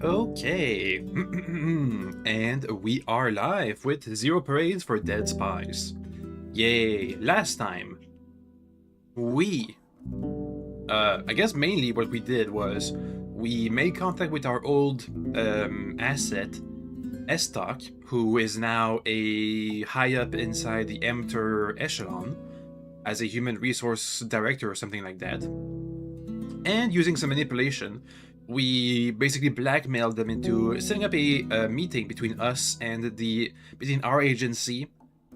Okay, and we are live with Zero Parades for Dead Spies. Yay! Last time, we, I guess mainly what we did was we made contact with our old asset, Estok, who is now a high up inside the Emter echelon as a human resource director or something like that. And using some manipulation, we basically blackmailed them into setting up a meeting between us and between our agency,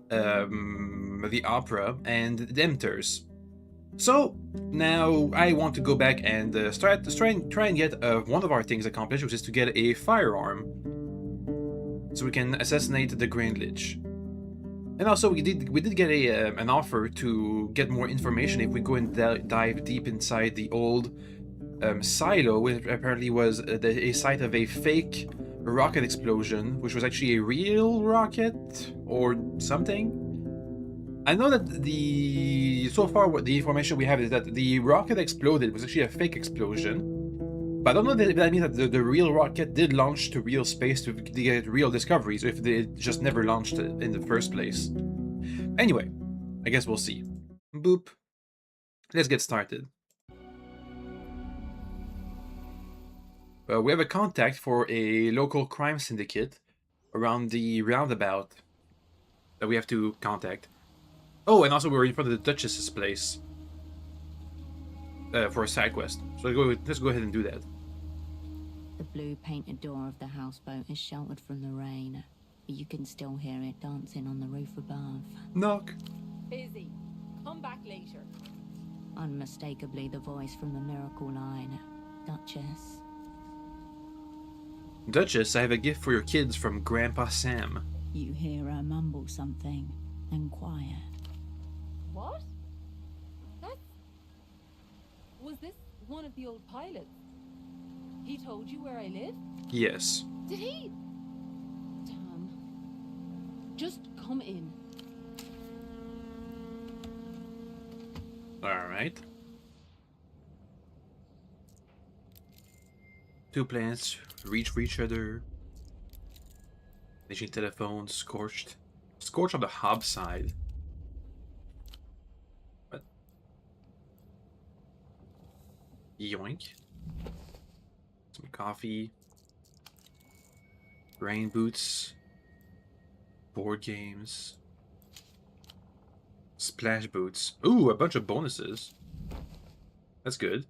the opera, and the Emters. So now I want to go back and try and get one of our things accomplished, which is to get a firearm, so we can assassinate the Grand Lich. And also we did get an offer to get more information if we go and dive deep inside the old silo, which apparently was a site of a fake rocket explosion, which was actually a real rocket or something. I know that so far what the information we have is that the rocket exploded was actually a fake explosion. But I don't know if that means that the real rocket did launch to real space to get real discoveries, or if they just never launched it in the first place. Anyway, I guess we'll see. Boop. Let's get started. We have a contact for a local crime syndicate around the roundabout that we have to contact. Oh, and also we're in front of the Duchess's place for a side quest. So let's go ahead and do that. The blue painted door of the houseboat is sheltered from the rain, but you can still hear it dancing on the roof above. Knock. Busy. Come back later. Unmistakably the voice from the miracle line. Duchess. Duchess, I have a gift for your kids from Grandpa Sam. You hear her mumble something, then quiet. What? Was this one of the old pilots? He told you where I live? Yes. Did he? Damn. Just come in. Alright. Two planets reach for each other. Finishing telephone, scorched. Scorched on the hob side. What? Yoink. Some coffee. Rain boots. Board games. Splash boots. Ooh, a bunch of bonuses. That's good.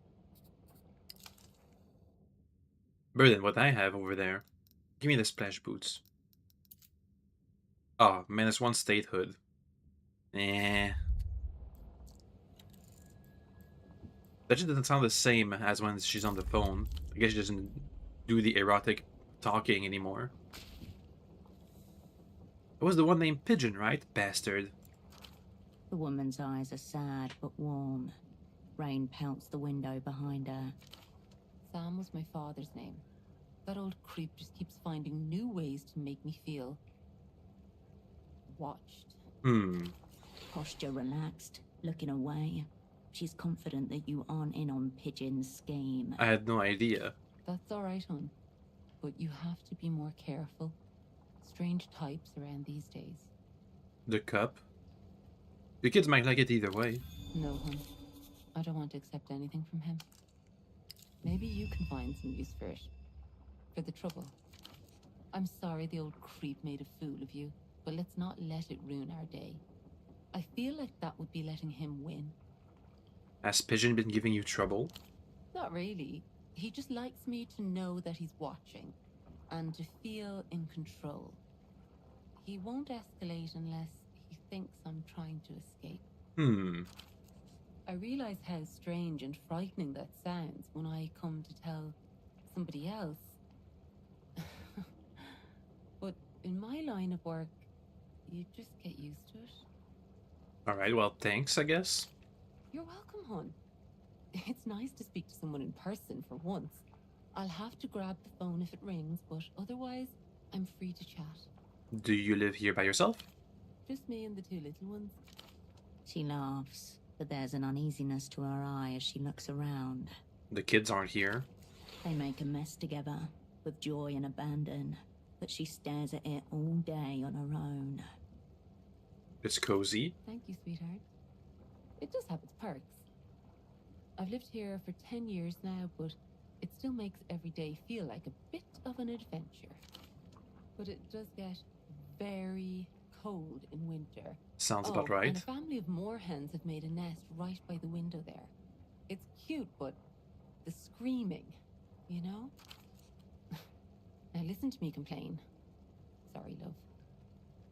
Better than what I have over there. Give me the splash boots. Oh, -1 statehood. Eh. That just doesn't sound the same as when she's on the phone. I guess she doesn't do the erotic talking anymore. It was the one named Pigeon, right? Bastard. The woman's eyes are sad but warm. Rain pelts the window behind her. Sam was my father's name. That old creep just keeps finding new ways to make me feel watched. Posture relaxed, looking away. She's confident that you aren't in on Pigeon's scheme. I had no idea. That's all right, hon. But you have to be more careful. Strange types around these days. The cup? The kids might like it either way. No, hon. I don't want to accept anything from him. Maybe you can find some use for it. For the trouble. I'm sorry the old creep made a fool of you, but let's not let it ruin our day. I feel like that would be letting him win. Has Pigeon been giving you trouble? Not really. He just likes me to know that he's watching, and to feel in control. He won't escalate unless he thinks I'm trying to escape. I realize how strange and frightening that sounds when I come to tell somebody else. But in my line of work, you just get used to it. Alright, well, thanks, I guess. You're welcome, hon. It's nice to speak to someone in person for once. I'll have to grab the phone if it rings, but otherwise, I'm free to chat. Do you live here by yourself? Just me and the two little ones. She laughs. but there's an uneasiness to her eye as she looks around. The kids aren't here. They make a mess together, with joy and abandon, but she stares at it all day on her own. It's cozy. Thank you, sweetheart. It does have its perks. I've lived here for 10 years now, but it still makes every day feel like a bit of an adventure. But it does get very cold in winter. Sounds about right. And a family of moorhens have made a nest right by the window there. It's cute, but the screaming, you know? Now listen to me complain. Sorry, love.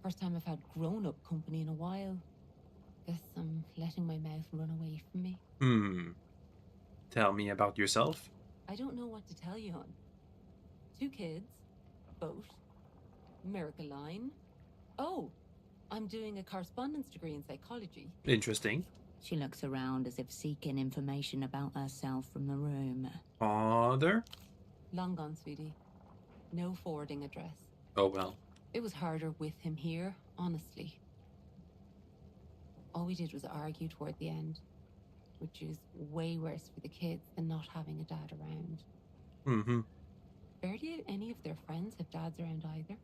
First time I've had grown-up company in a while. Guess I'm letting my mouth run away from me. Tell me about yourself. I don't know what to tell you, hon. 2 kids, boat, Miracle Line. Oh, I'm doing a correspondence degree in psychology. Interesting. She looks around as if seeking information about herself from the room. Father? Long gone, sweetie. No forwarding address. Oh well. It was harder with him here, honestly. All we did was argue toward the end, which is way worse for the kids than not having a dad around. Barely any of their friends have dads around either.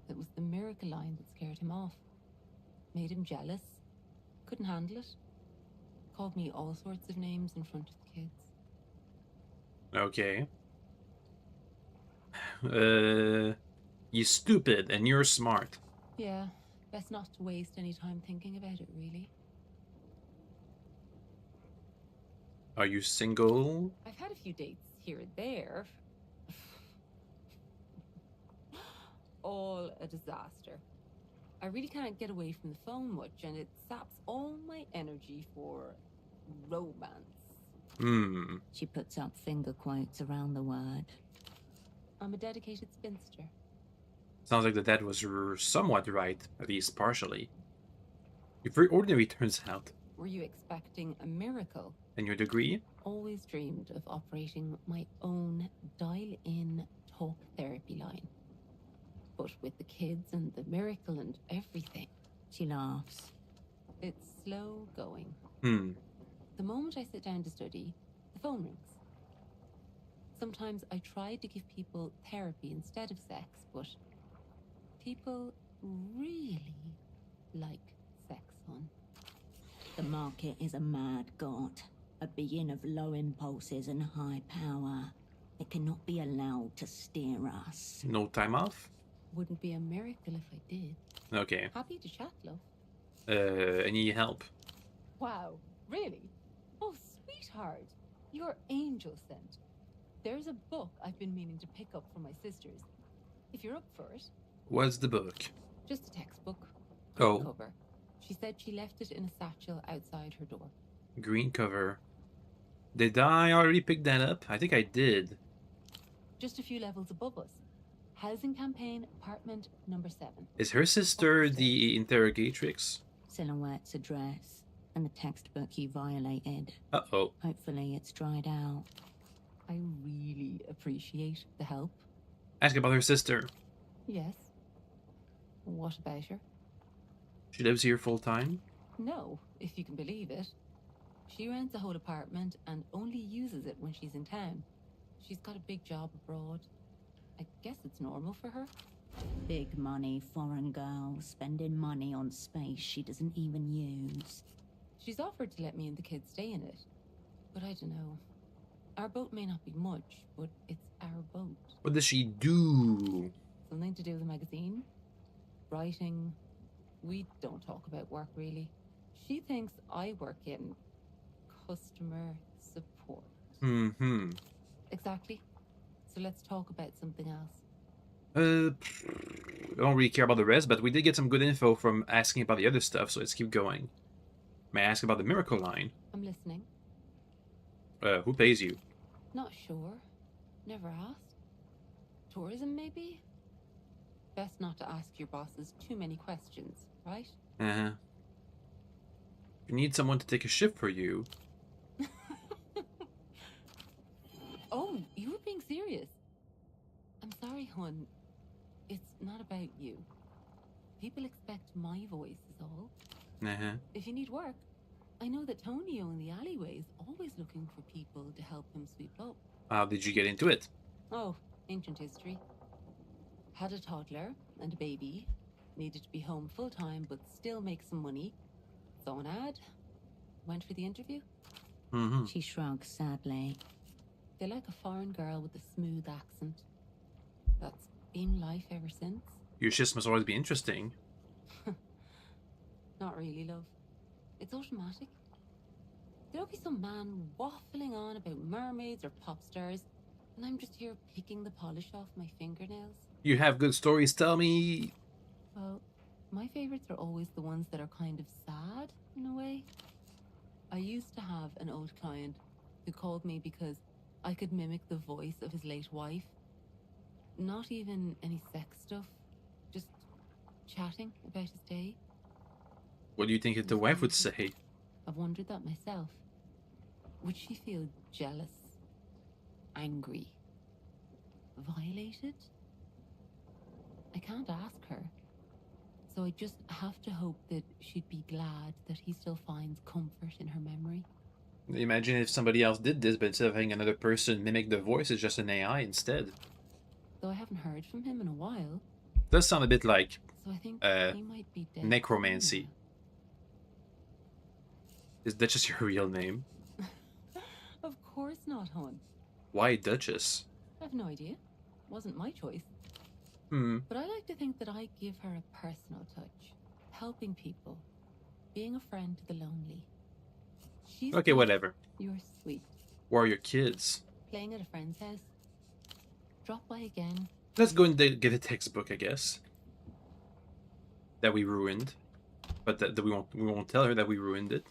It was the Miracle Line that scared him off. Made him jealous. Couldn't handle it. Called me all sorts of names in front of the kids. Okay. You stupid and you're smart. Yeah, best not to waste any time thinking about it, really. Are you single? I've had a few dates here and there. All a disaster. I really can't get away from the phone much, and it saps all my energy for romance. She puts up finger quotes around the word. I'm a dedicated spinster. Sounds like the dad was somewhat right, at least partially. You're very ordinary, turns out. Were you expecting a miracle? And your degree? Always dreamed of operating my own dial-in talk therapy line. But with the kids and the miracle and everything. She laughs. It's slow going. The moment I sit down to study, the phone rings. Sometimes I try to give people therapy instead of sex, but people really like sex, hon. The market is a mad god, a being of low impulses and high power. It cannot be allowed to steer us. No time off? Wouldn't be a miracle if I did. Okay. Happy to chat, love. Any help? Wow, really? Oh, sweetheart, you're angel sent. There's a book I've been meaning to pick up for my sisters. If you're up for it. What's the book? Just a textbook. Oh. Cover. She said she left it in a satchel outside her door. Green cover. Did I already pick that up? I think I did. Just a few levels above us. Housing campaign, apartment number 7. Is her sister the interrogatrix? Silhouette's address and the textbook you violated. Uh-oh. Hopefully it's dried out. I really appreciate the help. Ask about her sister. Yes. What about her? She lives here full time? No, if you can believe it. She rents the whole apartment and only uses it when she's in town. She's got a big job abroad. I guess it's normal for her. Big money, foreign girl, spending money on space she doesn't even use. She's offered to let me and the kids stay in it. But I don't know. Our boat may not be much, but it's our boat. What does she do? Something to do with the magazine? Writing? We don't talk about work, really. She thinks I work in customer support. Exactly. So let's talk about something else. I don't really care about the rest, but we did get some good info from asking about the other stuff, so let's keep going. May I ask about the Miracle Line? I'm listening. Who pays you? Not sure. Never asked. Tourism, maybe? Best not to ask your bosses too many questions, right? Uh-huh. If you need someone to take a shift for you... Oh, you were being serious. I'm sorry, hon. It's not about you. People expect my voice is all. Uh-huh. If you need work, I know that Tonio in the alleyway is always looking for people to help him sweep up. How did you get into it? Oh, ancient history. Had a toddler and a baby. Needed to be home full time but still make some money. Saw an ad. Went for the interview. Mm-hmm. She shrugs sadly. They like a foreign girl with a smooth accent. That's been life ever since. Your shifts must always be interesting. Not really, love. It's automatic. There'll be some man waffling on about mermaids or pop stars, and I'm just here picking the polish off my fingernails. You have good stories, tell me. Well, my favorites are always the ones that are kind of sad, in a way. I used to have an old client who called me because I could mimic the voice of his late wife. Not even any sex stuff, just chatting about his day. What do you think the wife would say? I've wondered that myself. Would she feel jealous, angry, violated? I can't ask her. So I just have to hope that she'd be glad that he still finds comfort in her memory. Imagine if somebody else did this, but instead of having another person mimic the voice, it's just an AI instead. Though I haven't heard from him in a while. Does sound a bit like So I think he might be dead. necromancy. Is Duchess your real name? Of course not, hon. Why Duchess? I've no idea. Wasn't my choice. But I like to think that I give her a personal touch. Helping people. Being a friend to the lonely. She's Okay, good. whatever. You're sweet. Where are your kids? Playing at a friend's house. Drop by again. Let's go and get a textbook, I guess. That we ruined. But that we won't tell her that we ruined it.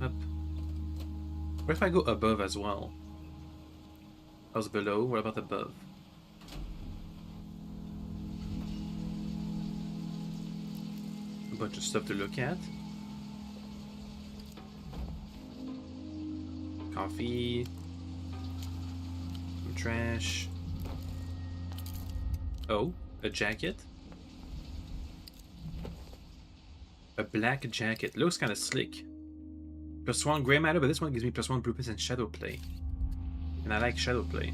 Up. What if I go above as well? I was below, what about above? A bunch of stuff to look at. Coffee. Some trash. Oh, a jacket. A black jacket. Looks kind of slick. +1 gray matter, but this one gives me +1 blueprints and shadow play. And I like shadow play.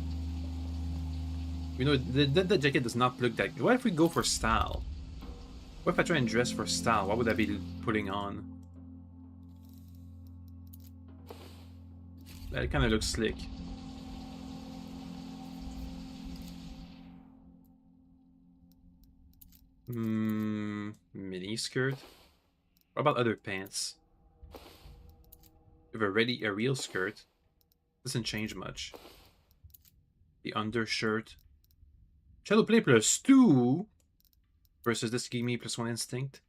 You know, the jacket does not look that good. What if we go for style? What if I try and dress for style? What would I be putting on? That kind of looks slick. Mini skirt. What about other pants? If a real skirt, doesn't change much. The undershirt. Shadow play +2 versus this give me +1 instinct.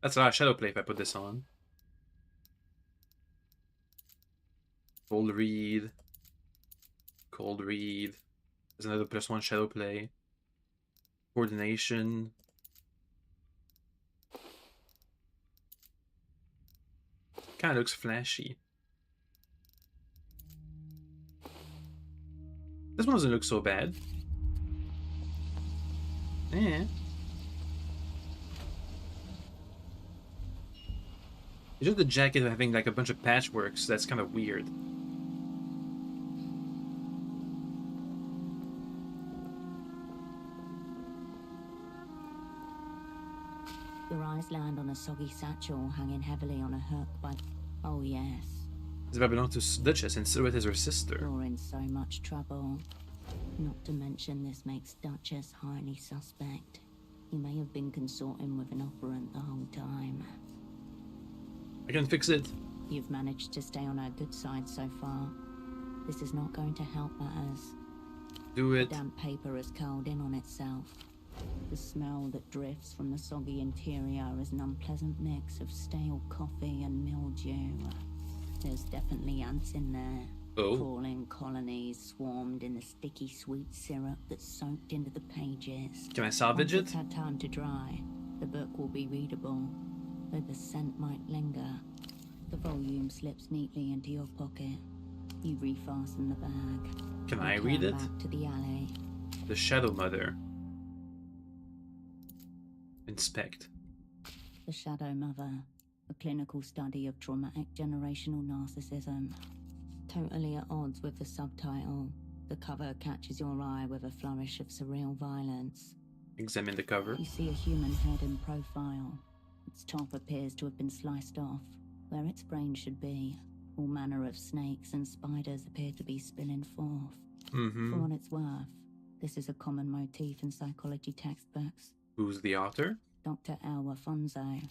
That's a lot of shadow play if I put this on. Cold read. Cold read. There's another +1 shadow play. Coordination. Kind of looks flashy. This one doesn't look so bad. Eh. It's just the jacket having like a bunch of patchworks. That's kind of weird. Your eyes land on a soggy satchel hanging heavily on a hook by... Oh, yes. Does that belong to Duchess and Silhouette is her sister? You're in so much trouble. Not to mention this makes Duchess highly suspect. You may have been consorting with an operant the whole time. I can fix it. You've managed to stay on our good side so far. This is not going to help matters. Do The it. damp paper has curled in on itself. The smell that drifts from the soggy interior is an unpleasant mix of stale coffee and mildew. There's definitely ants in there. Oh. Crawling colonies swarmed in the sticky sweet syrup that's soaked into the pages. Can I salvage Once it's it? had time to dry, the book will be readable, though the scent might linger. The volume slips neatly into your pocket. You refasten the bag. Can You I read turn it? back to the alley. The Shadow Mother. Inspect. The Shadow Mother, a clinical study of traumatic generational narcissism. Totally at odds with the subtitle, the cover catches your eye with a flourish of surreal violence. Examine the cover. You see a human head in profile. Its top appears to have been sliced off. Where its brain should be, all manner of snakes and spiders appear to be spilling forth. For what it's worth, this is a common motif in psychology textbooks. Who's the author? Dr. El Afonso.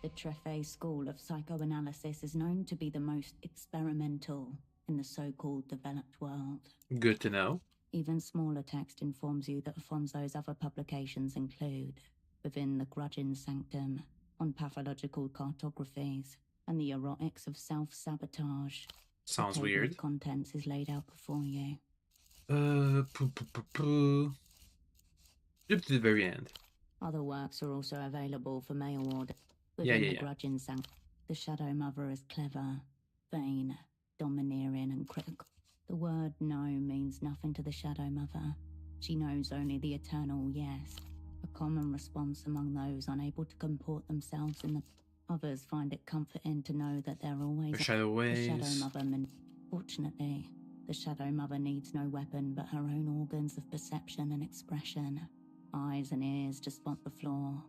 The Treffe school of psychoanalysis is known to be the most experimental in the so-called developed world. Good to know. Even smaller text informs you that Afonso's other publications include Within the Grudging Sanctum, on pathological cartographies, and the erotics of self-sabotage. Sounds the table weird. of contents is laid out before you. Up to the very end. Other works are also available for mail order. Yeah. The Grudging Sanctum, the Shadow Mother is clever, vain, domineering, and critical. The word no means nothing to the Shadow Mother. She knows only the eternal yes, a common response among those unable to comport themselves in the... Others find it comforting to know that they're always... Her shadow ways. The Shadow Mother... Fortunately, the Shadow Mother needs no weapon but her own organs of perception and expression. Eyes and ears to spot the flaw.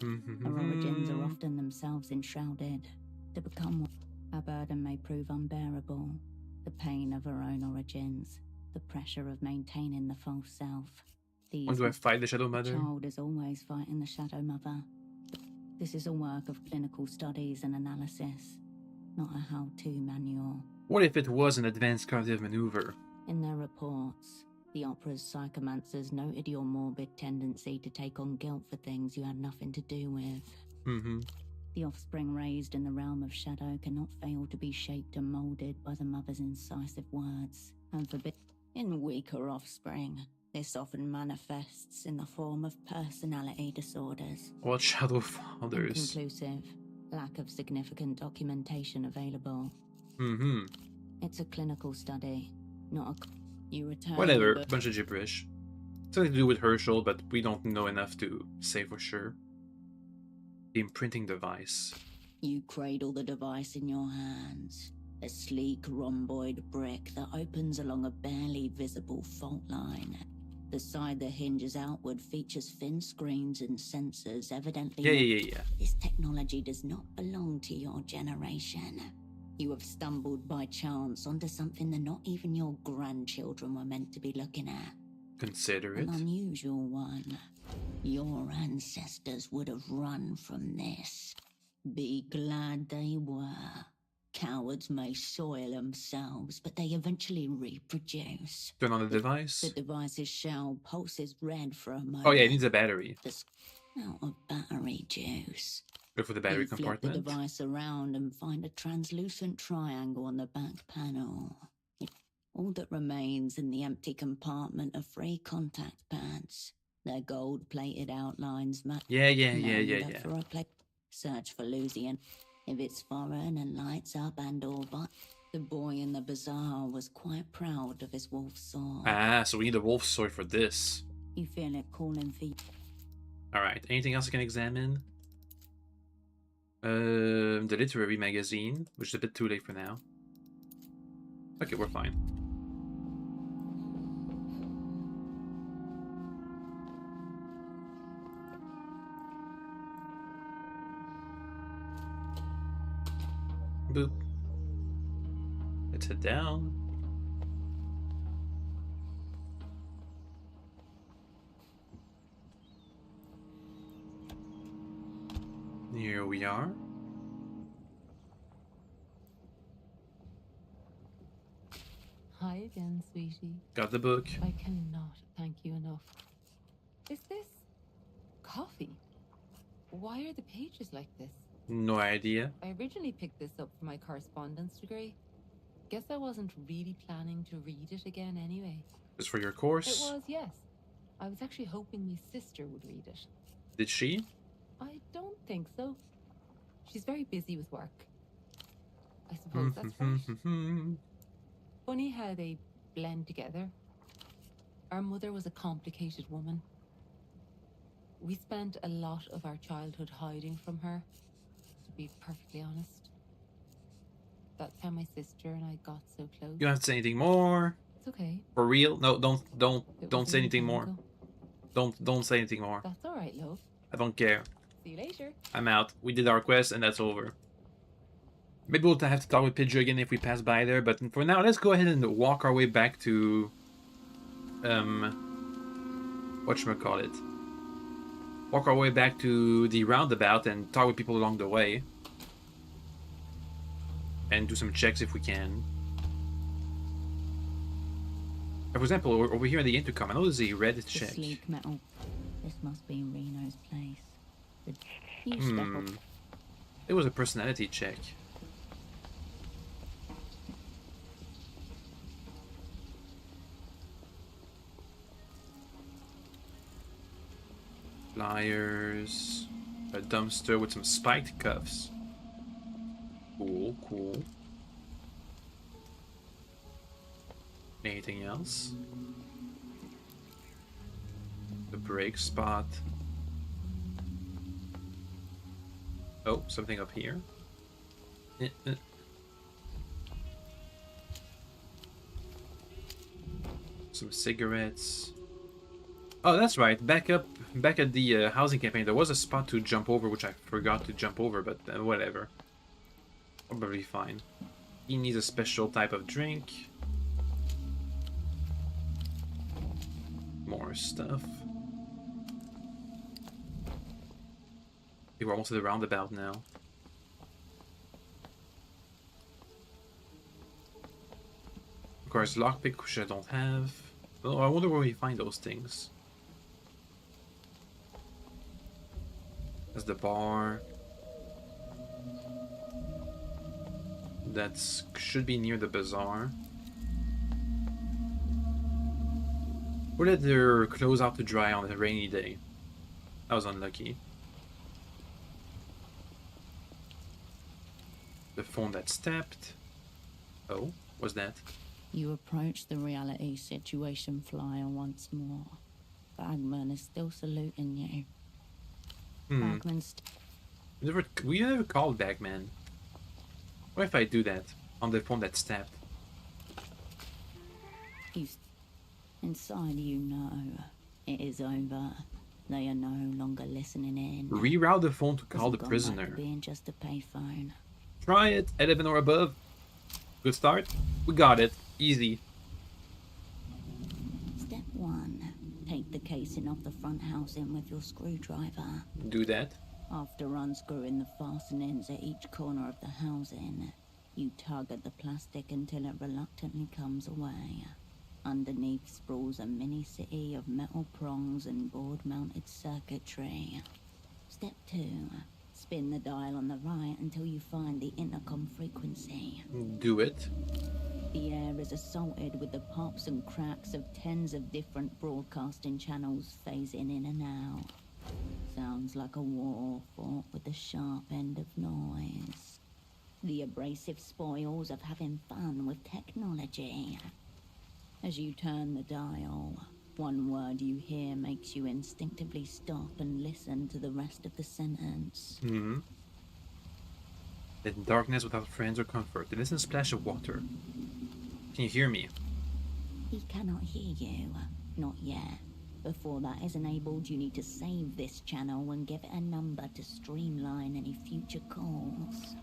Her origins are often themselves enshrouded. To become one, her burden may prove unbearable. The pain of her own origins, the pressure of maintaining the false self. When do I fight the Shadow Mother? The child is always fighting the Shadow Mother. This is a work of clinical studies and analysis, not a how-to manual. What if it was an advanced cognitive maneuver? In their reports, the opera's psychomancers noted your morbid tendency to take on guilt for things you had nothing to do with. The offspring raised in the realm of shadow cannot fail to be shaped and moulded by the mother's incisive words. And in weaker offspring, this often manifests in the form of personality disorders. What Shadow Fathers? Inconclusive, lack of significant documentation available. It's a clinical study, not a... You return... Whatever, bunch of gibberish. Something to do with Herschel, but we don't know enough to say for sure. The imprinting device. You cradle the device in your hands. A sleek rhomboid brick that opens along a barely visible fault line. The side that hinges outward features thin screens and sensors, evidently... Yeah. This technology does not belong to your generation. You have stumbled by chance onto something that not even your grandchildren were meant to be looking at. Consider it. An unusual one. Your ancestors would have run from this. Be glad they were. Cowards may soil themselves, but they eventually reproduce. Turn on the device. The device's shell pulses red for a moment. Oh yeah, it needs a battery. Out of battery juice. Good for the battery You flip compartment. the device around and find a translucent triangle on the back panel. All that remains in the empty compartment are 3 contact pads. Their gold-plated outlines match. Yeah. For a search for Lucian. If it's foreign and lights up and all, but the boy in the bazaar was quite proud of his wolf sword. Ah, so we need a wolf sword for this. You feel it calling for you. Alright, anything else I can examine? The literary magazine, which is a bit too late for now. Okay, we're fine. Boop. Let's head down. Here we are. Hi again, sweetie. Got the book. I cannot thank you enough. Is this coffee? Why are the pages like this? No idea. I originally picked this up for my correspondence degree. Guess I wasn't really planning to read it again anyway. Just for your It course? was, yes. I was actually hoping my sister would read it. Did she? I don't think so. She's very busy with work. I suppose that's right. Funny how they blend together. Our mother was a complicated woman. We spent a lot of our childhood hiding from her, to be perfectly honest. That's how my sister and I got so close. You don't have to say anything more. It's okay. For real? No, It don't was a say long anything time more. ago. Don't say anything more. That's all right, love. I don't care. See you later. I'm out. We did our quest and that's over. Maybe we'll have to talk with Pidgey again if we pass by there, but for now, let's go ahead and walk our way back to... whatchamacallit? Walk our way back to the roundabout and talk with people along the way. And do some checks if we can. For example, over here in the intercom, I know there's a red The check. sleek metal. This must be Reno's place. You step up. It was a personality check. Pliers. A dumpster with some spiked cuffs. Cool, cool. Anything else? The brake spot. Oh, something up here. Some cigarettes. Oh, that's right. Back at the housing campaign, there was a spot to jump over, which I forgot to jump over, but whatever. Probably fine. He needs a special type of drink. More stuff. We're almost at the roundabout now. Of course, lockpick, which I don't have. Oh, I wonder where we find those things. That's the bar. That's should be near the bazaar. Or let their clothes out to dry on a rainy day. That was unlucky. The phone that stepped. Oh, what's that? You approach the reality situation flyer once more. Bagman is still saluting you. Bagman's We never called Bagman. What if I do that on the phone that stepped? he's inside, you know. It is over. They are no longer listening in. Reroute the phone to call Hasn't the gone back prisoner. to being just a payphone. Try it, 11 or above. Good start. We got it. Easy. Step 1. Take the casing off the front housing with your screwdriver. Do that. After unscrewing the fastenings at each corner of the housing, you tug at the plastic until it reluctantly comes away. Underneath sprawls a mini-city of metal prongs and board-mounted circuitry. Step 2. Spin the dial on the right until you find the intercom frequency. Do it. The air is assaulted with the pops and cracks of tens of different broadcasting channels phasing in and out. Sounds like a war fought with the sharp end of noise. The abrasive spoils of having fun with technology. As you turn the dial, one word you hear makes you instinctively stop and listen to the rest of the sentence. In darkness without friends or comfort, the distant splash of water. Can you hear me? He cannot hear you. Not yet. Before that is enabled, you need to save this channel and give it a number to streamline any future calls.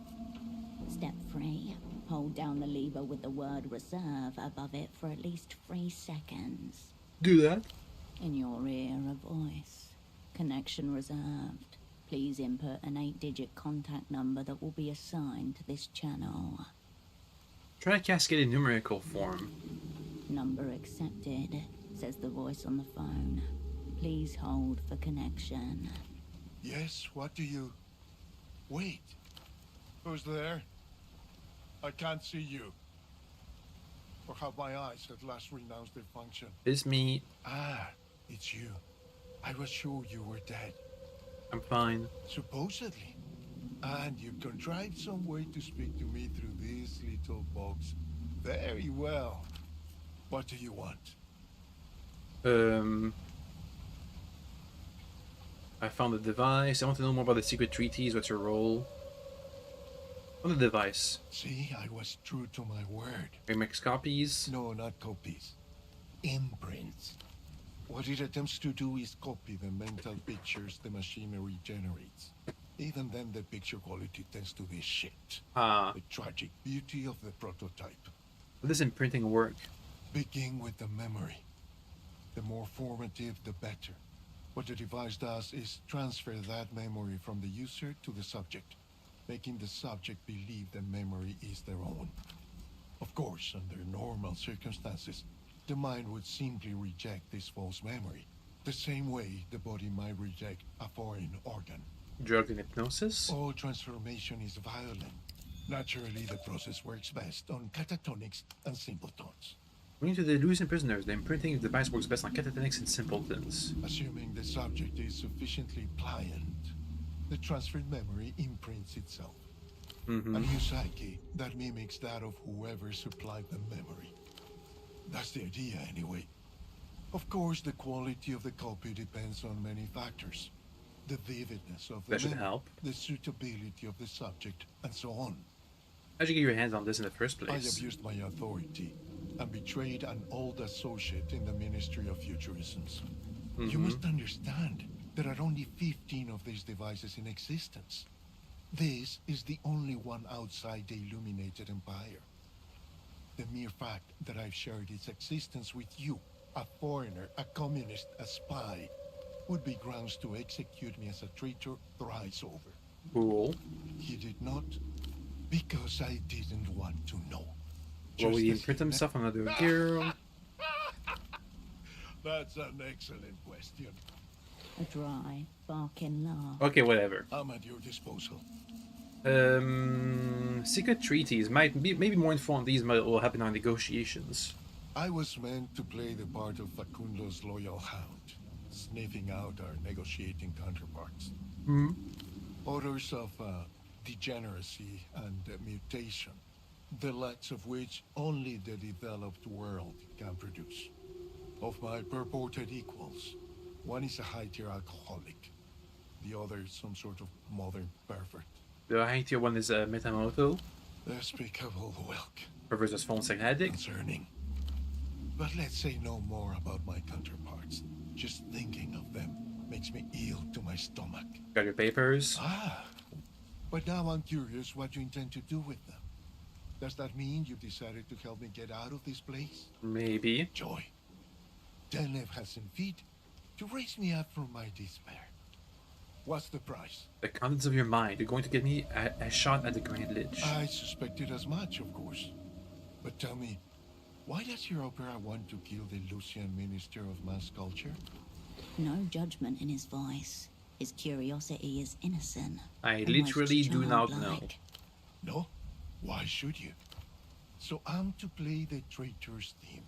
Step 3. Hold down the lever with the word reserve above it for at least 3 seconds. Do that. In your ear, a voice. Connection reserved. Please input an 8-digit contact number that will be assigned to this channel. Try to cascade in numerical form. Number accepted, says the voice on the phone. Please hold for connection. Yes, what do you... Wait. Who's there? I can't see you. Or have my eyes at last renounced their function? It's me. Ah, it's you. I was sure you were dead. I'm fine. Supposedly. And you contrived some way to speak to me through this little box. Very well. What do you want? I found the device. I want to know more about the secret treaties. What's your role? On the device. See, I was true to my word. It makes copies. No, not copies. Imprints. What it attempts to do is copy the mental pictures the machinery generates. Even then, the picture quality tends to be shit. Ah. The tragic beauty of the prototype. How does imprinting work? Begin with the memory. The more formative, the better. What the device does is transfer that memory from the user to the subject, making the subject believe the memory is their own. Of course, under normal circumstances, the mind would simply reject this false memory, the same way the body might reject a foreign organ. Drug and hypnosis? All transformation is violent. Naturally, the process works best on catatonics and simpletons. According to the Illusion prisoners, the imprinting device works best on catatonics and simpletons. Assuming the subject is sufficiently pliant, the transferred memory imprints itself. A new psyche that mimics that of whoever supplied the memory. That's the idea, anyway. Of course, the quality of the copy depends on many factors. The vividness of the That should memory, help. the suitability of the subject, and so on. How'd you get your hands on this in the first I place? abused my authority and betrayed an old associate in the Ministry of Futurisms. You must understand, there are only 15 of these devices in existence. This is the only one outside the Illuminated Empire. The mere fact that I've shared its existence with you, a foreigner, a communist, a spy, would be grounds to execute me as a traitor thrice over. Cool. He did not, because I didn't want to know. Will he Just as imprint he himself on another girl? That's an excellent question. A dry, barking laugh. Okay, whatever. I'm at your disposal. Secret treaties might be maybe more info on these will happen on negotiations. I was meant to play the part of Facundo's loyal hound, sniffing out our negotiating counterparts. Odors of degeneracy and mutation, the likes of which only the developed world can produce. Of my purported equals, one is a high-tier alcoholic, the other is some sort of modern pervert. The high tier one is Metamoto, Despicable whelk. versus phone sex addict. Concerning. But let's say no more about my counterparts. Just thinking of them makes me ill to my stomach. Got your papers. Ah, but now I'm curious what you intend to do with them. Does that mean you've decided to help me get out of this place? Maybe. Joy. Denlev has seen fit to raise me up from my despair. What's the price? The contents of your mind. You're going to get me a shot at the Grand Lich. I suspected as much, of course. But tell me, why does your opera want to kill the Lucian Minister of Mass Culture? No judgment in his voice. His curiosity is innocent. I almost literally do not know. childlike. No? Why should you? So I'm to play the traitor's theme.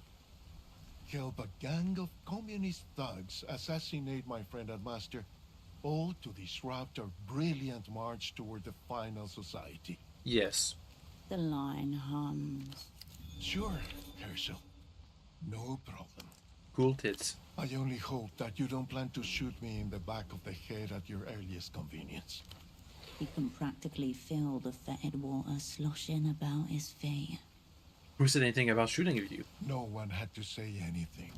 Help a gang of communist thugs assassinate my friend and master, all to disrupt our brilliant march toward the final society. Yes. The line hums. Sure, Herschel. No problem. Cool tits. I only hope that you don't plan to shoot me in the back of the head at your earliest convenience. He can practically feel the fetid water sloshing about his feet. Who said anything about shooting with you? No one had to say anything.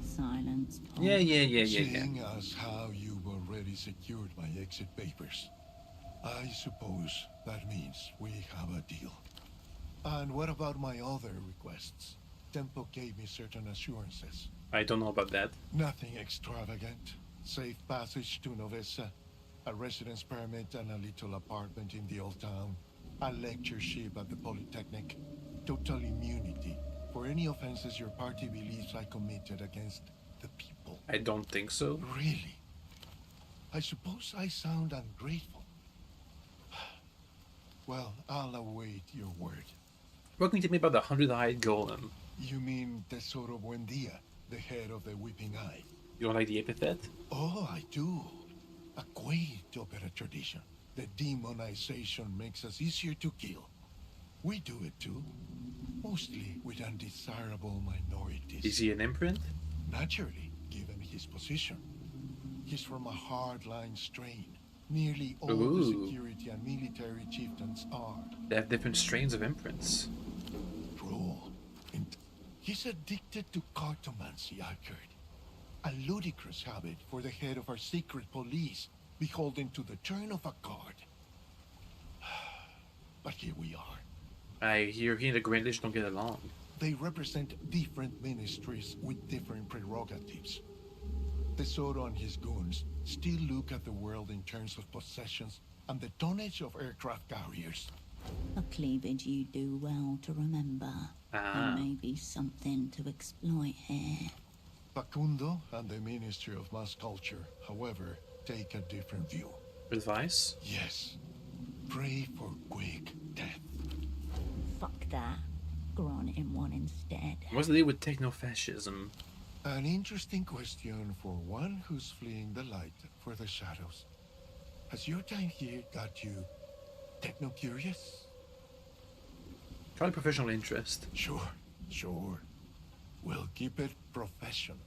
Silence. Yeah. Seeing as how you've already secured my exit papers, I suppose that means we have a deal. And what about my other requests? Tempo gave me certain assurances. I don't know about that. Nothing extravagant. Safe passage to Novessa, a residence permit and a little apartment in the old town, a lectureship at the Polytechnic, total immunity for any offenses your party believes I committed against the people. I don't think so. Really? I suppose I sound ungrateful. Well, I'll await your word. What can you tell me about the 100-eyed golem? You mean Tesoro Buendia, the head of the Weeping Eye? You don't like the epithet? Oh, I do. A quaint opera tradition. The demonization makes us easier to kill. We do it too. Mostly with undesirable minorities. Is he an imprint? Naturally, given his position. He's from a hardline strain. Nearly all the Ooh. security and military chieftains are. They have different strains of imprints. Cruel. He's addicted to cartomancy, I've heard. A ludicrous habit for the head of our secret police, beholden to the turn of a card. But here we are. I hear he and the Greenwich don't get along. They represent different ministries with different prerogatives. Tesoro and his goons still look at the world in terms of possessions and the tonnage of aircraft carriers. A cleavage you do well to remember. Ah. There may be something to exploit here. Facundo and the Ministry of Mass Culture, however, take a different view. Advice? Yes. Pray for quick death. Fuck that. Grant him one instead. What's the deal with techno-fascism? An interesting question for one who's fleeing the light for the shadows. Has your time here got you techno-curious? Probably professional interest. Sure. We'll keep it professional.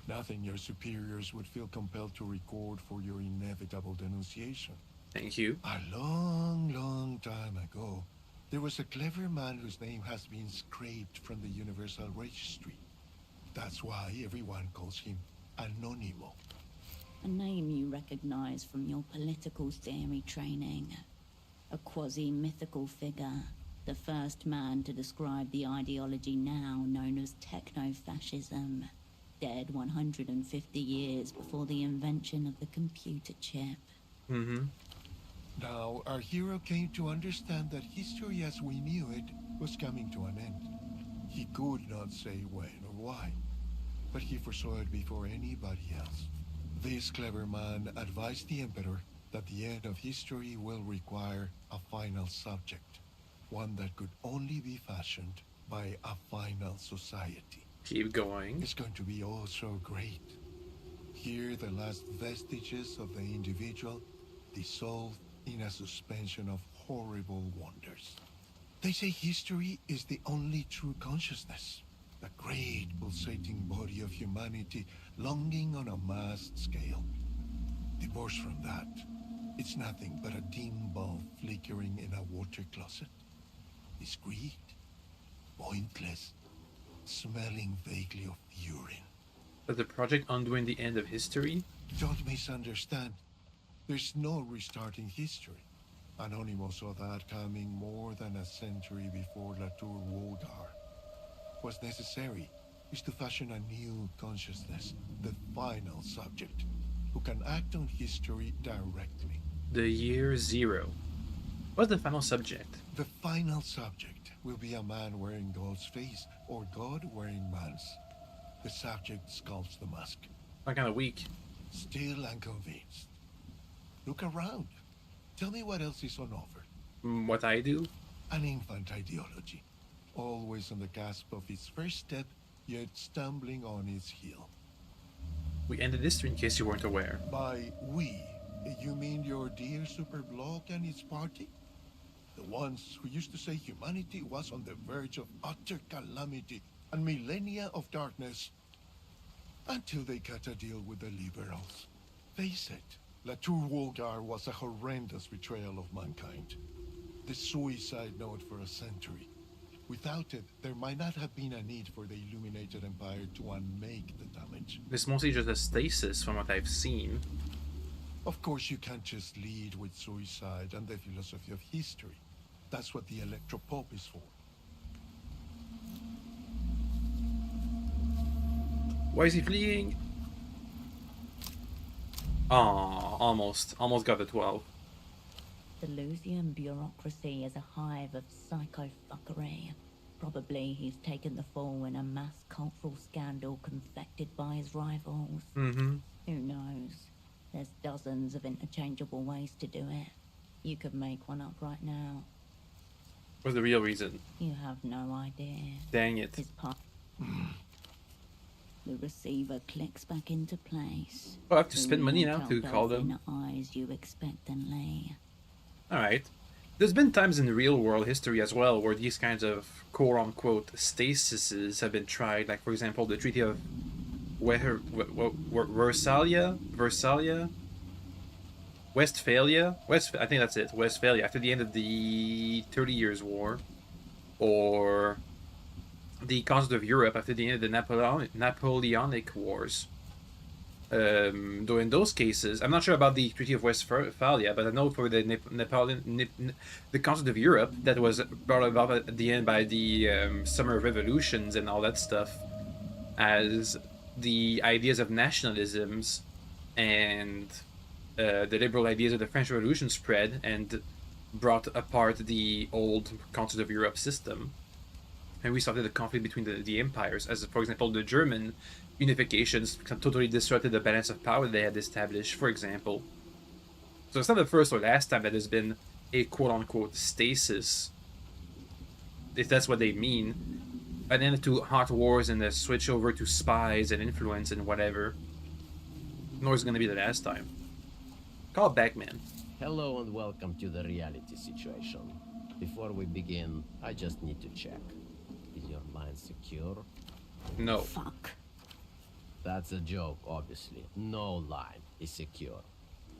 Nothing your superiors would feel compelled to record for your inevitable denunciation. Thank you. A long time ago, there was a clever man whose name has been scraped from the Universal Registry. That's why everyone calls him Anonimo. A name you recognize from your political theory training. A quasi-mythical figure. The first man to describe the ideology now known as techno-fascism. Dead 150 years before the invention of the computer chip. Mm-hmm. Now, our hero came to understand that history as we knew it was coming to an end. He could not say when or why, but he foresaw it before anybody else. This clever man advised the Emperor that the end of history will require a final subject, one that could only be fashioned by a final society. Keep going. It's going to be oh so great. Here the last vestiges of the individual dissolved in a suspension of horrible wonders. They say history is the only true consciousness, the great pulsating body of humanity longing on a massed scale. Divorced from that, it's nothing but a dim bulb flickering in a water closet. Discreet, pointless, smelling vaguely of urine. But the project undoing the end of history? Don't misunderstand. There's no restarting history. Anonymous saw that coming more than a century before Latour Wogar. What's necessary is to fashion a new consciousness, the final subject, who can act on history directly. The year zero. What's the final subject? The final subject will be a man wearing God's face, or God wearing man's. The subject sculpts the mask. I'm kind of weak. Still unconvinced. Look around. Tell me what else is on offer. What I do? An infant ideology. Always on the cusp of its first step, yet stumbling on its heel. We ended history in case you weren't aware. By we, you mean your dear Superblog and its party? The ones who used to say humanity was on the verge of utter calamity and millennia of darkness. Until they cut a deal with the liberals. Face it, Latour Wogar was a horrendous betrayal of mankind. The suicide note for a century. Without it, there might not have been a need for the Illuminated Empire to unmake the damage. It's mostly just a stasis from what I've seen. Of course, you can't just lead with suicide and the philosophy of history. That's what the electropop is for. Why is he fleeing? Aw, almost got the 12. The Lusian bureaucracy is a hive of psycho-fuckery. Probably he's taken the fall in a mass cultural scandal confected by his rivals. Mm-hmm. Who knows? There's dozens of interchangeable ways to do it. You could make one up right now. What's the real reason? You have no idea. Dang it. His part. The receiver clicks back into place. Oh, I have to spend money now to call them. Eyes you expectantly. Alright. There's been times in real world history as well where these kinds of quote-unquote stasises have been tried, like for example the Treaty of Versalia, Westphalia, I think that's it. Westphalia after the end of the 30 Years' War, or the concept of Europe after the end of the Napoleonic Wars. Though in those cases, I'm not sure about the Treaty of Westphalia, but I know for the the concept of Europe that was brought about at the end by the summer revolutions and all that stuff, as the ideas of nationalisms and the liberal ideas of the French Revolution spread and brought apart the old concept of Europe system. And we started the conflict between the empires, as for example, the German unifications totally disrupted the balance of power they had established, for example. So it's not the first or last time that there's been a quote-unquote stasis, if that's what they mean, an end to hot wars and a switch over to spies and influence and whatever. Nor is it going to be the last time. Call back, man. Hello and welcome to the reality situation. Before we begin, I just need to check. Is your line secure? No. Fuck. That's a joke, obviously. No line is secure.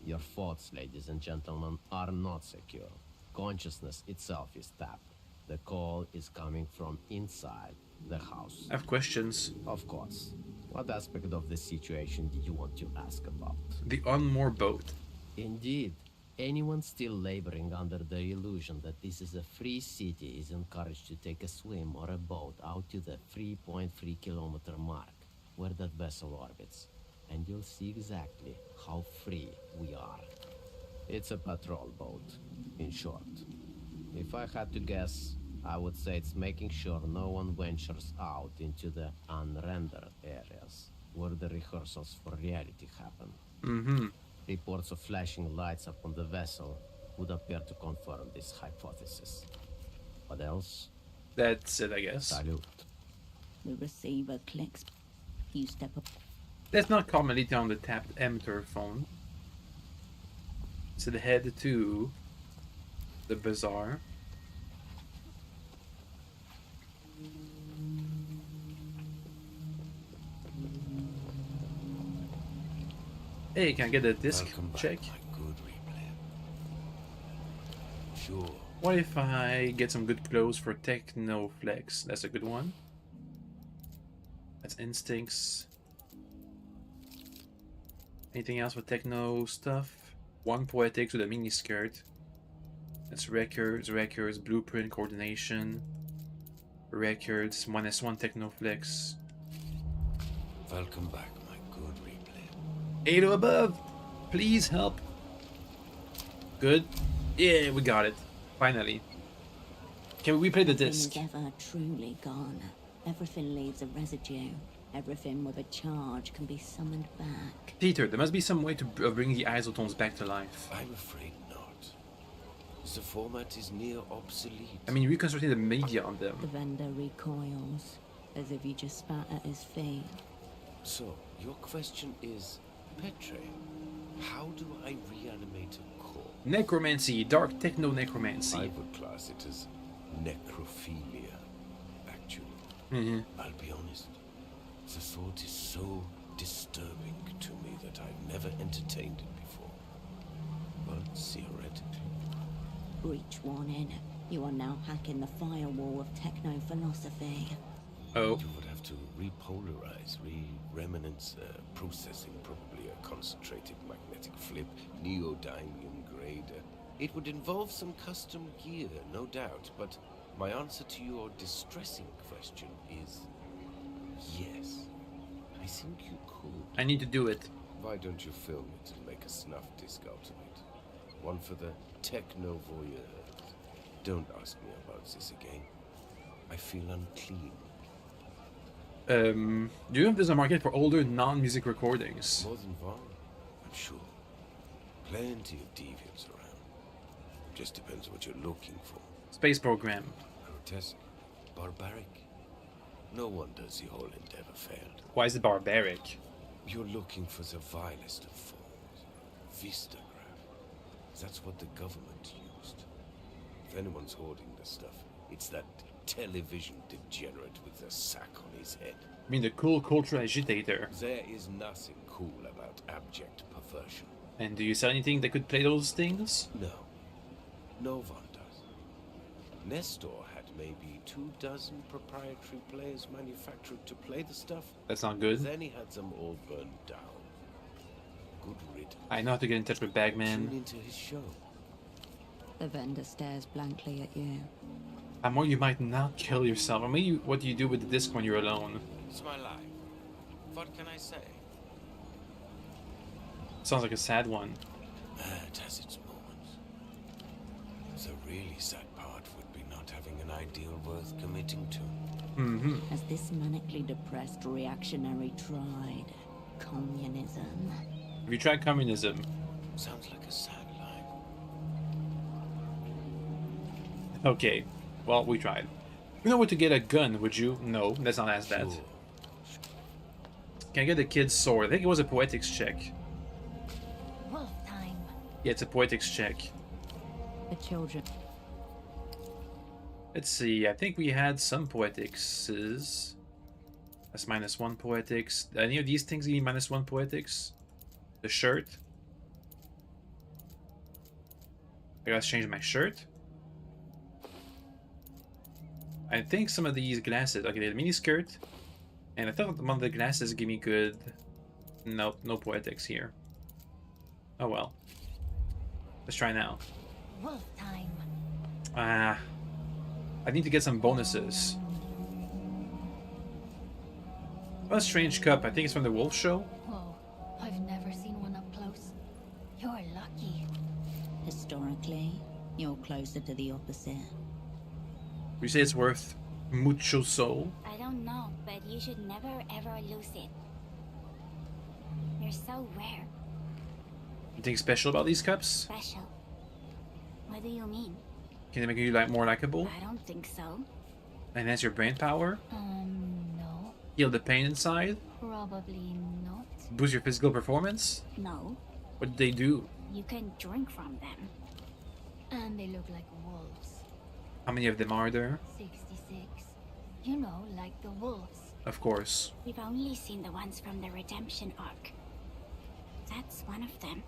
Your thoughts, ladies and gentlemen, are not secure. Consciousness itself is tapped. The call is coming from inside the house. I have questions. Of course. What aspect of the situation did you want to ask about? The Unmore boat. Indeed. Anyone still laboring under the illusion that this is a free city is encouraged to take a swim or a boat out to the 3.3 kilometer mark, where that vessel orbits, and you'll see exactly how free we are. It's a patrol boat, in short. If I had to guess, I would say it's making sure no one ventures out into the unrendered areas, where the rehearsals for reality happen. Mm-hmm. Reports of flashing lights upon the vessel would appear to confirm this hypothesis. What else? That's it, I guess. Salute. The receiver clicks. You step up. Let's not comment on the tapped emitter phone. So head to the bazaar. Hey, can I get a disc check? My good replay. Sure. What if I get some good clothes for Technoflex? That's a good one. That's Instincts. Anything else with techno stuff? One Poetics with a mini skirt. That's records, blueprint, coordination. Records, -1 Technoflex. Welcome back, my good replay. 8 or above! Please help! Good. Yeah, we got it. Finally. Can we play the disc? Nothing is ever truly gone. Everything leaves a residue. Everything with a charge can be summoned back. Peter, there must be some way to bring the isotones back to life. I'm afraid not. The format is near obsolete. I mean, reconstructing the media on The them. vendor recoils, as if you just spat at his feet. So, your question is, Petre, how do I reanimate a core? Necromancy, dark techno necromancy. I would class it as necrophilia, actually. Mm-hmm. I'll be honest. The thought is so disturbing to me that I've never entertained it before. But theoretically, Breach warning. You are now hacking the firewall of techno-philosophy. Oh. you would have to repolarize, re-remanence processing, probably a concentrated magnetic flip, neodymium grader. It would involve some custom gear, no doubt, but my answer to your distressing question is yes. I think you could. I need to do it. Why don't you film it and make a snuff disc out of it? One for the techno voyeurs. Don't ask me about this again. I feel unclean. Do you know if there's a market for older non-music recordings? More than one, I'm sure. Plenty of deviants around. Just depends what you're looking for. Space program. Grotesque, barbaric. No wonder the whole endeavor failed. Why is it barbaric? You're looking for the vilest of forms. Vistograph. That's what the government used. If anyone's hoarding this stuff, it's that television degenerate with a sack on his head. I mean, the cool culture agitator. There is nothing cool about abject perversion. And do you sell anything that could play those things? No. No one does. Nestor had maybe 24 proprietary players manufactured to play the stuff. That's not good. Then he had them all burned down. Good riddance. I know how to get in touch with Bagman. Tune into his show. The vendor stares blankly at you. Or you might not kill yourself. I mean, what do you do with the disc when you're alone? It's my life. What can I say? Sounds like a sad one. It has its moments. The really sad part would be not having an ideal worth committing to. Mm-hmm. Has this manically depressed reactionary tried communism? Have you tried communism? Sounds like a sad life. Okay. Well, we tried. You know where to get a gun, would you? No, let's not ask that. Sure. Can I get the kid's sword? I think it was a poetics check. Wolf time. Yeah, it's a poetics check. The children. Let's see, I think we had some poetics. That's -1 poetics. Any of these things give me -1 poetics? The shirt. I gotta change my shirt. I think some of these glasses. Okay, the mini skirt. And I thought one of the glasses give me good. Nope, no poetics here. Oh well. Let's try now. Wolf time. Ah. I need to get some bonuses. What a strange cup. I think it's from the Wolf Show. Whoa, I've never seen one up close. You're lucky. Historically, you're closer to the opposite. You say it's worth mucho soul? I don't know, but you should never ever lose it. They're so rare, Anything special about these cups? special. What do you mean? Can they make you like more likable? I don't think so. Enhance your brain power? No, Heal the pain inside? probably not. Boost your physical performance? No, What did they do? you can drink from them. And they look like wolves. How many of them are there? 66. You know, like the wolves. Of course. We've only seen the ones from the redemption arc. That's one of them.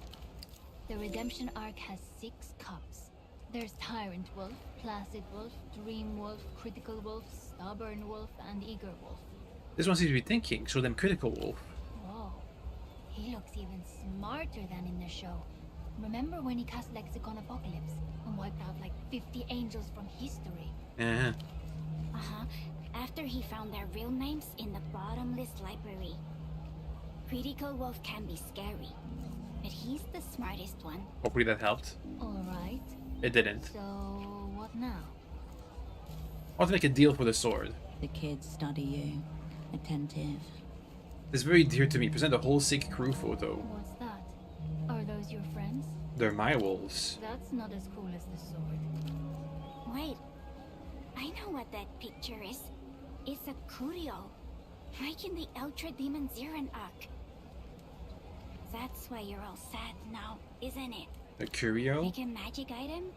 The redemption arc has 6 cups. There's Tyrant Wolf, Placid Wolf, Dream Wolf, Critical Wolf, Stubborn Wolf, and Eager Wolf. This one seems to be thinking. Show them Critical Wolf. Whoa. He looks even smarter than in the show. Remember when he cast Lexicon Apocalypse and wiped out like 50 angels from history? Uh-huh. Uh-huh. After he found their real names in the bottomless library. Critical Wolf can be scary, but he's the smartest one. Hopefully that helped. Alright, It didn't. so what now? I want to make a deal for the sword. The kids study you, attentive. It's very dear to me. Present a whole sick crew photo. What's that? Are those your friends? They're my wolves. That's not as cool as the sword. Wait, I know what that picture is. It's a curio, like in the Ultra Demon Zirin arc. That's why you're all sad now, isn't it? A curio? Like a magic item?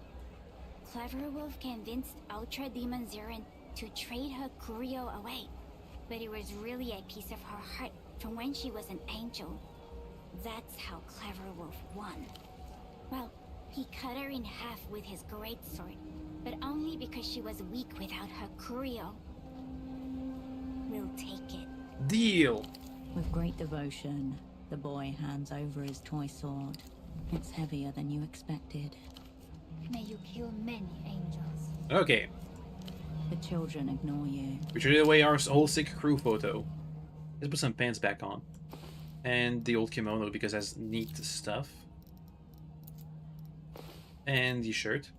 Clever Wolf convinced Ultra Demon Zirin to trade her curio away, but it was really a piece of her heart from when she was an angel. That's how Clever Wolf won. Well, he cut her in half with his great sword, but only because she was weak without her curio. We'll take it. Deal! With great devotion, the boy hands over his toy sword. It's heavier than you expected. May you kill many angels. Okay. The children ignore you. We traded away our whole sick crew photo. Let's put some pants back on. And the old kimono because it has neat stuff. And the shirt.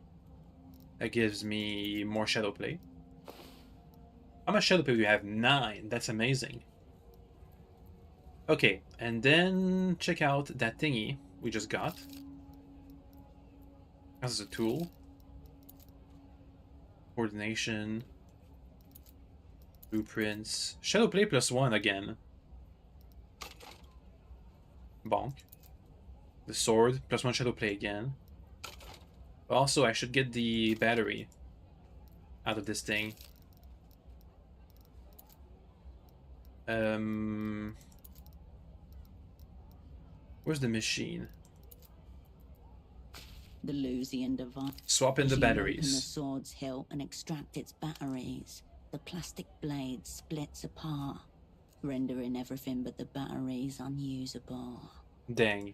That gives me more shadow play. How much shadow play do we have? 9. That's amazing. Okay, and then check out that thingy we just got. As a tool. Coordination. Blueprints. Shadow play +1 again. Bonk. The sword, +1 shadow play again. Also, I should get the battery out of this thing. Where's the machine? The Lusian device. Swap in As the you batteries. open the sword's hilt and extract its batteries, the plastic blade splits apart, rendering everything but the batteries unusable. Dang.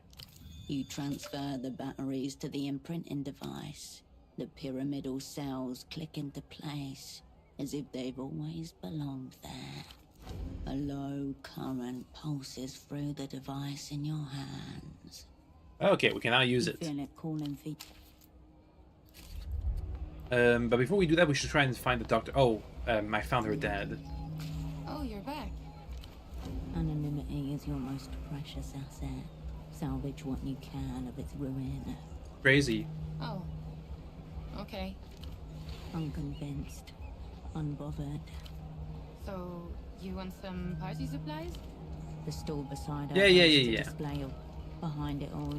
You transfer the batteries to the imprinting device. The pyramidal cells click into place, as if they've always belonged there. A low current pulses through the device in your hands. Okay, we can now use You it. feel it calling for But before we do that, we should try and find the doctor. Oh, I found her dad. Oh, you're back. Anonymity is your most precious asset. Salvage what you can of its ruin. Crazy. Oh. Okay. Unconvinced. Unbothered. So, you want some party supplies? The store beside her Yeah, yeah, boasts yeah, a yeah. display of behind it all.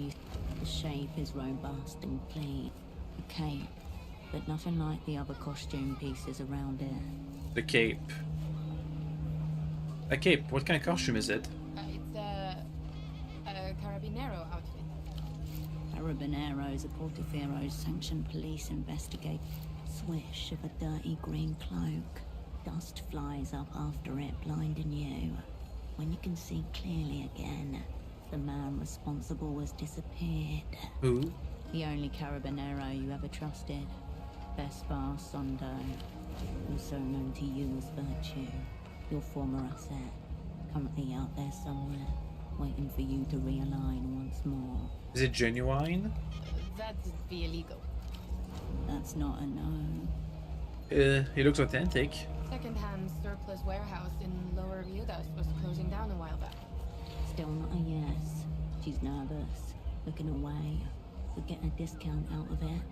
The shape is robust and clean. A cape, but nothing like the other costume pieces around it. The cape. A cape? What kind of costume is it? It's a Carabinero outfit. Carabineros, a Portofiero's sanctioned police investigate. Swish of a dirty green cloak. Dust flies up after it, blinding you. When you can see clearly again, the man responsible has disappeared. Who? The only Carabinero you ever trusted. Vespar Sondo, also known to you as Virtue, your former asset, currently out there somewhere, waiting for you to realign once more. Is it genuine? That'd be illegal. That's not a no. It looks authentic. Second-hand surplus warehouse in Lower Viudas was closing down a while back. Still not a yes. She's nervous, looking away, but getting a discount out of it.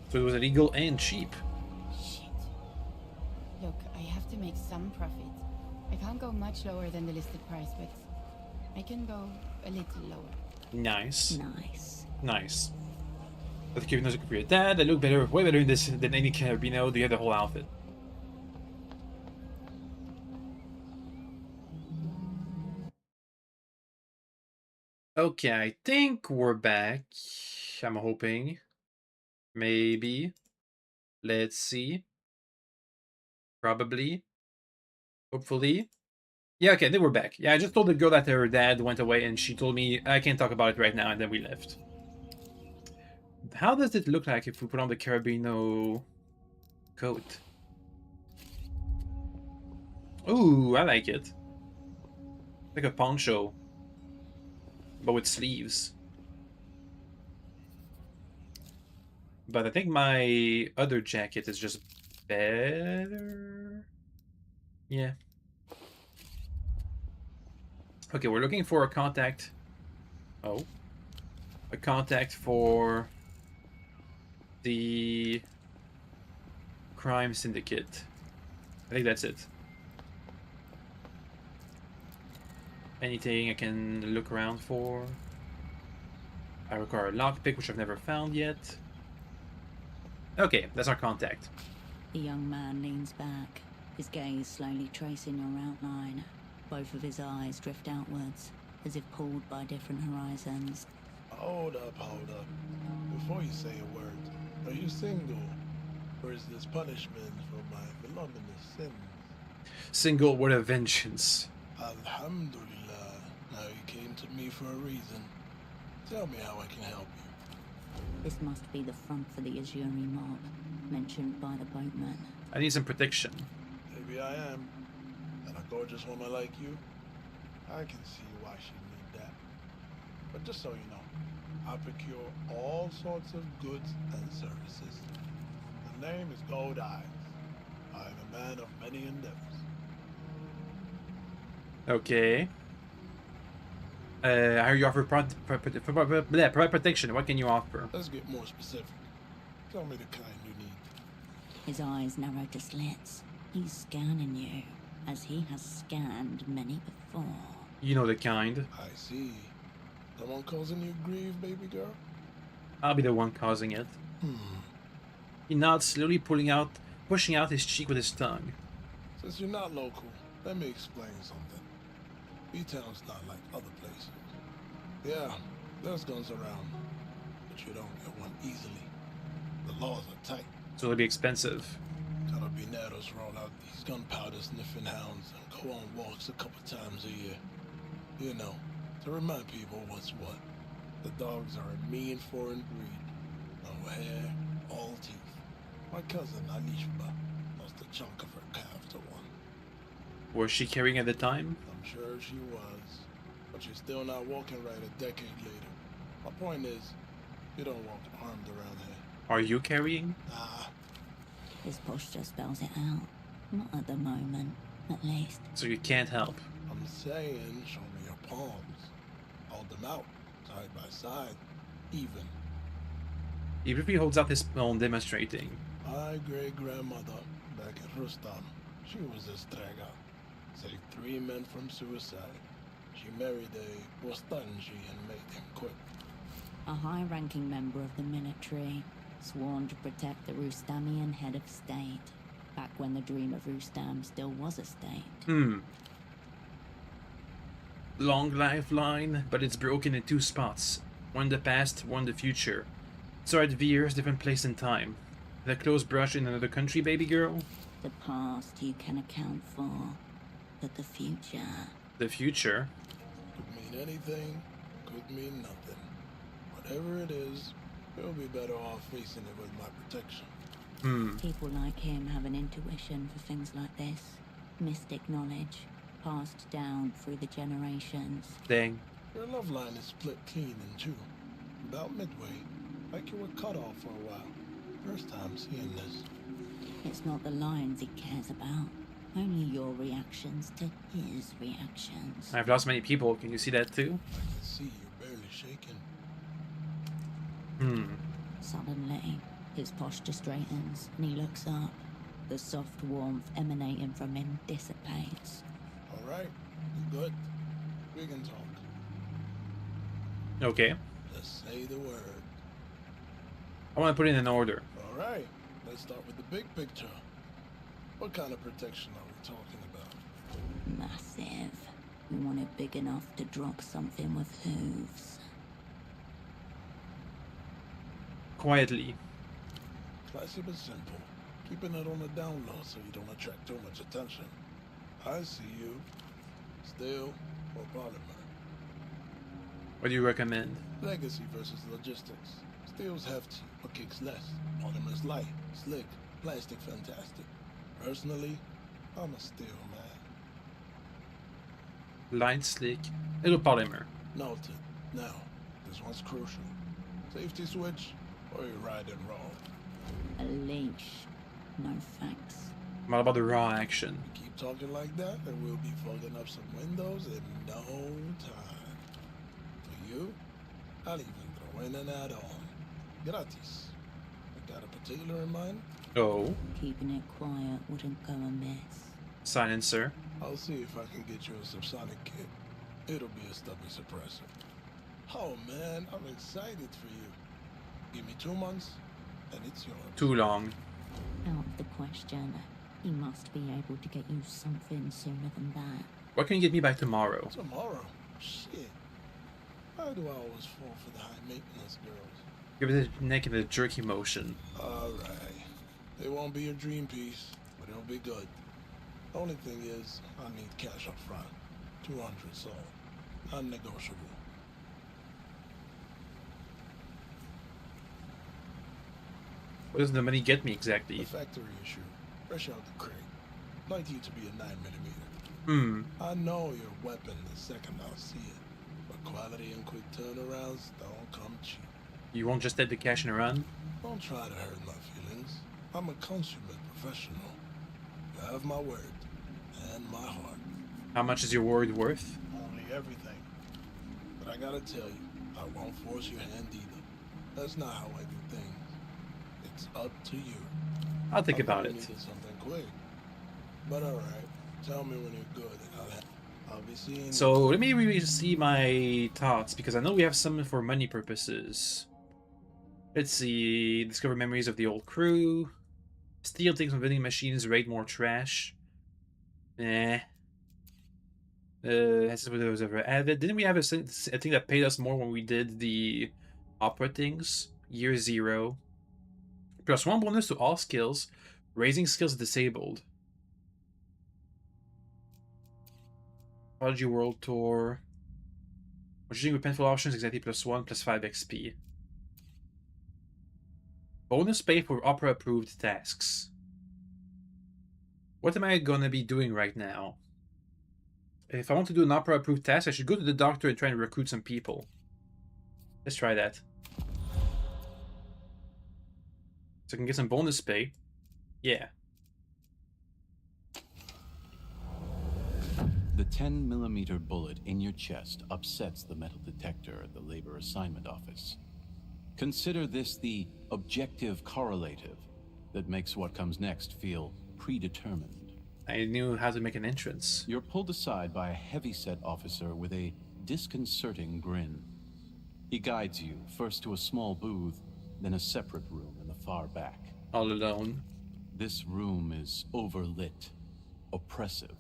So it was illegal and cheap. Shit. Look, I have to make some profit. I can't go much lower than the listed price, but I can go a little lower. Nice. Nice. Nice. But the Carabino's looking for your dad. They look better, way better in this than any Carabino. Do you have the whole outfit? Okay, I think we're back. I'm hoping. Maybe. Let's see. Probably. Hopefully. Yeah, okay, they were back. Yeah, I just told the girl that her dad went away and she told me I can't talk about it right now, and then we left. How does it look like if we put on the Carabino coat? Ooh, I like it. Like a poncho. But with sleeves. But I think my other jacket is just better. Yeah. Okay, we're looking for a contact. Oh. A contact for the crime syndicate. I think that's it. Anything I can look around for? I require a lockpick, which I've never found yet. Okay, that's our contact. The young man leans back, his gaze slowly tracing your outline. Both of his eyes drift outwards, as if pulled by different horizons. Hold up, hold up. Before you say a word, are you single? Or is this punishment for my voluminous sins? Single with a vengeance. Alhamdulillah. Now you came to me for a reason. Tell me how I can help you. This must be the front for the Azuri mob, mentioned by the boatman. I need some protection. Maybe I am. And a gorgeous woman like you, I can see why she'd need that. But just so you know, I procure all sorts of goods and services. The name is Gold Eyes. I am a man of many endeavors. Okay. I heard you offer provide protection. What can you offer? Let's get more specific. Tell me the kind you need. His eyes narrow to slits. He's scanning you, as he has scanned many before. You know the kind. I see. Someone causing you grief, baby girl? I'll be the one causing it. He nods, slowly pushing out his cheek with his tongue. Since you're not local, let me explain something. B-Town's not like other places. Yeah, there's guns around, but you don't get one easily. The laws are tight. So it'll be expensive. Carabineros roll out these gunpowder sniffing hounds and go on walks a couple times a year. You know, to remind people what's what. The dogs are a mean foreign breed. No hair, all teeth. My cousin, Alishba, lost a chunk of her calf to one. Was she carrying at the time? I'm sure she was. But she's still not walking right a decade later. My point is, you don't walk armed around here. Are you carrying? Nah, His posture spells it out. Not at the moment, at least. So you can't help. I'm saying, show me your palms. Hold them out, side by side, even. He briefly holds out his palm, demonstrating. My great-grandmother, back at Rustam, she was a strega. Saved 3 men from suicide. She married a Bostanji and made him quit. A high-ranking member of the military, sworn to protect the Rustamian head of state, back when the dream of Rustam still was a state. Long lifeline, but it's broken in 2 spots. One the past, one the future. So it veers, different place and time. The close brush in another country, baby girl? The past you can account for, but the future... The future? Could mean anything, could mean nothing. Whatever it is, you'll be better off facing it with my protection. People like him have an intuition for things like this. Mystic knowledge, passed down through the generations. Dang. Your love line is split clean in 2. About midway, like you were cut off for a while. First time seeing this. It's not the lines he cares about, only your reactions to his reactions. I've lost many people, can you see that too? I can see you're barely shaking. Suddenly, his posture straightens and he looks up. The soft warmth emanating from him dissipates. All right, you're good. We can talk. Okay. Just say the word. I want to put it in order. All right, let's start with the big picture. What kind of protection are we talking about? Massive. We want it big enough to drop something with hooves. Quietly. Classy but simple. Keeping it on the down low so you don't attract too much attention. I see you. Steel or polymer? What do you recommend? Legacy versus logistics. Steel's hefty, but kicks less. Polymer's light, slick, plastic fantastic. Personally, I'm a steel man. Line slick. Little polymer. Noted. Now, this one's crucial. Safety switch, or you riding raw? A leash. No thanks. What about the raw action? Keep talking like that, and we'll be fogging up some windows in no time. For you, I'll even throw in an add-on. Gratis. You got a particular in mind? Oh. Keeping it quiet wouldn't go amiss. Silencer. I'll see if I can get you a subsonic kit. It'll be a stubby suppressor. Oh man, I'm excited for you. Give me 2 months, and it's yours. Too long. Out of the question. He must be able to get you something sooner than that. What can you get me by tomorrow? Tomorrow? Shit. Why do I always fall for the high maintenance girls? Give it a neck and a jerky motion. Alright. It won't be your dream piece, but it'll be good. Only thing is, I need cash up front. 200 so. Non-negotiable. What does the money get me exactly? The factory issue. Fresh out the crate. Like you to be a 9mm. I know your weapon the second I see it. But quality and quick turnarounds don't come cheap. You won't just take the cash and run? Don't try to hurt my feelings. I'm a consummate professional. You have my word. And my heart. How much is your word worth? Only everything. But I gotta tell you, I won't force your hand either. That's not how I do things. It's up to you. I'll think I about thought it. you needed something quick. But alright. Tell me when you're good and I'll be seeing So let me see my thoughts, because I know we have some for money purposes. Let's see. Discover memories of the old crew. Steal things from vending machines, raid more trash. Eh. That's what was ever added. Didn't we have a thing that paid us more when we did the opera things? Year 0. +1 bonus to all skills. Raising skills disabled. Prodigy World Tour. Choosing with painful options exactly +1, +5 XP. Bonus pay for opera approved tasks. What am I gonna be doing right now? If I want to do an opera approved task, I should go to the doctor and try and recruit some people. Let's try that. So I can get some bonus pay. Yeah. The 10mm bullet in your chest upsets the metal detector at the labor assignment office. Consider this the objective correlative that makes what comes next feel predetermined. I knew how to make an entrance. You're pulled aside by a heavy-set officer with a disconcerting grin. He guides you first to a small booth, then a separate room in the far back. All alone. This room is overlit, oppressive.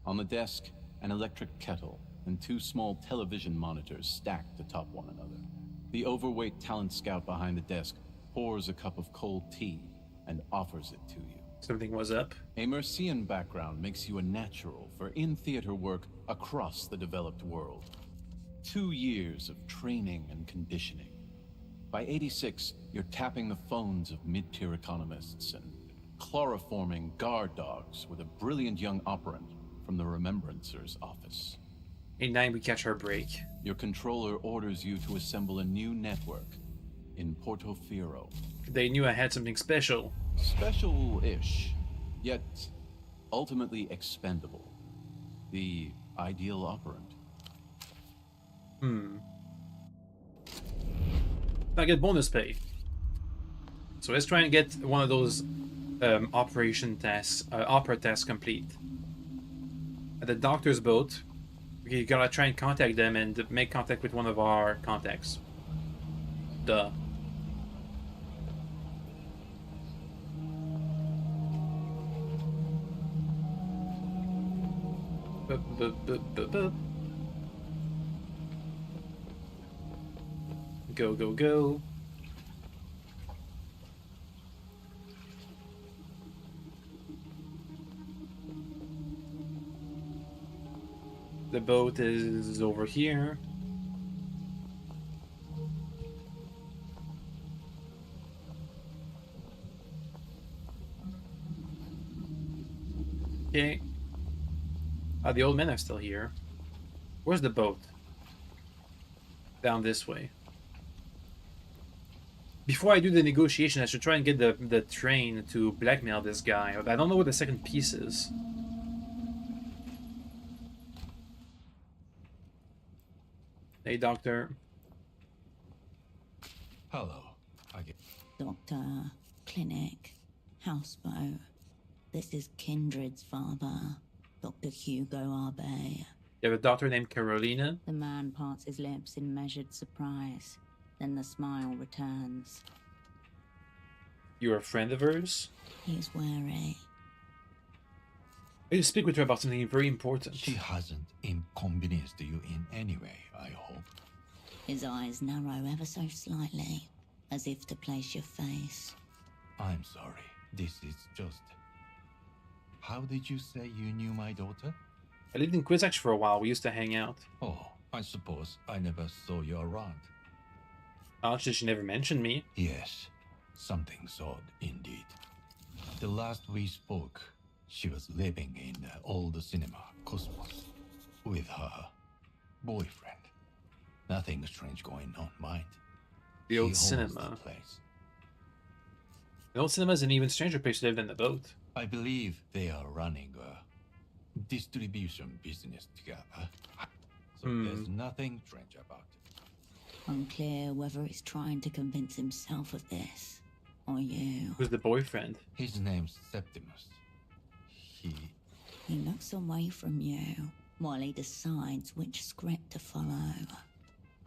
On the desk, an electric kettle and 2 small television monitors stacked atop one another. The overweight talent scout behind the desk pours a cup of cold tea and offers it to you. Something was up. A Mercian background makes you a natural for in-theater work across the developed world. 2 years of training and conditioning. By 86, you're tapping the phones of mid-tier economists and chloroforming guard dogs with a brilliant young operant from the Remembrancer's office. 89, we catch our break. Your controller orders you to assemble a new network in Portofino. They knew I had something special. Special-ish, yet ultimately expendable. The ideal operant. I get bonus pay. So let's try and get one of those operation tasks, opera tasks complete. At the doctor's boat, we gotta try and contact them and make contact with one of our contacts. Duh. Go, go, go. The boat is over here. Okay. The old men are still here. Where's the boat? Down this way. Before I do the negotiation, I should try and get the train to blackmail this guy. I don't know what the second piece is. Hey, doctor. Hello. I get... Doctor, clinic, houseboat. This is Kindred's father, Dr. Hugo Arbe. You have a daughter named Carolina? The man parts his lips in measured surprise. Then the smile returns. You're a friend of hers? He's wary. I need to speak with her about something very important. She hasn't inconvenienced you in any way, I hope. His eyes narrow ever so slightly, as if to place your face. I'm sorry. This is just... How did you say you knew my daughter? I lived in Quizax for a while. We used to hang out. Oh, I suppose I never saw you around. Actually, she never mentioned me. Yes, something's odd indeed. The last we spoke, she was living in the old cinema, Cosmos, with her boyfriend. Nothing strange going on, mind. The old He owns cinema. the place. The old cinema is an even stranger place to live than the boat. I believe they are running a distribution business together. So there's nothing strange about it. Unclear whether he's trying to convince himself of this, or you. Who's the boyfriend? His name's Septimus. He looks away from you, while he decides which script to follow.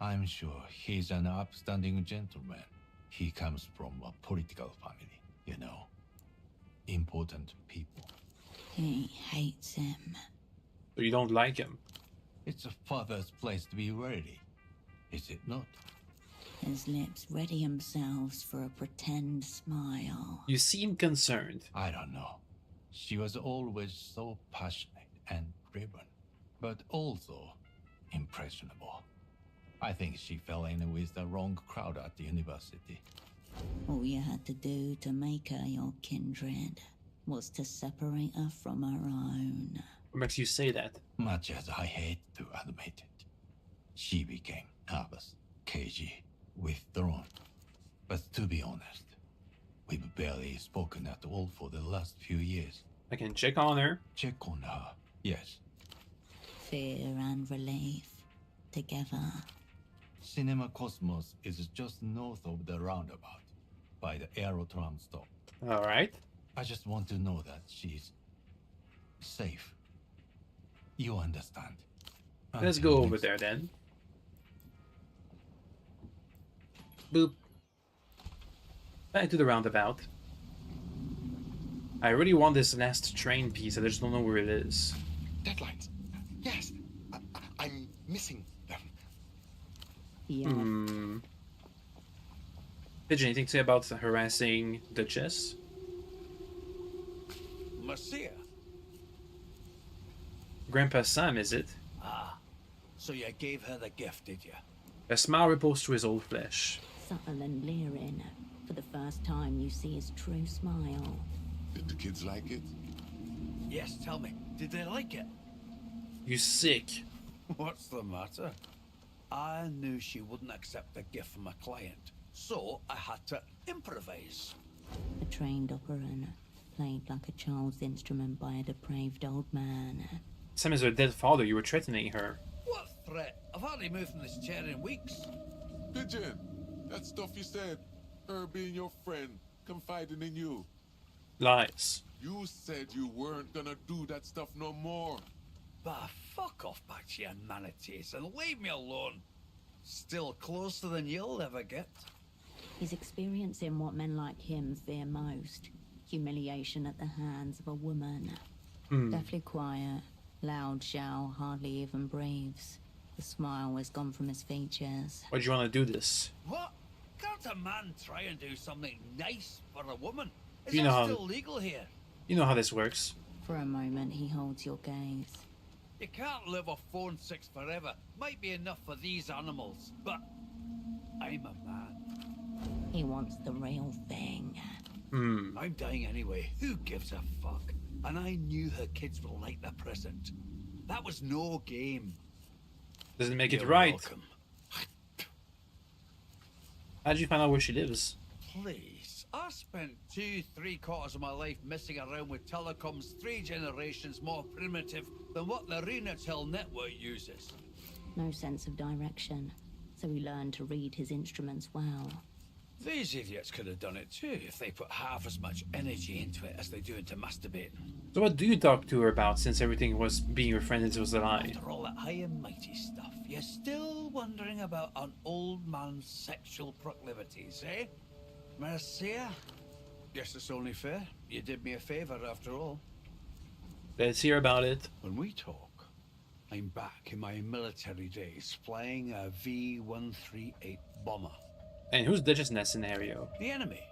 I'm sure he's an upstanding gentleman. He comes from a political family, you know. Important people. He hates him. So you don't like him. It's a father's place to be ready, is it not? His lips ready themselves for a pretend smile. You seem concerned. I don't know. She was always so passionate and driven, but also impressionable. I think she fell in with the wrong crowd at the university. All you had to do to make her your kindred was to separate her from her own. What makes you say that? Much as I hate to admit it, she became nervous, cagey, withdrawn. But to be honest, we've barely spoken at all for the last few years. I can check on her. Check on her, yes. Fear and relief together. Cinema Cosmos is just north of the roundabout, by the Aerotram stop. All right. I just want to know that she's safe. You understand? Let's Until go over next- there then. Boop. Back to the roundabout. I really want this last train piece. I just don't know where it is. Deadlines. Yes, I'm missing them. Yeah. Pigeon, anything to say about harassing Duchess? Marcia. Grandpa Sam, is it? Ah, so you gave her the gift, did you? A smile ripples to his old flesh. Subtle and leering. For the first time, you see his true smile. Did the kids like it? Yes, tell me, did they like it? You sick. What's the matter? I knew she wouldn't accept a gift from a client, so I had to improvise. A trained operan, played like a child's instrument by a depraved old man. Sam is her dead father. You were threatening her. What threat? I've hardly moved from this chair in weeks. Pigeon, that stuff you said, her being your friend, confiding in you. Lies. You said you weren't gonna do that stuff no more. Bah, fuck off back to your manatees and leave me alone. Still closer than you'll ever get. He's experiencing what men like him fear most. Humiliation at the hands of a woman. Deathly quiet, loud shout, hardly even breathes. The smile has gone from his features. Why'd you want to do this? What? Can't a man try and do something nice for a woman? Is You that know how- still legal here? You know how this works. For a moment, he holds your gaze. You can't live off phone six forever. Might be enough for these animals, but I'm a man. He wants the real thing. I'm dying anyway. Who gives a fuck? And I knew her kids were like the present. That was no game. Doesn't make it You're right. welcome. How'd you find out where she lives? Please. I spent 3/4 of my life messing around with telecoms 3 generations more primitive than what the Renatel network uses. No sense of direction, so he learned to read his instruments well. These idiots could have done it too if they put half as much energy into it as they do into masturbating. So what do you talk to her about since everything was being your friend was a lie? After all that high and mighty stuff, you're still wondering about an old man's sexual proclivities, eh? Marcia? Guess it's only fair. You did me a favor after all. Let's hear about it. When we talk, I'm back in my military days flying a V-138 bomber. And who's Duchess in that scenario? The enemy.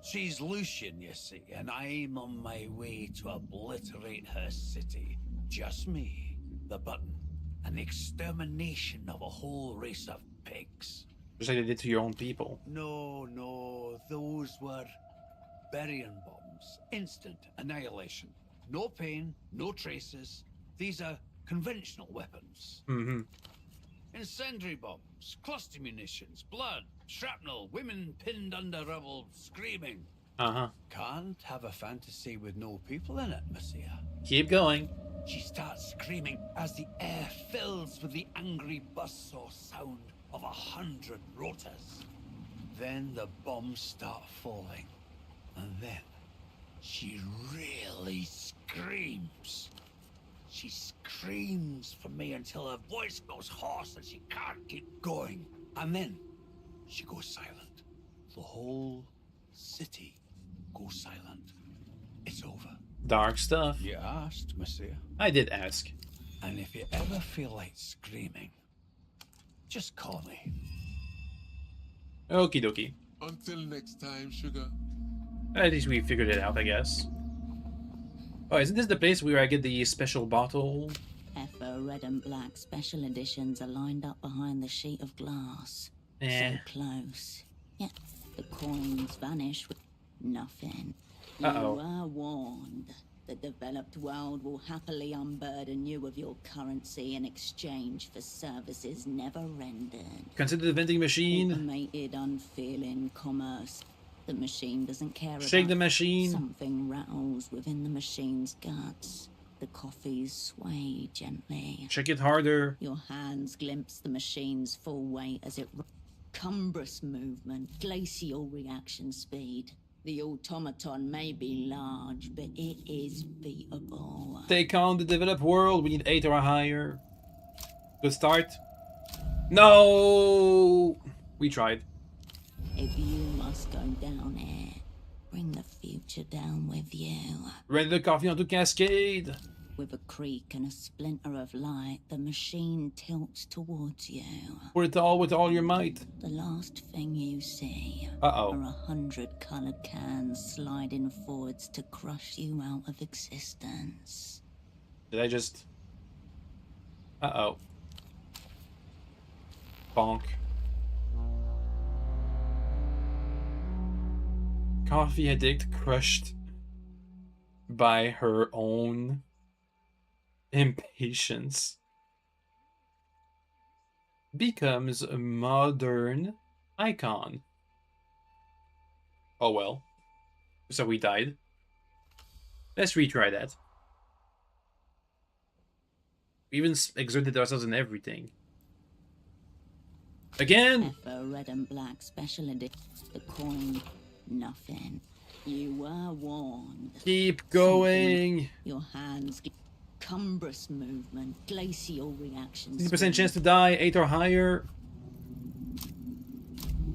She's Lucian, you see, and I'm on my way to obliterate her city. Just me, the button, and the extermination of a whole race of pigs. Just like they did to your own people. No, those were burying bombs. Instant annihilation. No pain, no traces. These are conventional weapons. Mm-hmm. Incendiary bombs, cluster munitions, blood, shrapnel, women pinned under rubble, screaming. Uh-huh. Can't have a fantasy with no people in it, Marcia. Keep going. She starts screaming as the air fills with the angry buzzsaw sound of 100 rotors. Then the bombs start falling. And then she really screams. She screams for me until her voice goes hoarse and she can't keep going. And then she goes silent. The whole city goes silent. It's over. Dark stuff. You asked, Marcia. I did ask. And if you ever feel like screaming, just call me. Okie dokie. Until next time, sugar. At least we figured it out, I guess. Oh, isn't this the place where I get the special bottle? FO red and black special editions are lined up behind the sheet of glass. Eh. So close. Yet the coins vanish with nothing. Uh-oh. You were warned. The developed world will happily unburden you of your currency in exchange for services never rendered. Consider the vending machine. Automated, unfeeling commerce. The machine doesn't care Shake about the machine. something rattles within the machine's guts. The coffees sway gently. Shake it harder. Your hands glimpse the machine's full weight as it cumbrous movement, glacial reaction speed. The automaton may be large, but it is beatable. Take on the developed world. We need 8 or higher. Good start. No! We tried. If you must go down here, bring the future down with you. Ready the coffee onto Cascade. With a creak and a splinter of light, the machine tilts towards you. Put it all with all your might. The last thing you see Uh-oh. are 100 colored cans sliding forwards to crush you out of existence. Did I just... Uh-oh. Bonk. Coffee addict crushed by her own impatience becomes a modern icon. Oh well. So we died. Let's retry that. We even exerted ourselves in everything. Again! FO red and black special edition. The coin, nothing. You were warned. Keep going! Your hands, cumbrous movement, glacial reactions. 60% chance to die, 8 or higher.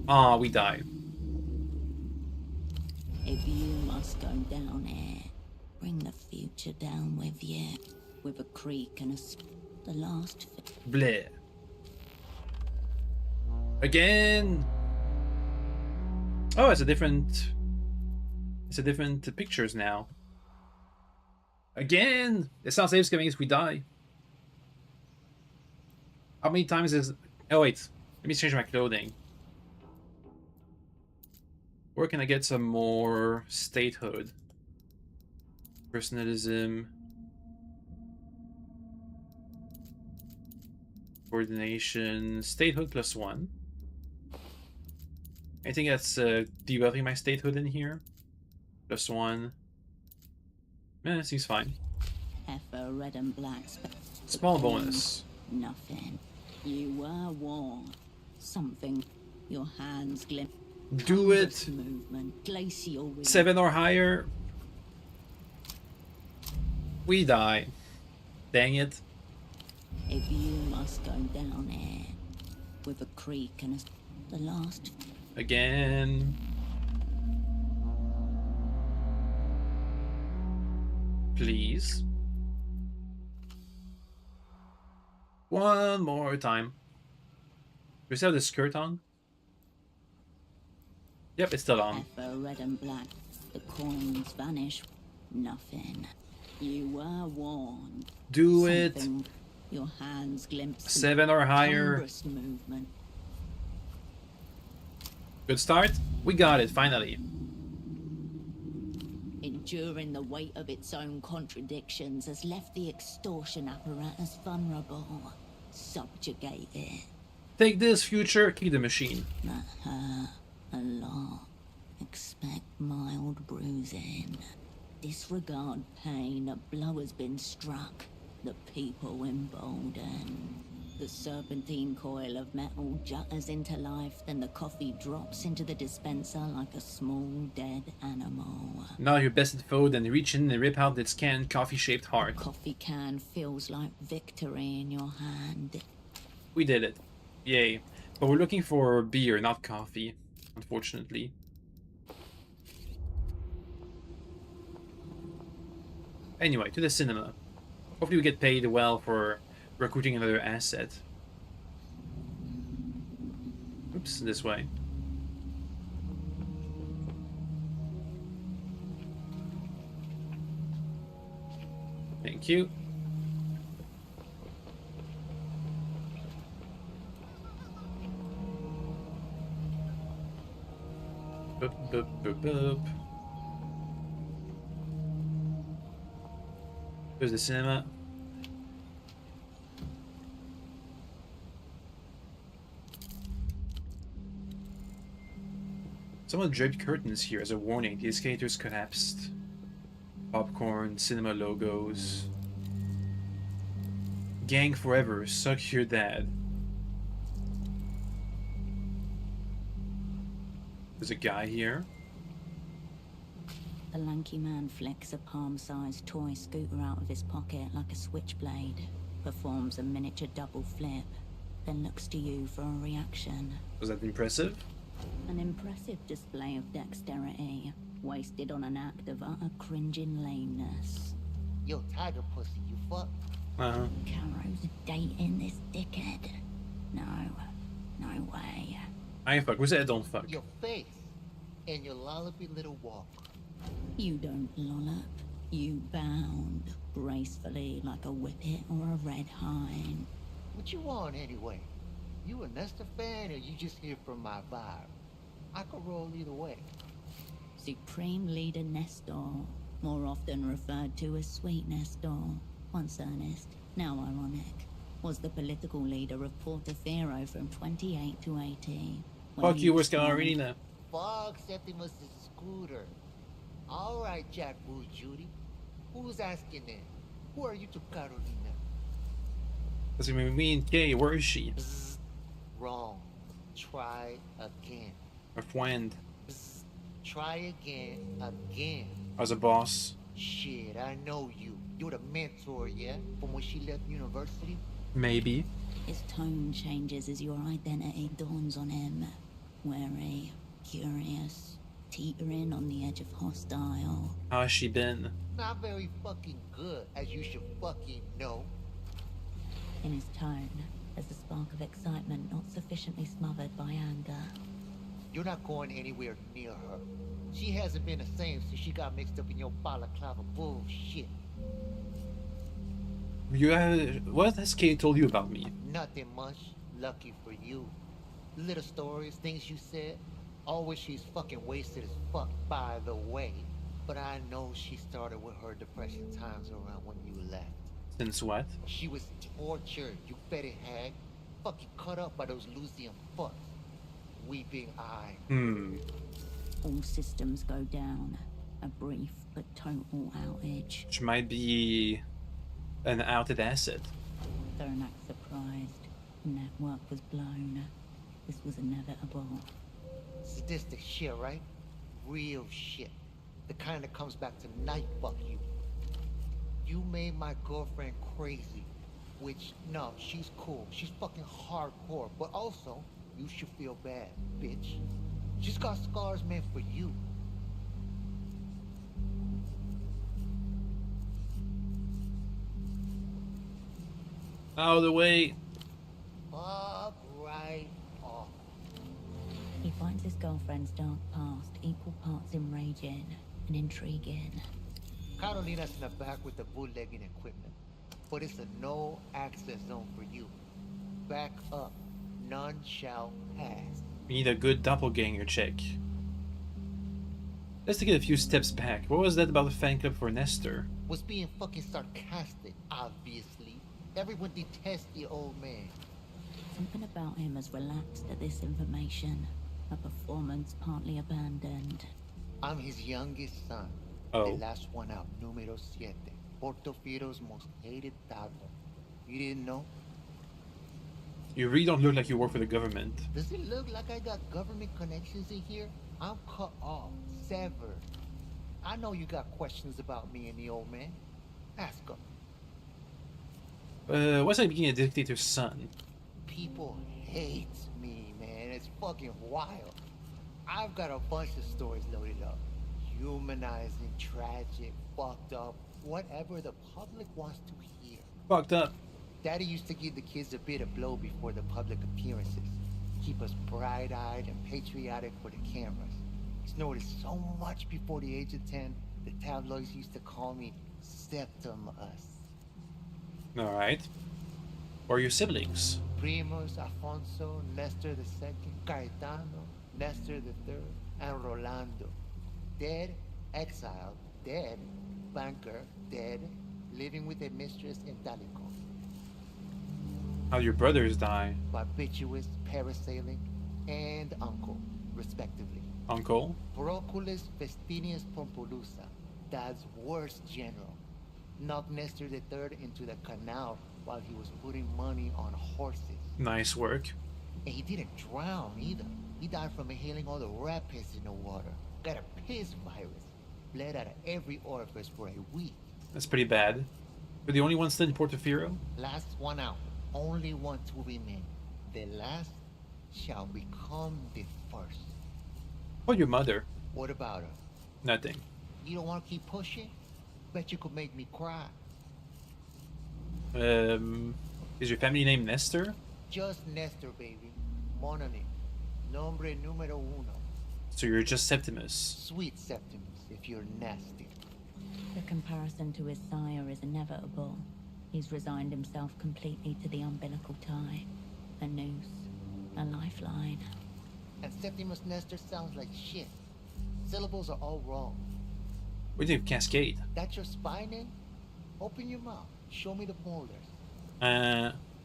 Ah, we died. If you must go down here, bring the future down with you. With a creak and the last... Bleh. Again! Oh, it's a different pictures now. Again! It's not safe coming if we die. How many times is... Oh wait, let me change my clothing. Where can I get some more statehood? Personalism. Coordination. Statehood +1. I think that's debuffing my statehood in here. +1. It seems fine. FO red and black. Small bonus. Nothing. You were warned. Something. Your hands glimpse. Do it. Movement, glacial 7 or higher. We die. Dang it. If you must go down here, with a creak and the last... Again. Please. One more time. Do we still have the skirt on? Yep, it's still on. FO red and black. The coins vanish. Nothing. You were warned. Do it. Something. Your hands glimpse 7 or higher. Movement. Good start. We got it, finally. Enduring the weight of its own contradictions has left the extortion apparatus vulnerable. Subjugate it. Take this, future. Keep the machine. That hurt a lot. Expect mild bruising. Disregard pain. A blow has been struck. The people emboldened. The serpentine coil of metal jutters into life, then the coffee drops into the dispenser like a small dead animal. Now your best foe, then reach in and rip out its canned coffee-shaped heart. The coffee can feels like victory in your hand. We did it. Yay. But we're looking for beer, not coffee, unfortunately. Anyway, to the cinema. Hopefully we get paid well for recruiting another asset. Oops, this way. Thank you. Boop, boop, boop, boop. There's the cinema. Someone draped curtains here as a warning. The escalators collapsed. Popcorn, cinema logos. Gang forever, suck your dad. There's a guy here. The lanky man flicks a palm-sized toy scooter out of his pocket like a switchblade, performs a miniature double flip, then looks to you for a reaction. Was that impressive? An impressive display of dexterity, wasted on an act of utter cringing lameness. Yo, tiger pussy, you fuck? Uh-huh. Caro's dating this dickhead? No, no way. I fuck. Who said don't fuck? Your face and your lollopy little walk. You don't lollop. You bound gracefully like a whippet or a red hind. What you want anyway? You a Nestor fan or you just here for my vibe? I could roll either way. Supreme Leader Nestor, more often referred to as Sweet Nestor, once earnest, now ironic, was the political leader of Portofino from 28 to 80. Fuck you, we're Scalarina. Fuck Septimus' scooter. Alright, Jack Boo Judy. Who's asking then? Who are you to Carolina? That's gonna be me and Kay. Where is she? Bzz. Wrong. Try again. My friend. Bzz. Try again. I was a boss. Shit, I know you. You're the mentor, yeah? From when she left university? Maybe. His tone changes as your identity dawns on him. Wary, curious, teetering on the edge of hostile. How has she been? Not very fucking good, as you should fucking know. In his tone, there's a spark of excitement not sufficiently smothered by anger. You're not going anywhere near her. She hasn't been the same since she got mixed up in your balaclava bullshit. What has Kay told you about me? Nothing much. Lucky for you. Little stories, things you said. Always she's fucking wasted as fuck, by the way. But I know she started with her depression times around when you left. Since what? She was tortured, you fetid hag. Fucking cut up by those Lucian fucks. Weeping eye. All systems go down. A brief but total outage. Which might be an outed asset. Thurnak surprised. Network was blown. This was inevitable. Sadistic shit, right? Real shit. The kind that comes back to night fuck you. You made my girlfriend crazy. Which, no, she's cool. She's fucking hardcore. But also, you should feel bad, bitch. She's got scars meant for you. Out of the way. Fuck right off. He finds his girlfriend's dark past equal parts enraging and intriguing. Carolina's in the back with the bootlegging equipment. But it's a no-access zone for you. Back up. None shall pass. We need a good doppelganger check. Let's take it a few steps back. What was that about the fan club for Nestor? Was being fucking sarcastic, obviously. Everyone detests the old man. Something about him has relaxed at this information. A performance partly abandoned. I'm his youngest son. Oh. The last one out, numero 7. Portofiero's most hated dado. You didn't know? You really don't look like you work for the government. Does it look like I got government connections in here? I'm cut off, severed. I know you got questions about me and the old man. Ask him. What's like being a dictator's son? People hate me, man. It's fucking wild. I've got a bunch of stories loaded up. Humanizing, tragic, fucked up, whatever the public wants to hear. Fucked up. Daddy used to give the kids a bit of blow before the public appearances. Keep us bright-eyed and patriotic for the cameras. Snorted so much before the age of 10, the tabloids used to call me Septimus. Alright. Or your siblings? Primos, Alfonso, Nestor II, Caetano, Nestor III, and Rolando. Dead, exiled, dead, banker, dead, living with a mistress in Dalico. How your brothers die? Barbiturious, parasailing, and uncle, respectively. Uncle? Proculus Vestinius Pompolusa, Dad's worst general. Knocked Nestor III into the canal while he was putting money on horses. Nice work. And he didn't drown either. He died from inhaling all the rat piss in the water. Got a piss virus. Bled out of every orifice for a week. That's pretty bad. We're the only ones still in Portofino? Last one out. Only one to remain. The last shall become the first. What your mother? What about her? Nothing. You don't want to keep pushing? Bet you could make me cry. Is your family name Nestor? Just Nestor, baby. Mononym. Nombre numero uno. So you're just Septimus. Sweet Septimus, if you're nasty. The comparison to his sire is inevitable. He's resigned himself completely to the umbilical tie. A noose. A lifeline. And Septimus Nestor sounds like shit. Syllables are all wrong. What do you think of Cascade? That's your spy name? Open your mouth. Show me the boulders.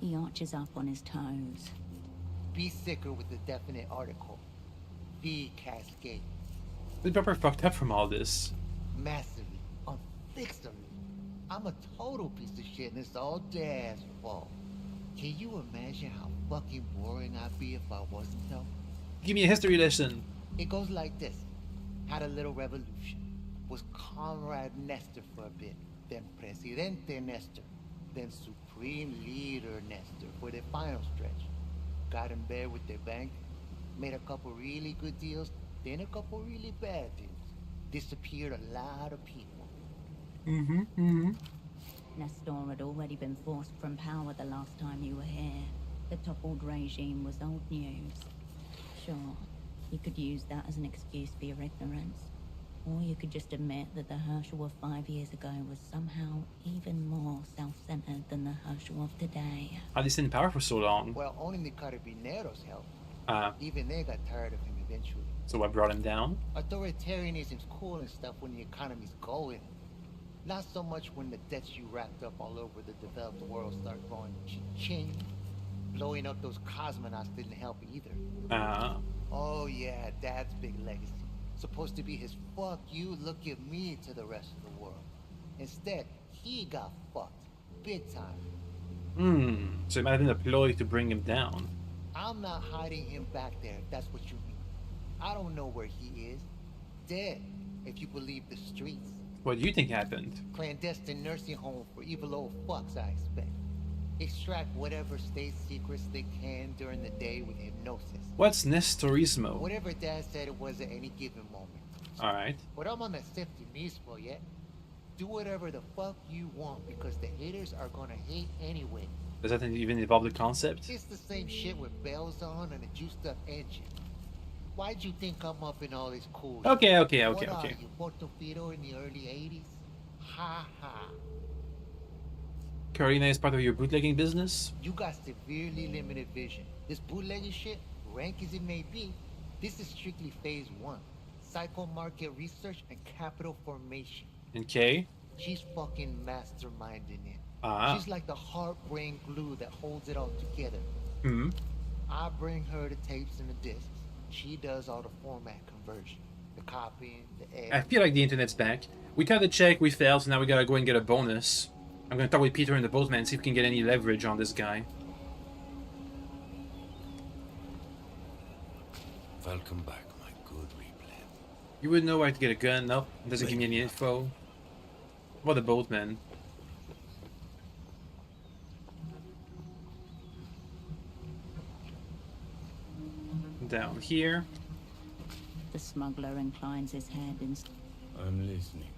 He arches up on his toes. Be sicker with the definite article. The Cascade. The proper fucked up from all this. Massively. Unfixably. I'm a total piece of shit and it's all Dad's fault. Can you imagine how fucking boring I'd be if I wasn't though? Give me a history lesson. It goes like this. Had a little revolution. Was Comrade Nestor for a bit. Then Presidente Nestor. Then Supreme Leader Nestor for the final stretch. Got in bed with their bank. Made a couple really good deals. Then a couple really bad deals. Disappeared a lot of people. Nestor had already been forced from power the last time you were here. The toppled regime was old news. Sure, you could use that as an excuse for your ignorance. Or you could just admit that the Herschel of 5 years ago was somehow even more self-centered than the Herschel of today. How did he stay in power for so long? Well, only the Carabineros helped. Even they got tired of him eventually. So what brought him down? Authoritarianism's cool and stuff when the economy's going. Not so much when the debts you racked up all over the developed world start going ching. Blowing up those cosmonauts didn't help either. Oh yeah, Dad's big legacy. Supposed to be his fuck you, look at me to the rest of the world. Instead, he got fucked. Big time. So it might have been a ploy to bring him down. I'm not hiding him back there, if that's what you mean. I don't know where he is. Dead, if you believe the streets. What do you think happened? Clandestine nursing home for evil old fucks, I expect. Extract whatever state secrets they can during the day with hypnosis. What's Nestorismo? Whatever Dad said it was at any given moment. Alright. But I'm on the Septimismo yet. Do whatever the fuck you want because the haters are gonna hate anyway. Does that even involve the concept? It's the same shit with bells on and a juiced up engine. Why'd you think I'm up in all this cool shit? Okay. What are you, Portofino in the early 80s? Ha ha. Carolina is part of your bootlegging business? You got severely limited vision. This bootlegging shit, rank as it may be, this is strictly phase 1. Psycho market research and capital formation. Okay. She's fucking masterminding it. She's like the heart brain glue that holds it all together. I bring her the tapes and the discs. She does all the format conversion. The copying, the editing. I feel like the internet's back. We tried to check, we failed, so now we gotta go and get a bonus. I'm gonna talk with Peter and the boatman and see if we can get any leverage on this guy. Welcome back, my good replay. You would know where to get a gun. Nope, it doesn't give me any info. What a boatman. Down here. The smuggler inclines his head and... I'm listening.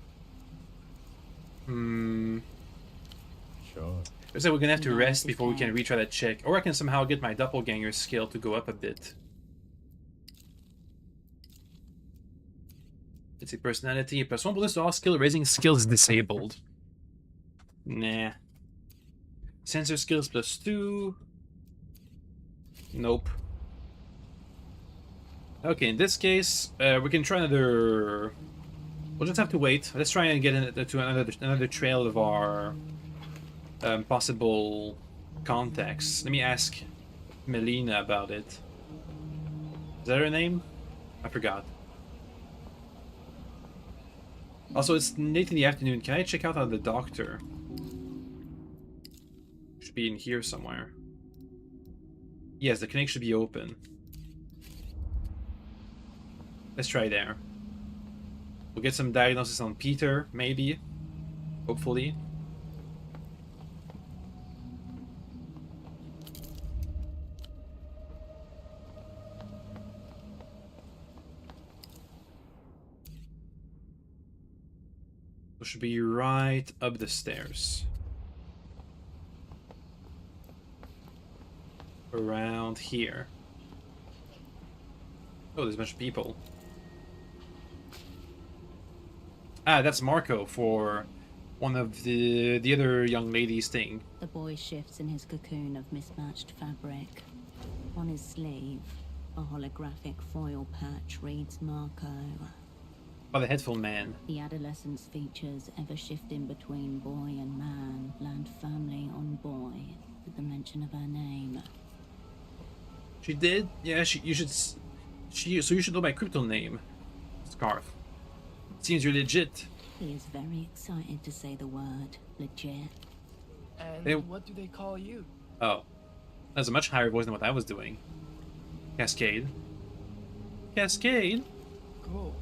Sure. Looks like we're gonna have to No, rest this before we can can't. retry that check. Or I can somehow get my doppelganger skill to go up a bit. It's a personality. +1 bonus to all skill. Raising skills disabled. Nah. Sensor skills +2. Nope. Okay, in this case, we can try another... We'll just have to wait. Let's try and get into another trail of our possible contacts. Let me ask Melina about it. Is that her name? I forgot. Also, it's late in the afternoon. Can I check out on the doctor? Should be in here somewhere. Yes, the clinic should be open. Let's try there. We'll get some diagnosis on Peter, maybe. Hopefully. It should be right up the stairs. Around here. Oh, there's a bunch of people. Ah, that's Marco for one of the other young ladies thing. The boy shifts in his cocoon of mismatched fabric. On his sleeve, a holographic foil patch reads Marco. Oh, the headphone man. The adolescent's features ever shifting between boy and man land firmly on boy with the mention of her name. She did? Yeah, so you should know my crypto name. Scarf. Seems you're legit. He is very excited to say the word legit. And what do they call you? Oh. That's a much higher voice than what I was doing. Cascade. Cascade? Cool.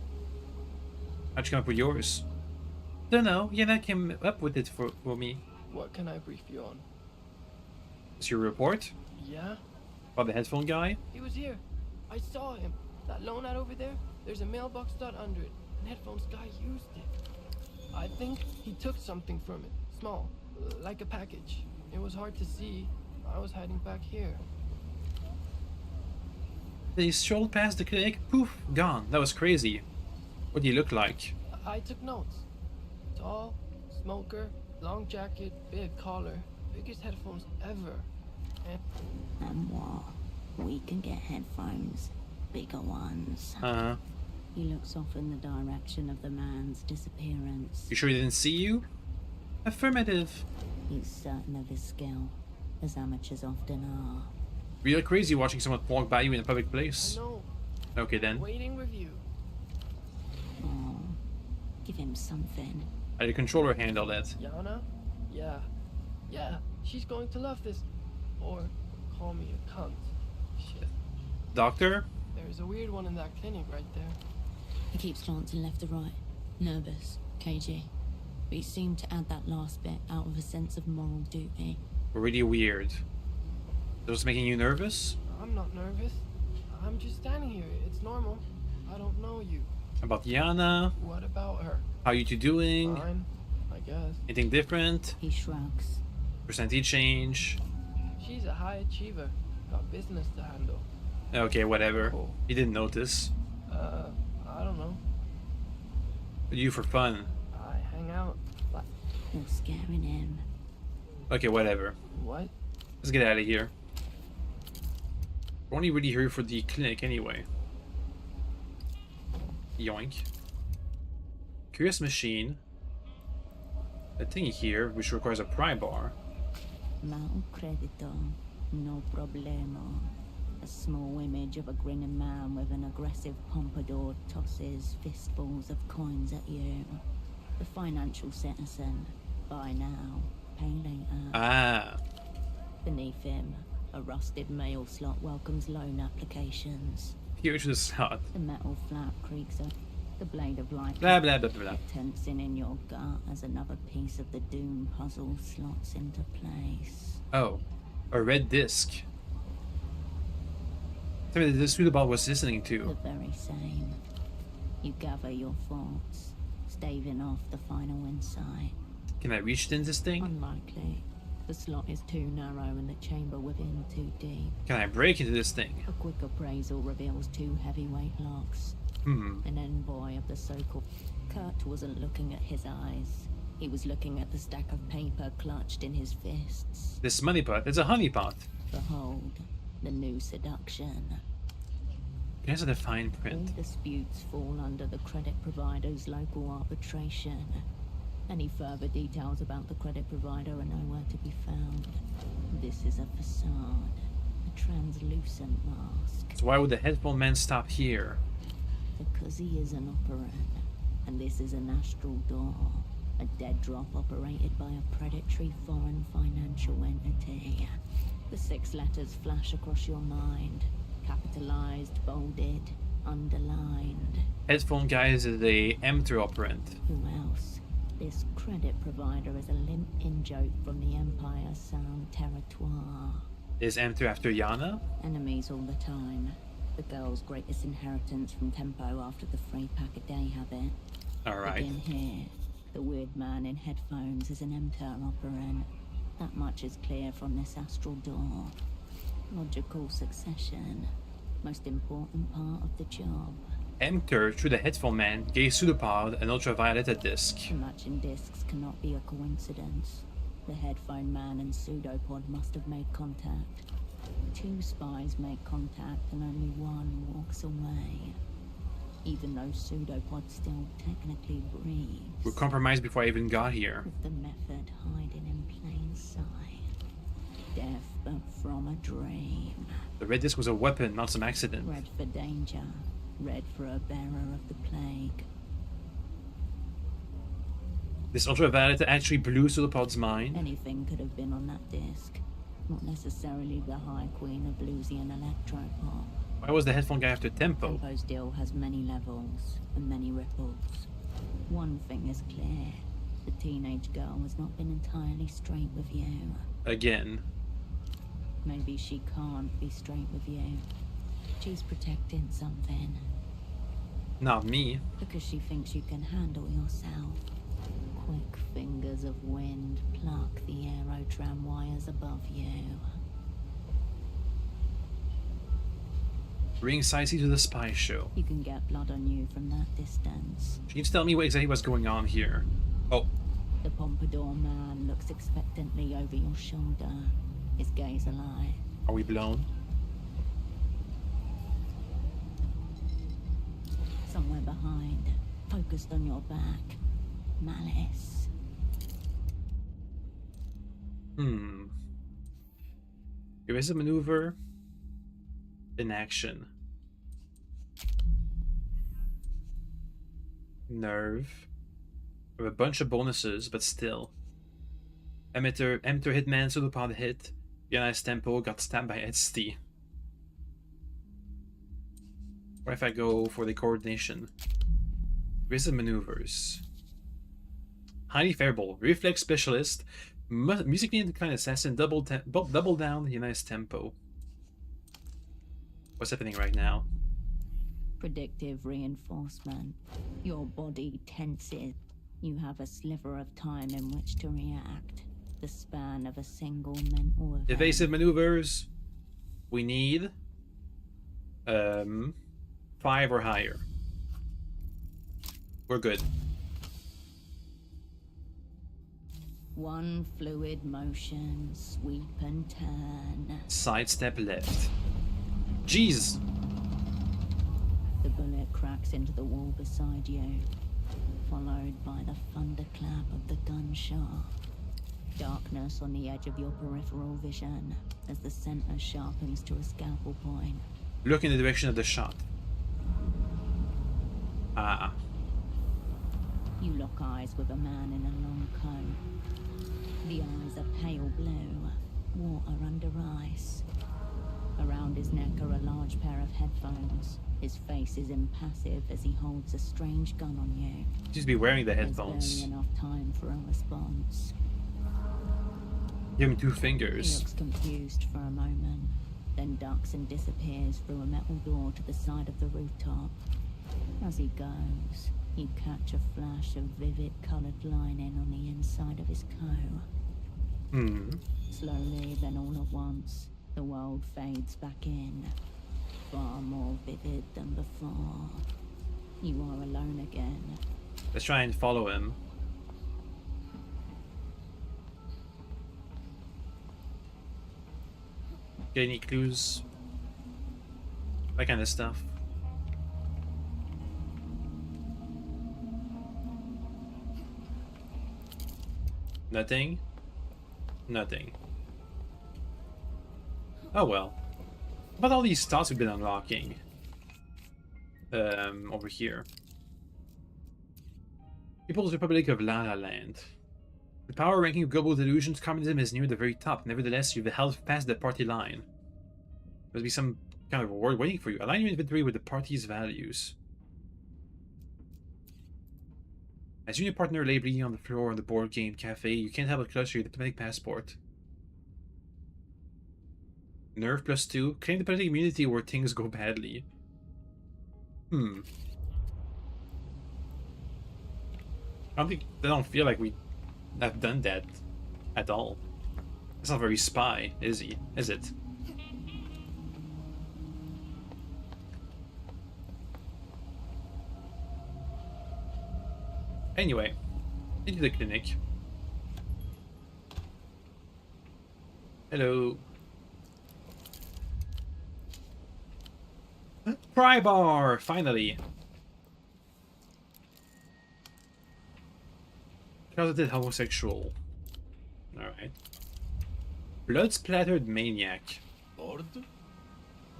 How'd you come up with yours? Dunno, Yana came up with it for me. What can I brief you on? Is your report? Yeah? About the headphone guy? He was here. I saw him. That loan out over there, there's a mailbox dot under it. And headphones guy used it. I think he took something from it. Small. Like a package. It was hard to see. I was hiding back here. They strolled past the clinic. Poof, gone. That was crazy. What do you look like? I took notes. Tall, smoker, long jacket, big collar. Biggest headphones ever. And what? We can get headphones. Bigger ones. Uh-huh. He looks off in the direction of the man's disappearance. You sure he didn't see you? Affirmative. He's certain of his skill, as amateurs often are. Real crazy watching someone walk by you in a public place. I know. Okay then. Waiting review. Oh, give him something. How did the controller handle that? Yana? Yeah. Yeah, she's going to love this. Or call me a cunt. Shit. Doctor? There's a weird one in that clinic right there. He keeps glancing left to right. Nervous. KG. But he seemed to add that last bit out of a sense of moral duty. Really weird. Those making you nervous? I'm not nervous. I'm just standing here. It's normal. I don't know you. About Yana? What about her? How you two doing? Fine, I guess. Anything different? He shrugs. Percentage change? She's a high achiever. Got business to handle. Okay, whatever. Cool. You didn't notice. I don't know. You for fun. I hang out. Like... You're scaring him. Okay, whatever. What? Let's get out of here. We're only really here for the clinic anyway. Yoink. Curious machine. A thingy here, which requires a pry bar. Mal credito, no problemo. A small image of a grinning man with an aggressive pompadour tosses fistfuls of coins at you. The financial citizen. Buy now, pay later. Ah. Beneath him, a rusted mail slot welcomes loan applications. Here's the slot. The metal flap creaks up. The blade of light. Blah blah blah blah. Tensing in your gut as another piece of the Doom puzzle slots into place. Oh, a red disc. Tell me this Sweetball was listening to. The very same. You gather your thoughts. staving off the final insight. Can I reach it in this thing? Unlikely. The slot is too narrow and the chamber within too deep. Can I break into this thing? A quick appraisal reveals 2 heavyweight locks. An envoy of the so-called... Kurt wasn't looking at his eyes. He was looking at the stack of paper clutched in his fists. This money pot, it's a honey pot. Behold, the new seduction. Here's the fine print. All disputes fall under the credit provider's local arbitration. Any further details about the credit provider are nowhere to be found. This is a facade, a translucent mask. So why would the headphone man stop here? Because he is an operand, and this is an astral door. A dead drop operated by a predatory foreign financial entity. The 6 letters flash across your mind. Capitalized, bolded, underlined. Headphone guy is a amateur operant. Who else? This credit provider is a limp in-joke from the Empire Sound territoire. Is amateur after Yana? Enemies all the time. The girl's greatest inheritance from Tempo after the free pack-a-day habit. Alright. Begin here. The weird man in headphones is an MTER operand. That much is clear from this astral door. Logical succession. Most important part of the job. Enter through the headphone man gave Pseudopod an ultraviolet disc. The matching discs cannot be a coincidence. The headphone man and Pseudopod must have made contact. 2 spies make contact and only one walks away. Even though Pseudopod still technically breathes. We're compromised before I even got here. With the method hiding in plain sight. Death but from a dream. The red disc was a weapon, not some accident. Red for danger. Red for a bearer of the plague. This ultraviolet actually blew Pseudopod's mind. Anything could have been on that disc. Not necessarily the High Queen of Bluesy and Electropop. Why was the headphone guy after Tempo? Tempo's deal has many levels and many ripples. One thing is clear. The teenage girl has not been entirely straight with you. Again. Maybe she can't be straight with you. She's protecting something. Not me. Because she thinks you can handle yourself. Quick fingers of wind pluck the aerotram wires above you. Bring Sicey to the spy show. You can get blood on you from that distance. Can you tell me what exactly what's going on here? Oh. The pompadour man looks expectantly over your shoulder. His gaze alight. Are we blown? Somewhere behind, focused on your back. Malice. There is a maneuver in action. Nerve. We have a bunch of bonuses, but still. Emitter hitman Pseudopod hit. Yana's Tempo got stabbed by ST. What if I go for the coordination? Rhythm maneuvers. Highly favorable. Reflex specialist. Musically inclined assassin. Double down Yana's Tempo. What's happening right now? Predictive reinforcement. Your body tenses. You have a sliver of time in which to react. The span of a single mental event. Evasive maneuvers. We need 5 or higher. We're good. One fluid motion, sweep and turn. Sidestep left. Jeez. The bullet cracks into the wall beside you, followed by the thunderclap of the gunshot. Darkness on the edge of your peripheral vision as the center sharpens to a scalpel point. Look in the direction of the shot. Ah. You lock eyes with a man in a long coat. The eyes are pale blue, water under ice. Around his neck are a large pair of headphones. His face is impassive as he holds a strange gun on you. Just be wearing the headphones. There's barely enough time for a response. Give him 2 He fingers. looks confused for a moment, then ducks and disappears through a metal door to the side of the rooftop. As he goes, You catch a flash of vivid coloured lining on the inside of his coat. Slowly, then all at once, the world fades back in, far more vivid than before. You are alone again. Let's try and follow him. Get any clues? That kind of stuff. Nothing? Nothing. Oh well. What about all these thoughts we've been unlocking? Over here. People's Republic of La La Land. The power ranking of global delusions, communism is near the very top. Nevertheless, you've held past the party line. There'll be some kind of reward waiting for you. Align your inventory with the party's values. As you and your partner lay bleeding on the floor on the board game cafe, you can't help but clutch your diplomatic passport. Nerve +2. Claim diplomatic immunity where things go badly. I don't feel like we have done that at all. It's not very spy, is he? Is it? Anyway, into the clinic. Hello. Pry bar, finally. Closeted homosexual. Alright. Blood splattered maniac. Bored?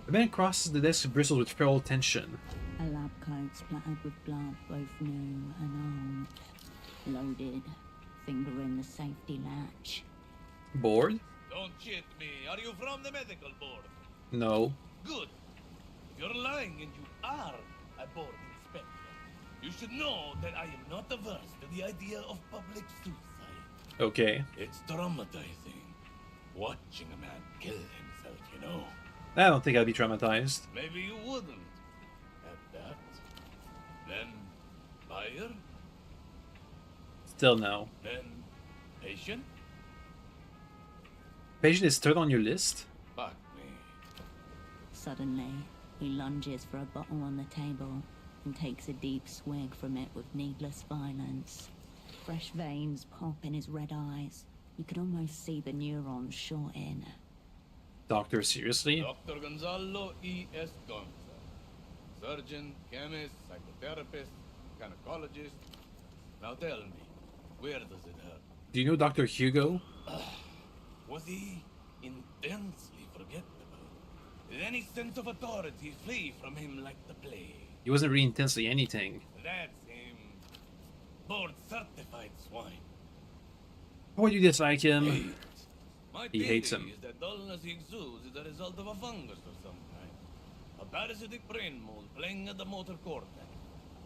The man crosses the desk, bristles with feral tension. A lab coat splattered with blood, both new and old. Loaded, fingering the safety latch. Bored? Don't cheat me. Are you from the medical board? No. Good. If you're lying and you are a board inspector, you should know that I am not averse to the idea of public suicide. Okay. It's traumatizing. Watching a man kill himself, you know. I don't think I'd be traumatized. Maybe you wouldn't. At that. Then, buyer? Still no. Then, patient? Patient is third on your list? Fuck me. Suddenly, he lunges for a bottle on the table and takes a deep swig from it with needless violence. Fresh veins pop in his red eyes. You could almost see the neurons shorten. Doctor, seriously? Dr. Gonzalo E.S. Gonza. Surgeon, chemist, psychotherapist, gynecologist. Now tell me, where does it hurt? Do you know Dr. Hugo? Was he intensely forgettable? Did any sense of authority flee from him like the plague? He wasn't really intensely anything. That's him. Board certified swine. Why do you dislike him? Hate. My He hates theory him. is that dullness he exudes is the result of a fungus of some kind. A parasitic brain mold playing at the motor cortex.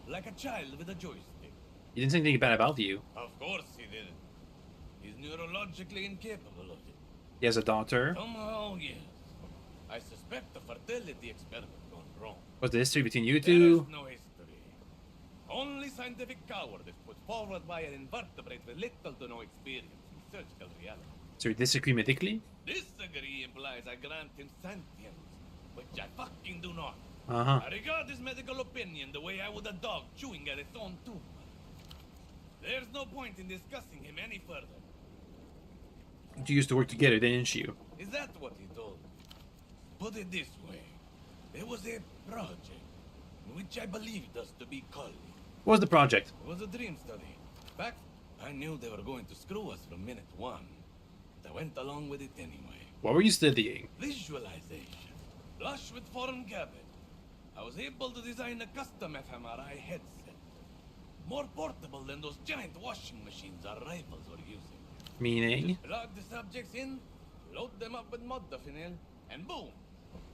Like a child with a joystick. He didn't say anything bad about you. Of course he didn't. He's neurologically incapable of it. He has a daughter. Somehow, yes. I suspect a fertility experiment gone wrong. What's the history between you There is two? no history. Only scientific cowardice put forward by an invertebrate with little to no experience in surgical reality. So you disagree medically? Disagree implies I grant him sentience, which I fucking do not. Uh-huh. I regard his medical opinion the way I would a dog chewing at its own tooth. There's no point in discussing him any further. You used to work together, didn't you? Is that what he told me? Put it this way. There was a project in which I believed us to be colleagues. What was the project? It was a dream study. In fact, I knew they were going to screw us from minute one. But I went along with it anyway. What were you studying? Visualization. Flush with foreign cabin. I was able to design a custom fMRI headset. More portable than those giant washing machines our rivals were using. Meaning? Just plug the subjects in, load them up with modafinil, and boom!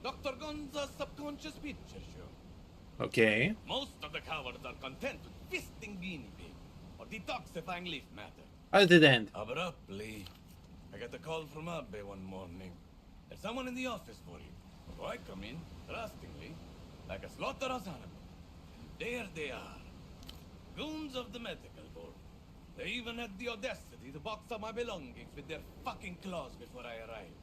Dr. Gonza's subconscious picture show. Okay. Most of the cowards are content with fisting guinea pig or detoxifying leaf matter. How did it end? Abruptly, I got a call from Abbe one morning. There's someone in the office for you. So I come in, trustingly, like a slaughterhouse animal. And there they are. Goons of the medical board. They even had the audacity to box up my belongings with their fucking claws before I arrived.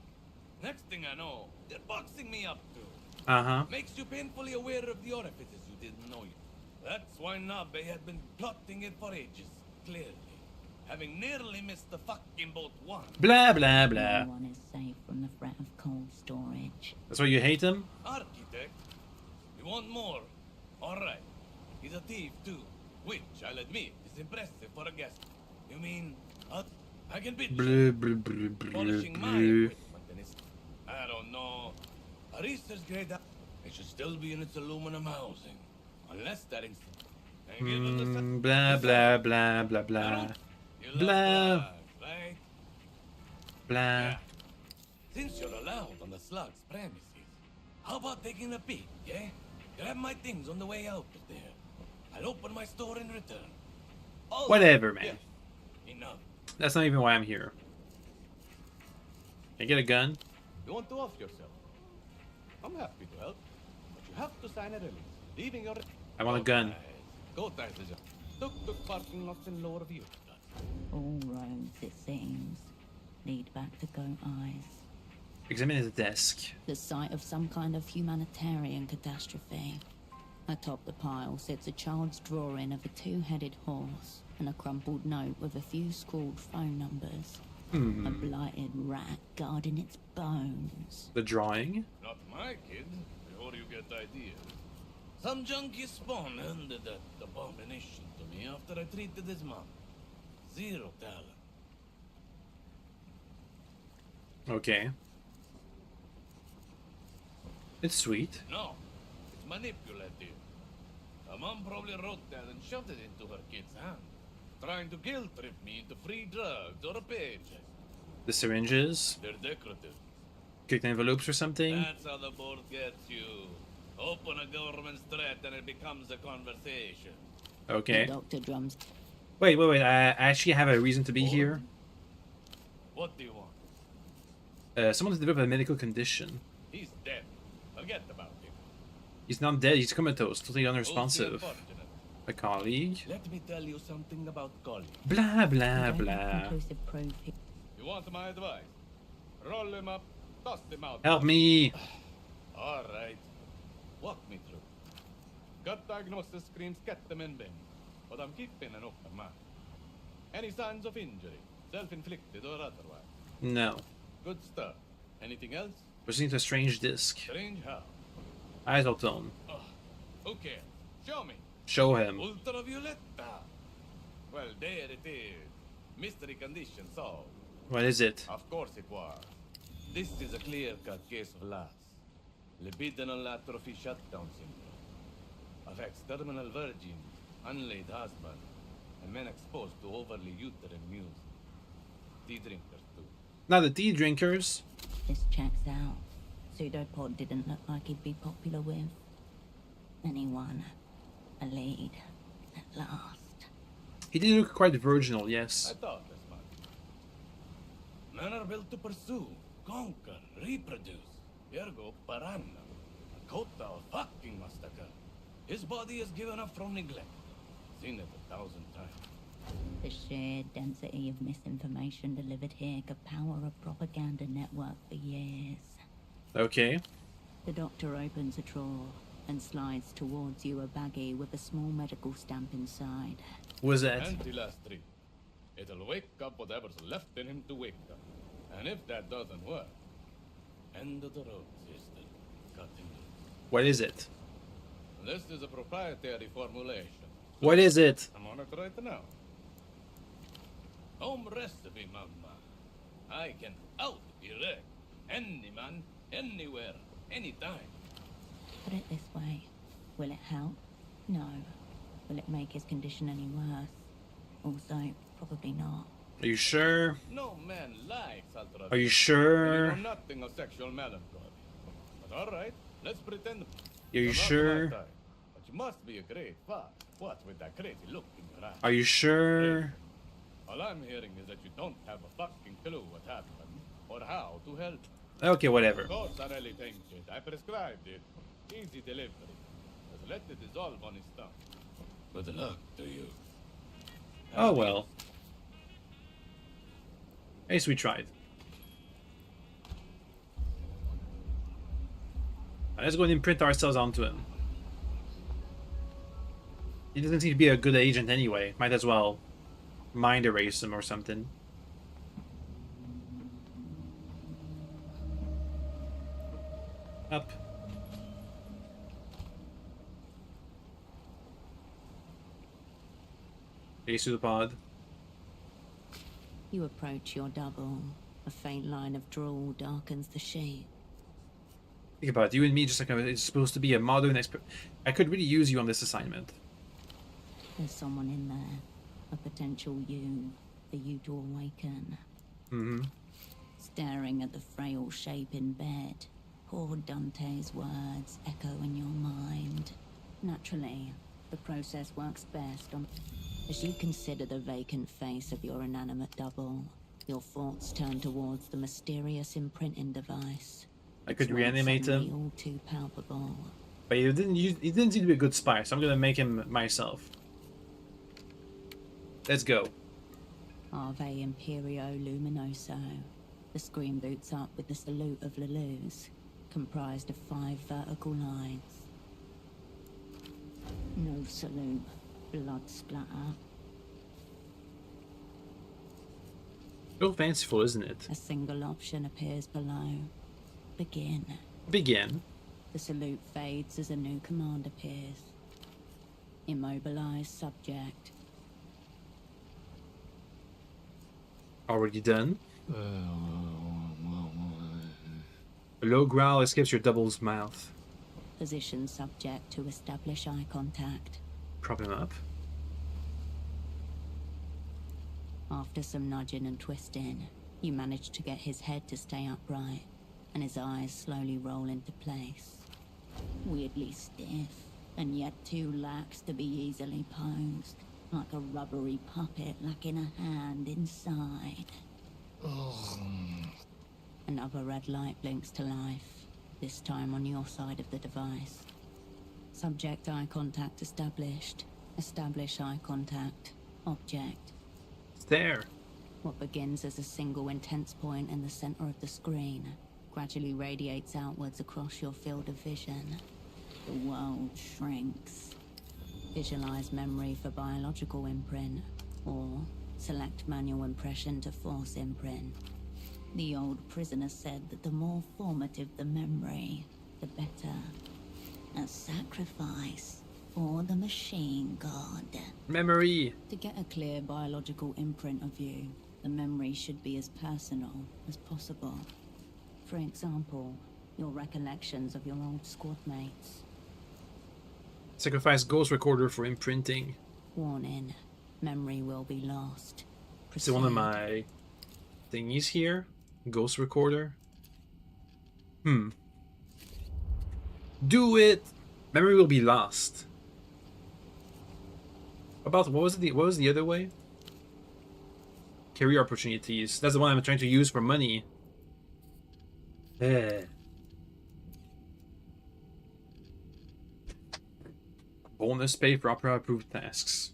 Next thing I know, they're boxing me up too. Uh-huh. Makes you painfully aware of the orifices you didn't know. That's why Nabe had been plotting it for ages, clearly. Having nearly missed the fucking boat once. Blah, blah, blah. No one is safe from the threat of cold storage. That's why you hate him? Architect? You want more? Alright. He's a thief too, which, I'll admit, is impressive for a guest. You mean, I can bitch Blue, blue, blue, blue, polishing my blue. equipment and it's... I don't know. A research grade... It should still be in its aluminum housing. Unless that instant... Blah, blah, blah, blah, blah. Blah. Right? Blah. Yeah. Since you're allowed on the slug's premises, how about taking a peek, yeah? Grab my things on the way out of there. I'll open my store in return. Whatever, man. Yeah. Enough. That's not even why I'm here. Can I get a gun? You want to off yourself? I'm happy to help, but you have to sign a release, leaving your... I want a gun. Go tight, Tuk-tuk parking lots in Lower View. All roads, it seems, lead back to Goat Eyes. Examine his desk. The site of some kind of humanitarian catastrophe. Atop the pile sits a child's drawing of a two-headed horse and a crumpled note with a few scrawled phone numbers. A blighted rat guarding its bones. The drawing? Not my kid, before you get ideas. Some junkie spawn handed that abomination to me after I treated his mom. Zero talent. Okay. It's sweet. No, it's manipulative. Her mom probably wrote that and shoved it into her kid's hand, trying to guilt trip me into free drugs or a paycheck. The syringes? They're decorative. Kicked envelopes or something? That's how the board gets you. Open a government threat and it becomes a conversation. Okay. The doctor drums. Wait. I actually have a reason to be here. What do you want? Someone to develop a medical condition. He's dead. Forget about him. He's not dead, he's comatose, totally unresponsive. unfortunate? A colleague? Let me tell you something about colleagues. Blah, blah, I don't have blah. conclusive proof here. You want my advice? Roll him up, toss him out. Help me! All right. Walk me through. Gut diagnosis screams ketamine bin, but I'm keeping an open mind. Any signs of injury, self-inflicted or otherwise? No. Good stuff. Anything else? Proceeding to a strange disc. Strange how? Isotone. Okay, show me. Show him. Ultravioletta. Well, there it is. Mystery condition solved. What is it? Of course it was. This is a clear-cut case of LAS. Libidinal atrophy shutdown syndrome. Affects terminal virgins, unlaid husbands, and men exposed to overly uterine music. Tea drinkers too. Not the tea drinkers. This checks out. Pseudopod didn't look like he'd be popular with anyone. A lead, at last. He did look quite virginal, yes. I thought as much. Men are built to pursue, conquer, reproduce. Ergo paranna. A quota of fucking must occur. His body is given up from neglect. Seen it 1,000 times. The sheer density of misinformation delivered here could power a propaganda network for years. Okay. The doctor opens a drawer and slides towards you a baggie with a small medical stamp inside. What's that? Anti-last 3. It'll wake up whatever's left in him to wake up. And if that doesn't work, End of the road, sister. Cutting. What is it? this is a proprietary formulation. What is it? I'm on it right now. Home recipe, mama. I can out-direct any man, anywhere, anytime. Put it this way. Will it help? No. Will it make his condition any worse? Also, probably not. Are you sure? No man likes ultra. Are you sure? You know nothing of sexual melancholy. But all right, let's pretend. Are you You're not sure? my type, but you must be a great fuck. What with that crazy look in your eye? Are you sure? All I'm hearing is that you don't have a fucking clue what happened or how to help. Okay, whatever. Of course, I really think it. I prescribed it. Easy delivery. Just let it dissolve on his tongue. Good luck to you. Oh well. At least we tried. Let's go and imprint ourselves onto him. He doesn't seem to be a good agent anyway. Might as well mind erase him or something. Up. Ace to the pod. You approach your double. A faint line of drool darkens the sheet. Think about it, you and me, just like it's supposed to be a modern expert. I could really use you on this assignment. There's someone in there. A potential you for you to awaken. Mm-hmm. Staring at the frail shape in bed. Poor Dante's words echo in your mind. Naturally, the process works best on... As you consider the vacant face of your inanimate double, your thoughts turn towards the mysterious imprinting device. I could reanimate him. All too palpable. But he didn't seem to be a good spy, so I'm gonna make him myself. Let's go. Ave Imperio Luminoso. The screen boots up with the salute of Lelou's, comprised of 5 vertical lines. No salute. Blood splatter. So fanciful, isn't it? A single option appears below. Begin. Begin. The salute fades as a new command appears. Immobilize subject. Already done. A low growl escapes your double's mouth. Position subject to establish eye contact. Prop him up. After some nudging and twisting, you manage to get his head to stay upright, and his eyes slowly roll into place. Weirdly stiff, and yet too lax to be easily posed, like a rubbery puppet lacking a hand inside. Another red light blinks to life, this time on your side of the device. Subject eye contact established. Establish eye contact. Object. It's there. What begins as a single intense point in the center of the screen gradually radiates outwards across your field of vision. The world shrinks. Visualize memory for biological imprint, or select manual impression to force imprint. The old prisoner said that the more formative the memory, the better. A sacrifice for the machine god. Memory. To get a clear biological imprint of you, the memory should be as personal as possible. For example, your recollections of your old squad mates. Sacrifice ghost recorder for imprinting. Warning, memory will be lost. It's one of my thingies here. Ghost recorder. Do it. Memory will be lost. What was the other way? Career opportunities. That's the one I'm trying to use for money. Bonus pay for opera approved tasks.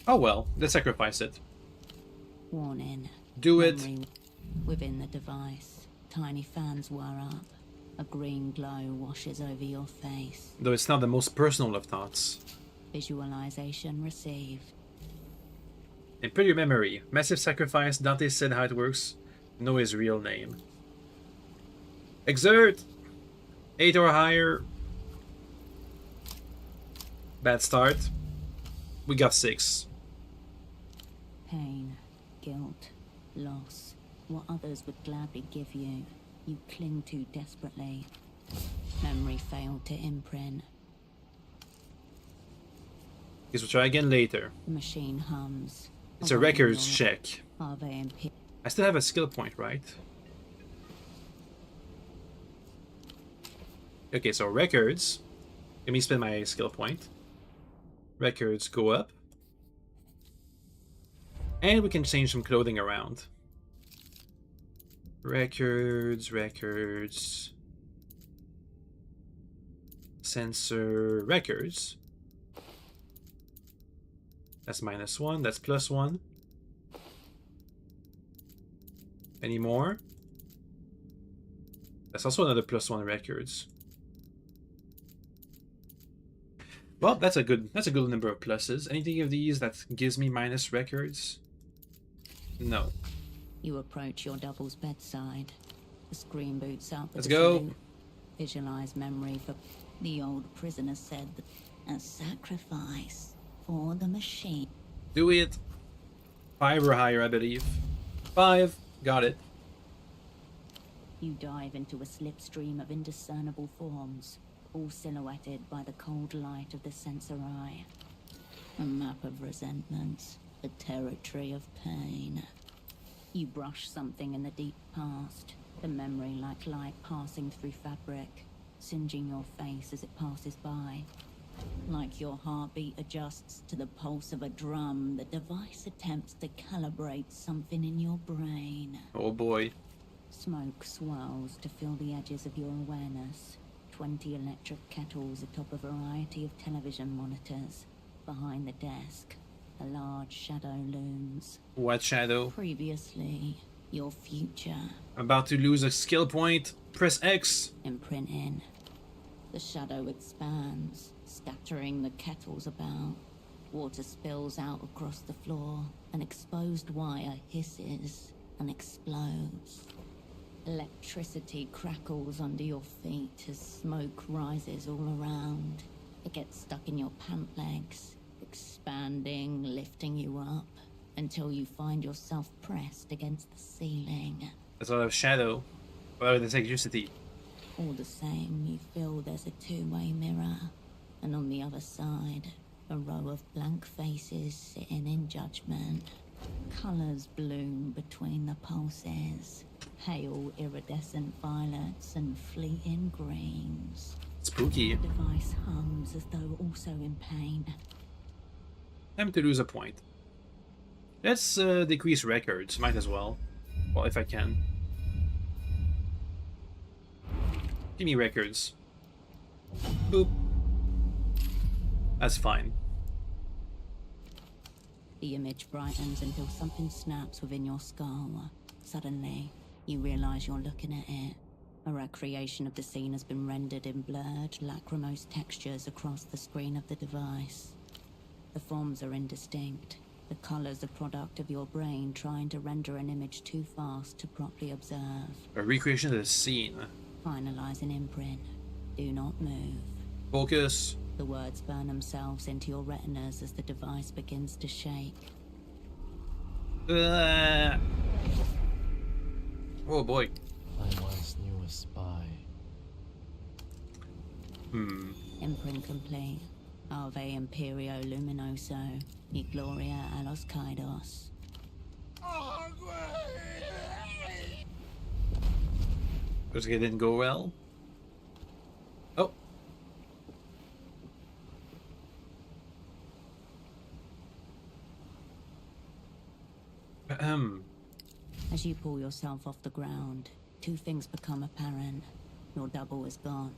Oh well, let's sacrifice it. Warning. Do it. Within the device, tiny fans whir up. A green glow washes over your face. Though it's not the most personal of thoughts. Visualization received. Imprint your memory. Massive sacrifice. Dante said how it works. Know his real name. Exert! 8 or higher. Bad start. We got 6. Pain, guilt, loss. What others would gladly give you, you cling to desperately. Memory failed to imprint. Guess we'll try again later. The machine hums. It's a records check. RVMP. I still have a skill point, right? Okay, so records. Let me spend my skill point. Records go up. And we can change some clothing around. Records. Sensor records. That's -1. That's +1. Any more? That's also another +1 records. Well, that's a good number of pluses. Anything of these that gives me minus records? No. You approach your double's bedside. The screen boots up. Let's go. Salute. Visualize memory for the old prisoner said that a sacrifice for the machine. Do it. 5 or higher, I believe. 5. Got it. You dive into a slipstream of indiscernible forms, all silhouetted by the cold light of the sensor eye. A map of resentments, a territory of pain. You brush something in the deep past, the memory like light passing through fabric, singeing your face as it passes by. Like your heartbeat adjusts to the pulse of a drum, the device attempts to calibrate something in your brain. Oh boy. Smoke swirls to fill the edges of your awareness. 20 electric kettles atop a variety of television monitors. Behind the desk, a large shadow looms. What shadow? Previously, your future. I'm about to lose a skill point. Press X. Imprinting. The shadow expands, scattering the kettles about. Water spills out across the floor. An exposed wire hisses and explodes. Electricity crackles under your feet as smoke rises all around. It gets stuck in your pant legs, expanding, lifting you up, until you find yourself pressed against the ceiling. That's a lot of shadow. What about this electricity? All the same, you feel there's a two-way mirror, and on the other side, a row of blank faces sitting in judgment. Colors bloom between the pulses. Pale iridescent violets and fleeting greens. Spooky. The device hums as though also in pain. Time to lose a point. Let's decrease records. Might as well. Well, if I can. Give me records. Boop. That's fine. The image brightens until something snaps within your skull. Suddenly, you realize you're looking at it. A recreation of the scene has been rendered in blurred, lachrymose textures across the screen of the device. The forms are indistinct. The colors a product of your brain trying to render an image too fast to properly observe. A recreation of the scene. Finalize an imprint. Do not move. Focus. The words burn themselves into your retinas as the device begins to shake. Oh boy. I once knew a spy. Imprint complete. Ave Imperio Luminoso. Y Gloria a los Kaidos. Looks like it didn't go well. Oh. As you pull yourself off the ground, two things become apparent. Your double is gone,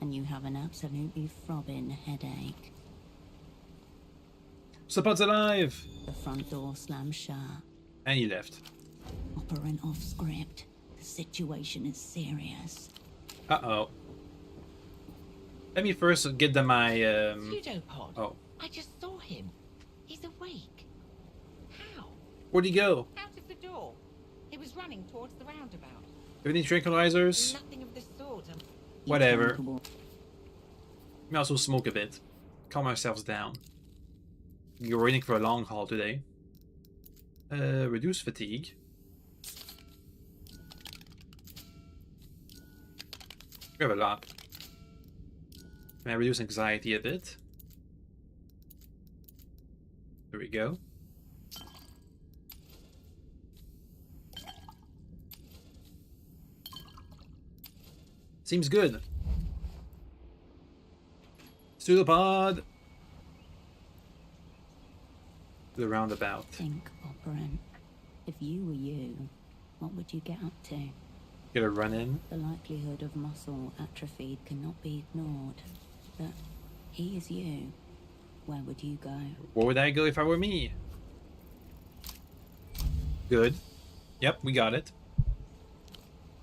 and you have an absolutely throbbing headache. Support's alive! The front door slams shut. And he left. Operant off script. The situation is serious. Uh-oh. Let me first get them my, Pseudopod. Oh. I just saw him. He's awake. How? Where'd he go? Out of the door. He was running towards the roundabout. Have any tranquilizers? Nothing of the sort. Whatever. Let me also smoke a bit. Calm ourselves down. You're waiting for a long haul today. Reduce fatigue. We have a lot. Can I reduce anxiety a bit? There we go. Seems good. Pseudopod. The roundabout. Think, Operant. If you were you, what would you get up to? Get a run in. The likelihood of muscle atrophy cannot be ignored. But he is you. Where would you go? Where would I go if I were me? Good. Yep, we got it.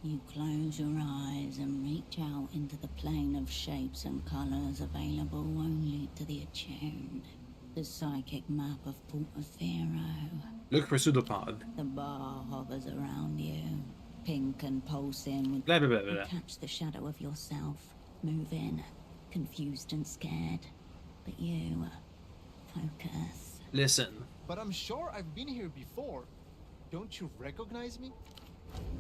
You close your eyes and reach out into the plane of shapes and colors available only to the attuned. The psychic map of Portofero. Look for pseudopod. The bar hovers around you, pink and pulsing with Blah, blah, blah, blah. You catch the shadow of yourself, move in, confused and scared. But you focus. Listen. But I'm sure I've been here before. Don't you recognize me?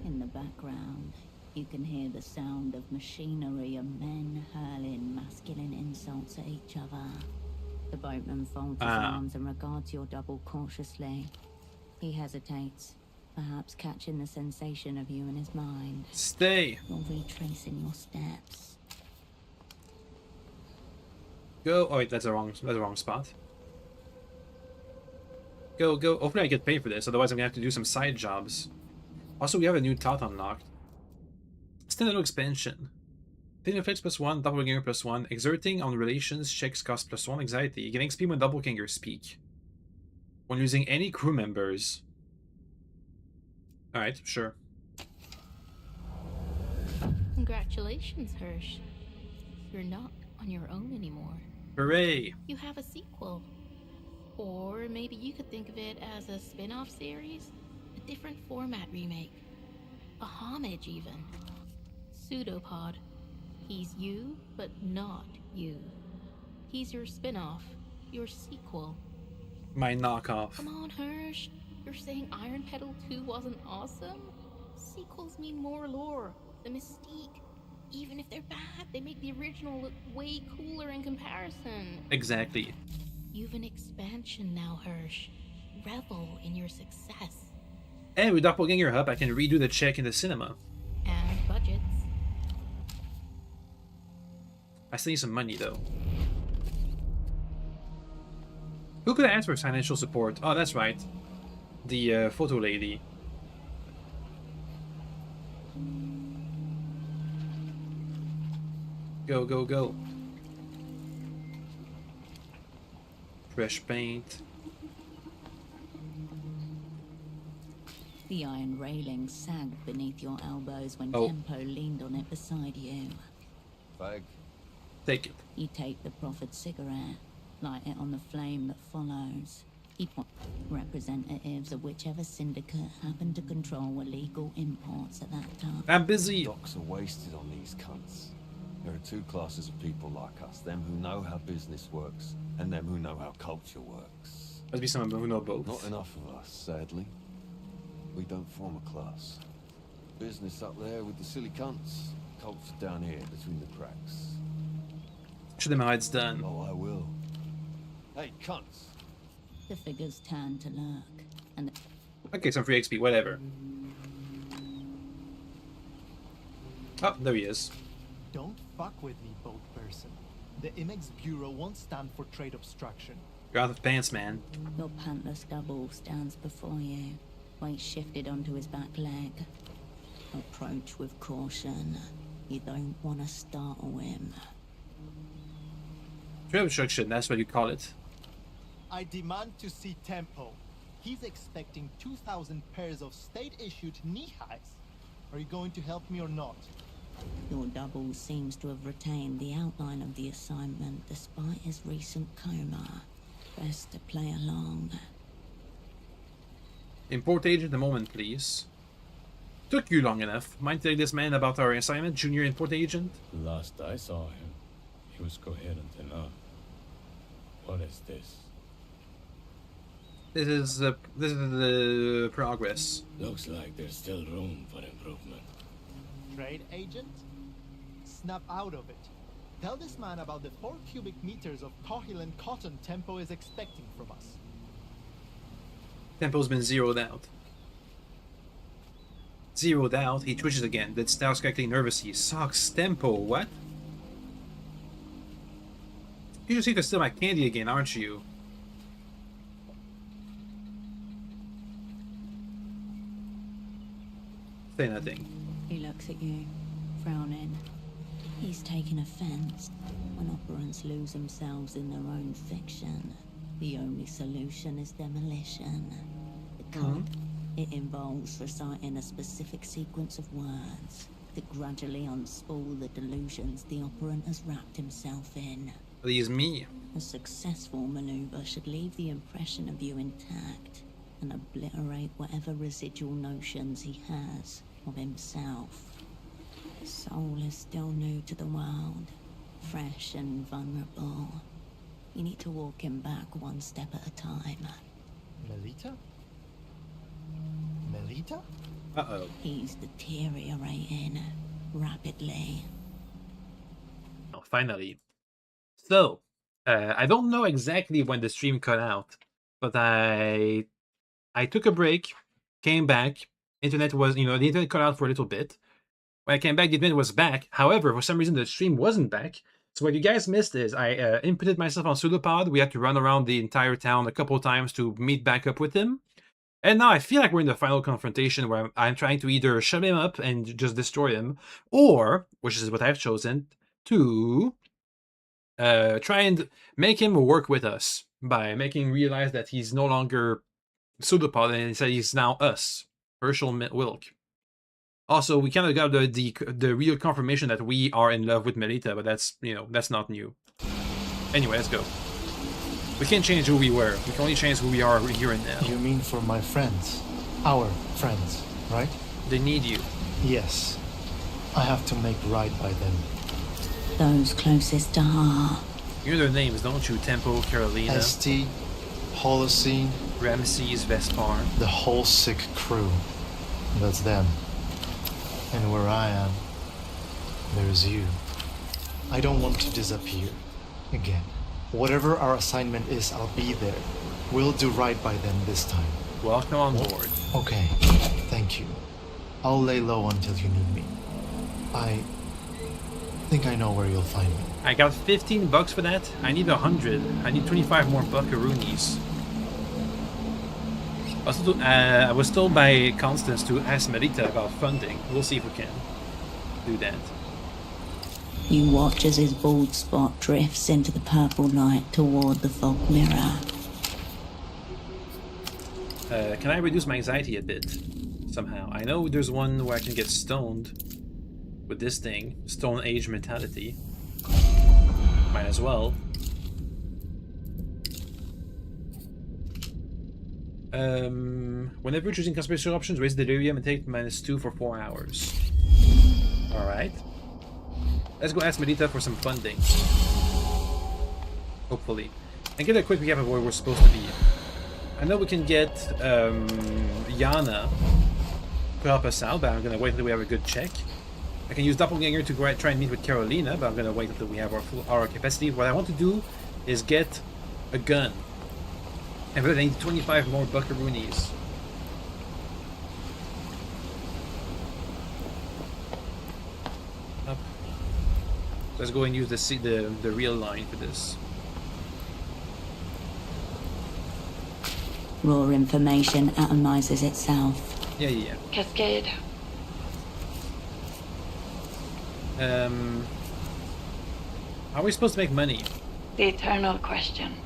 In the background, you can hear the sound of machinery and men hurling masculine insults at each other. The boatman folds his arms and regards your double cautiously. He hesitates, perhaps catching the sensation of you in his mind. Stay. You're retracing your steps. Go. Oh wait, that's the wrong spot. Go. Hopefully I get paid for this, otherwise I'm gonna have to do some side jobs. Also, we have a new thought unlocked. Standalone expansion. Technoflex +1, Doppelganger +1. Exerting on relations checks cost +1 anxiety. You can XP when Doppelgangers speak. When losing any crew members. Alright, sure. Congratulations, Hirsch. You're not on your own anymore. Hooray! You have a sequel. Or maybe you could think of it as a spin-off series? A different format remake. A homage, even. Pseudopod. He's you, but not you. He's your spin-off. Your sequel. My knockoff. Come on, Hirsch. You're saying Iron Pedal 2 wasn't awesome? Sequels mean more lore, the mystique. Even if they're bad, they make the original look way cooler in comparison. Exactly. You've an expansion now, Hirsch. Revel in your success. And with Doppelganger Hub, I can redo the check in the cinema. And budgets. I still need some money, though. Who could I ask for financial support? Oh, that's right. The photo lady. Go, go, go. Fresh paint. The iron railing sagged beneath your elbows when Tempo leaned on it beside you. Fag. Take it. You take the proffered cigarette, light it on the flame that follows. Representatives of whichever syndicate happened to control illegal imports at that time. I'm busy. Docks are wasted on these cunts. There are two classes of people like us, them who know how business works, and them who know how culture works. Must be someone who know both. Not enough of us, sadly. We don't form a class. Business up there with the silly cunts, culture down here between the cracks. Show them how it's done. Oh, I will. Hey, cunts! The figures turn to look, and Okay, some free XP, whatever. Oh, there he is. Don't fuck with me, boat person. The Imex Bureau won't stand for trade obstruction. You're out of pants, man. your pantless double stands before you, weight shifted onto his back leg. Approach with caution. You don't want to startle him. Trade obstruction, that's what you call it. I demand to see Tempo. He's expecting 2,000 pairs of state-issued knee-highs. Are you going to help me or not? Your double seems to have retained the outline of the assignment despite his recent coma. Best to play along. Import agent, a moment, please. Took you long enough. Mind telling this man about our assignment, junior import agent? Last I saw him, he was coherent enough. What is this? This is the progress. Looks like there's still room for improvement. Trade agent? Snap out of it. Tell this man about the 4 cubic meters of Kohilan cotton Tempo is expecting from us. Tempo's been zeroed out. Zeroed out? He twitches again, then starts acting nervously. Sucks. Tempo, what? You just need to steal my candy again, aren't you? Say nothing. He looks at you, frowning. He's taken offense when operants lose themselves in their own fiction. The only solution is demolition. The code, it involves reciting a specific sequence of words that gradually unspool the delusions the operant has wrapped himself in. Please me. A successful maneuver should leave the impression of you intact and obliterate whatever residual notions he has of himself. His soul is still new to the world, fresh and vulnerable. You need to walk him back one step at a time. Melita? Melita? Uh-oh. He's deteriorating rapidly. Oh, finally. So, I don't know exactly when the stream cut out, but I took a break, came back. Internet was, the internet cut out for a little bit. When I came back, the internet was back. However, for some reason, the stream wasn't back. So what you guys missed is I inputted myself on pseudopod. We had to run around the entire town a couple times to meet back up with him. And now I feel like we're in the final confrontation where I'm trying to either shut him up and just destroy him, or, which is what I've chosen, to try and make him work with us by making him realize that he's no longer pseudopod and instead he's now us, Herschel Wilk. Also, we kind of got the real confirmation that we are in love with Melita, but that's, that's not new. Anyway, let's go. We can't change who we were. We can only change who we are here and now. You mean for my friends? Our friends, right? They need you. Yes. I have to make right by them. Those closest to heart. You know their names, don't you? Tempo, Carolina, ST, Holocene, Ramses, Vespar. The whole sick crew. That's them. And where I am, there's you. I don't want to disappear again. Whatever our assignment is, I'll be there. We'll do right by them this time. Welcome on board. Okay, thank you. I'll lay low until you need me. I think I know where you'll find me. I got $15 for that. I need 100. I need 25 more buckaroonies. I was told by Constance to ask Melita about funding. We'll see if we can do that. You watch as his bald spot drifts into the purple light toward the fog mirror. Can I reduce my anxiety a bit? Somehow. I know there's one where I can get stoned with this thing. Stone Age mentality. Might as well. Whenever choosing conspiracy options, raise delirium and take -2 for 4 hours. Alright. Let's go ask Melita for some funding. Hopefully. And get a quick recap of where we're supposed to be. I know we can get Yana to help us out, but I'm gonna wait until we have a good check. I can use Doppelganger to try and meet with Carolina, but I'm gonna wait until we have our capacity. What I want to do is get a gun. And I need 25 more buckaroonies. Up. Let's go and use the real line for this. Raw information atomizes itself. Yeah. Cascade. How are we supposed to make money? The eternal question.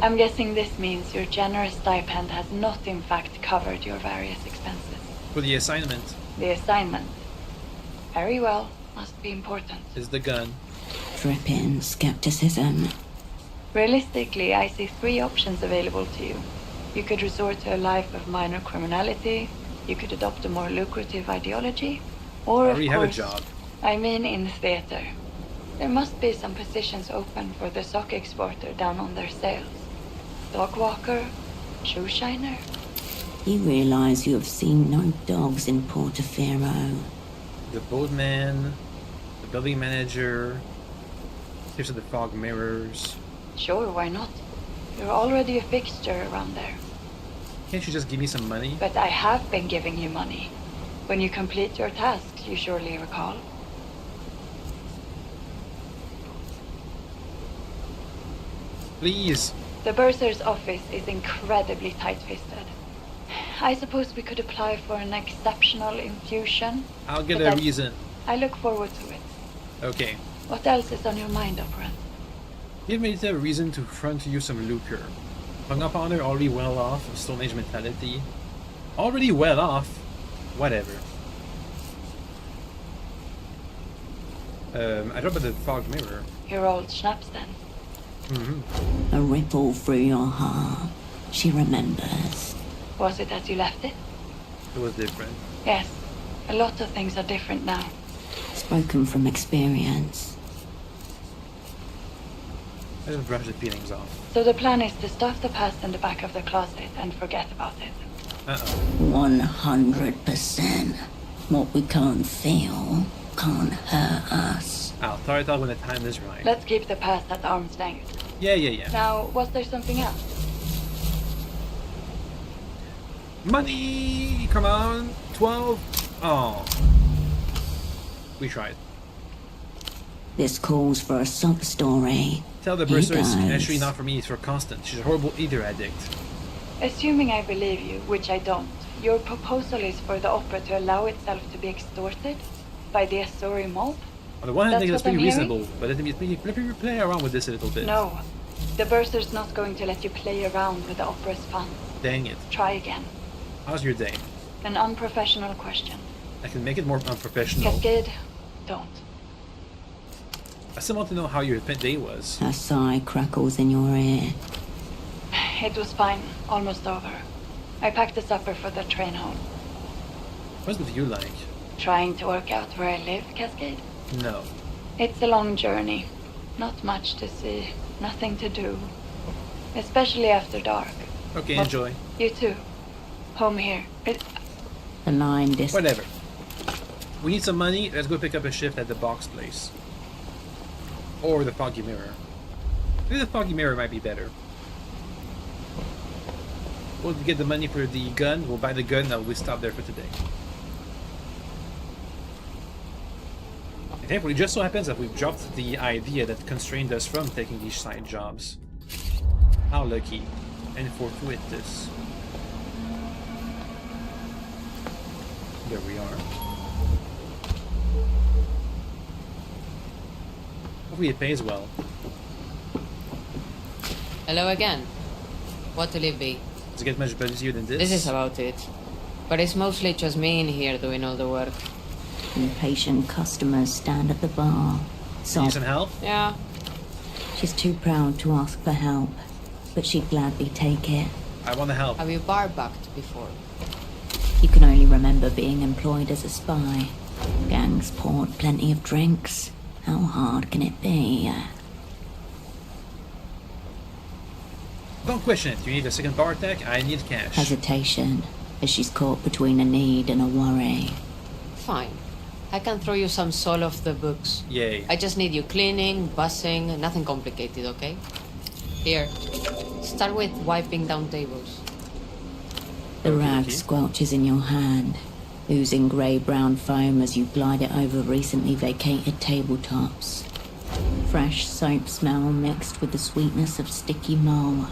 I'm guessing this means your generous stipend has not in fact covered your various expenses. For the assignment. The assignment. Very well. Must be important. Is the gun. Dripping skepticism. Realistically, I see 3 options available to you. You could resort to a life of minor criminality, you could adopt a more lucrative ideology, or I already of have a course, job. I mean in theater. There must be some positions open for the sock exporter down on their sales. Dog walker, shoe shiner. You realize you have seen no dogs in Portofino. The boatman, the building manager, here's the fog mirrors. Sure, why not? You're already a fixture around there. Can't you just give me some money? But I have been giving you money. When you complete your tasks, you surely recall. Please. The bursar's office is incredibly tight-fisted. I suppose we could apply for an exceptional infusion. I'll get a reason. I look forward to it. Okay. What else is on your mind, Opera? Give me a reason to front you some lucre. Hung up on her, already well off, Stone Age mentality. Already well off? Whatever. I dropped the fog mirror. Your old schnapps, then? Mm-hmm. A ripple through your heart. She remembers. Was it as you left it? It was different. Yes. A lot of things are different now. Spoken from experience. I just brush the feelings off. So the plan is to stuff the past in the back of the closet and forget about it. 100%. What we can't feel can't hurt us. I'll start out when the time is right. Let's keep the past at arm's length. Yeah. Now, was there something else? Money! Come on! 12! Oh. We tried. This calls for a sub-story. Tell the bursar it's actually not for me, it's for Constant. She's a horrible ether addict. Assuming I believe you, which I don't, your proposal is for the opera to allow itself to be extorted by the Azuri mob? On the one hand, I think that's pretty hearing? reasonable, but let me play around with this a little bit. No. The bursar's not going to let you play around with the opera's funds. Dang it. Try again. How's your day? An unprofessional question. I can make it more unprofessional. Cascade, don't. I still want to know how your day was. A sigh crackles in your ear. It was fine. Almost over. I packed the supper for the train home. What's with you like? Trying to work out where I live, Cascade? No. It's a long journey. Not much to see. Nothing to do. Especially after dark. Okay, But enjoy. You too. Home here. The line Whatever. We need some money. Let's go pick up a shift at the box place. Or the foggy mirror. Maybe the foggy mirror might be better. We'll get the money for the gun. We'll buy the gun. Now we'll stop there for today. And thankfully, it just so happens that we've dropped the idea that constrained us from taking these side jobs. How lucky and fortuitous. There we are. Hopefully it pays well. Hello again. What will it be? Does it get much busier than this? This is about it. But it's mostly just me in here doing all the work. Impatient customers stand at the bar. Need some help? Yeah. She's too proud to ask for help, but she'd gladly take it. I want to help. Have you bar backed before? You can only remember being employed as a spy. Gangs poured plenty of drinks. How hard can it be? Don't question it. You need a second bar tech? I need cash. Hesitation, as she's caught between a need and a worry. Fine. I can throw you some soul off the books. Yay. I just need you cleaning, bussing, nothing complicated, okay? Here. Start with wiping down tables. The rag squelches in your hand, oozing grey-brown foam as you glide it over recently vacated tabletops. Fresh soap smell mixed with the sweetness of sticky mull,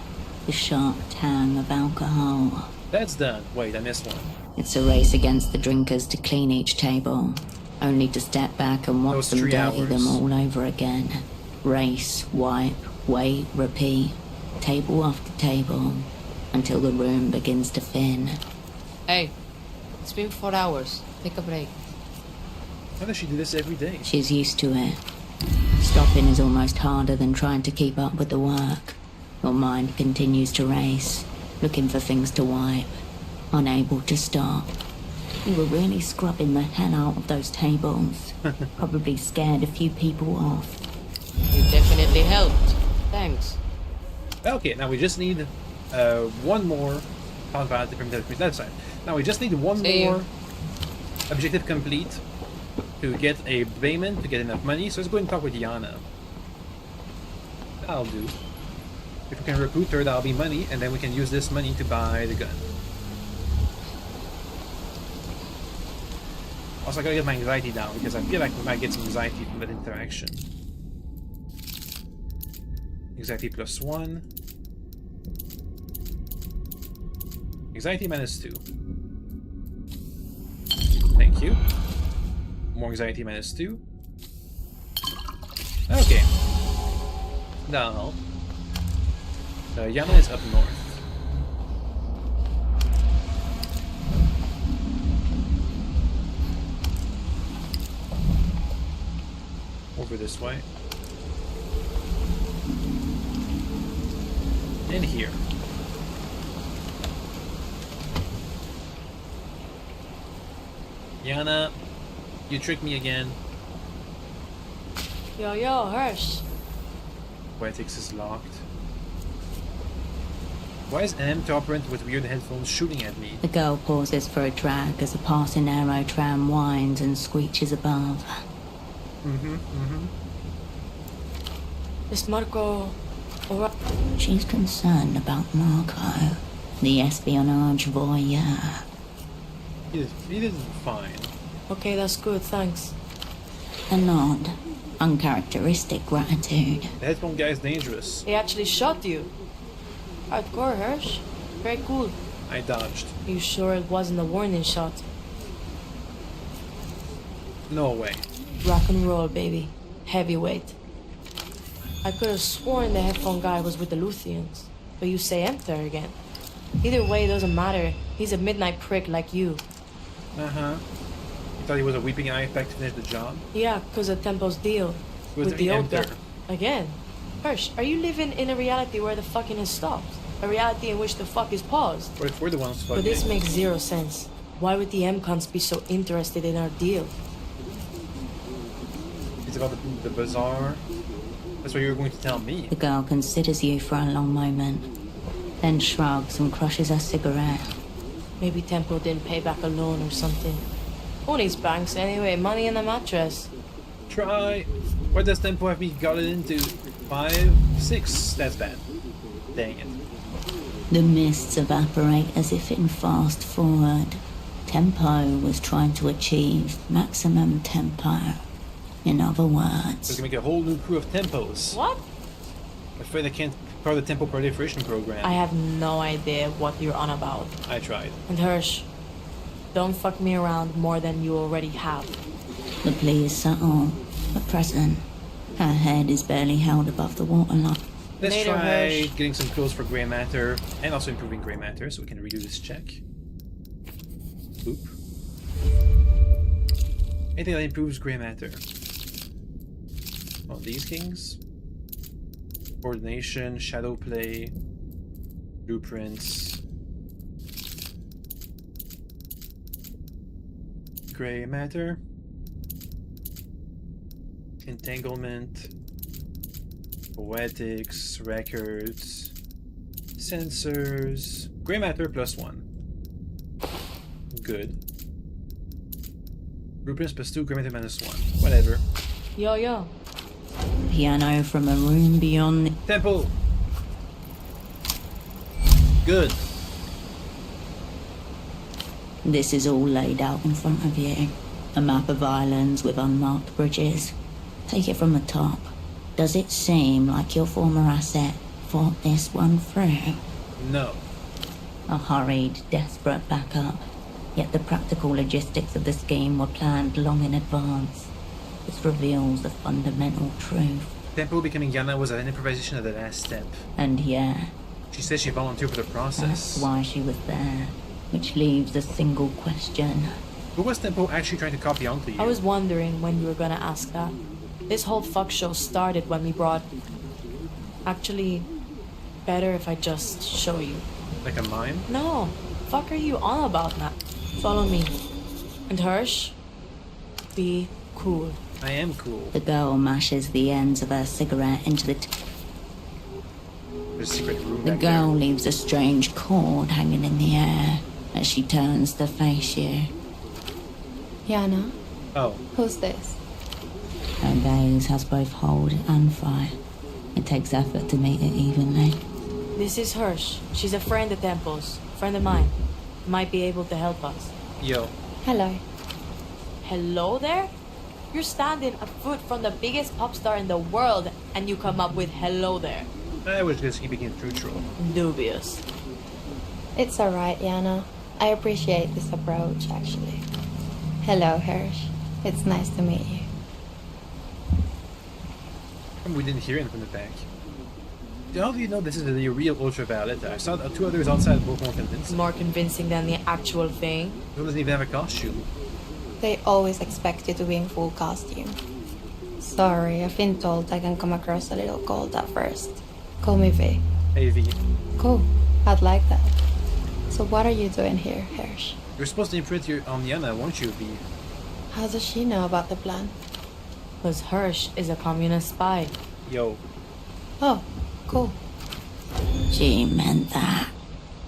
the sharp tang of alcohol. That's done. Wait, I missed one. It's a race against the drinkers to clean each table, only to step back and watch them dirty them all over again. Race, wipe, wait, repeat, table after table, until the room begins to thin. Hey, it's been 4 hours. Take a break. How does she do this every day? She's used to it. Stopping is almost harder than trying to keep up with the work. Your mind continues to race, looking for things to wipe, unable to stop. You were really scrubbing the hell out of those tables. Probably scared a few people off. You definitely helped. Thanks. Okay, now we just need one more. That's fine. Now we just need one more objective complete to get a payment, to get enough money. So let's go and talk with Yana. That'll do. If we can recruit her, that'll be money, and then we can use this money to buy the gun. Also, I gotta get my anxiety down because I feel like we might get some anxiety from that interaction. Anxiety +1. Anxiety -2. Thank you. More anxiety -2. Okay. Now, Yana is up north. Over this way. And here. Yana, you tricked me again. Yo, Hirsch. Poetics is locked. Why is M operant with weird headphones shooting at me? The girl pauses for a drag as a passing aero tram whines and screeches above. Is Marco alright? She's concerned about Marco, the espionage voyeur. He is fine. Okay, that's good, thanks. A nod. Uncharacteristic gratitude. The headphone guy is dangerous. He actually shot you. Hardcore, Hirsch. Very cool. I dodged. You sure it wasn't a warning shot? No way. Rock and roll, baby. Heavyweight. I could have sworn the headphone guy was with the Luthians, but you say enter again. Either way, it doesn't matter. He's a midnight prick like you. Uh-huh. You thought he was a weeping eye pack to finish the job? Yeah, because of Tempo's deal. Was with the old guy. enter? Again. Hirsch, are you living in a reality where the fucking is stopped? A reality in which the fuck is paused? Or if we're the ones fucking. But this makes zero sense. Why would the M-Cons be so interested in our deal? It's about the bazaar. That's what you were going to tell me. The girl considers you for a long moment, then shrugs and crushes her cigarette. Maybe Tempo didn't pay back a loan or something. Who needs banks anyway? Money in the mattress. Try. Where does Tempo have me got it into? 5, 6. That's bad. Dang it. The mists evaporate as if in fast forward. Tempo was trying to achieve maximum tempo. In other So we words... can make a whole new crew of Tempos. What? I'm afraid I can't part of the Tempo proliferation program. I have no idea what you're on about. I tried. And Hirsch, don't fuck me around more than you already have. The plea is subtle, but present. Her head is barely held above the waterline. Let's Later, try Hirsch. getting some clothes for gray matter and also improving gray matter so we can redo this check. Oop. Anything that improves gray matter. Oh, these kings? Coordination, shadow play, blueprints. Gray matter. Entanglement. Poetics, records, sensors, gray matter +1. Good. Blueprints +2, gray matter -1. Whatever. Yo. Piano from a room beyond... Temple! Good. This is all laid out in front of you. A map of islands with unmarked bridges. Take it from the top. Does it seem like your former asset thought this one through? No. A hurried, desperate backup. Yet the practical logistics of the scheme were planned long in advance. This reveals a fundamental truth. Tempo becoming Yana was an improvisation at the last step. And yeah, She said she volunteered for the process. that's why she was there. Which leaves a single question. Who was Tempo actually trying to copy onto you? I was wondering when you were gonna ask that. This whole fuck show started when we brought... Actually, better if I just show you. Like a mime? No, fuck are you on about now? Follow me. And Hirsch, be cool. I am cool. The girl mashes the ends of her cigarette into the... There's a secret room The back girl leaves a strange cord hanging in the air as she turns to face you. Yana, there. Oh. who's this? Her gaze has both hold and fire. It takes effort to meet it evenly. This is Hirsch. She's a friend of Temple's. Friend of mine. Might be able to help us. Yo. Hello. Hello there? You're standing a foot from the biggest pop star in the world and you come up with hello there. I was just keeping it neutral. Dubious. It's alright, Yana. I appreciate this approach, actually. Hello, Hirsch. It's nice to meet you. come we didn't hear anything from the back? How do you know this is the real Ultraviolet? I saw 2 others outside, both more convincing. More convincing than the actual thing. Who doesn't even have a costume? They always expect you to be in full costume. Sorry, I've been told I can come across a little cold at first. Call me V. Hey V. Cool, I'd like that. So what are you doing here, Hirsch? You're supposed to imprint on Yana, won't you, V? How does she know about the plan? Because Hirsch is a communist spy. Yo. Oh, cool. She meant that.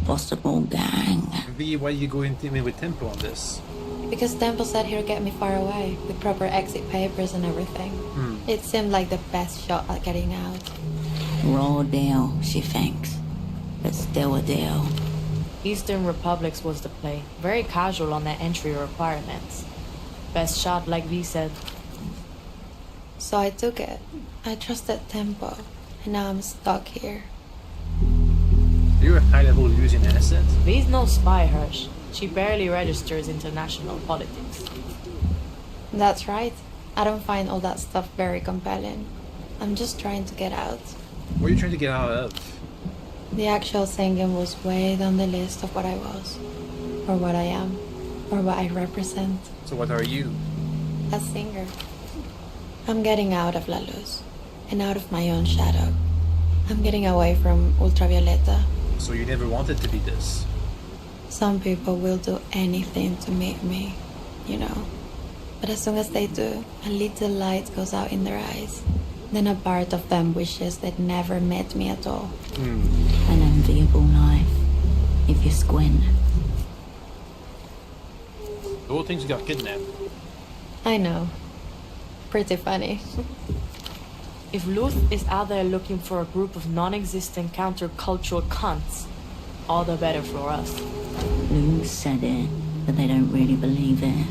Possible gang. V, why are you going in with Tempo on this? Because Temple said he'll get me far away, with proper exit papers and everything. It seemed like the best shot at getting out. Raw deal, she thinks. But still a deal. Eastern Republics was the play. Very casual on their entry requirements. Best shot, like V said. So I took it. I trusted Tempo, and now I'm stuck here. You're a high-level losing asset? V's no spy, Hirsch. She barely registers international politics. That's right. I don't find all that stuff very compelling. I'm just trying to get out. What are you trying to get out of? The actual singing was way down the list of what I was, or what I am, or what I represent. So what are you? A singer. I'm getting out of La Luz, and out of my own shadow. I'm getting away from Ultravioleta. So you never wanted to be this? Some people will do anything to meet me, you know. But as soon as they do, a little light goes out in their eyes. Then a part of them wishes they'd never met me at all. An enviable life, if you squint. The whole thing's got kidnapped. I know. Pretty funny. If Luth is out there looking for a group of non-existent countercultural cunts, all the better for us. Lou said it, but they don't really believe it.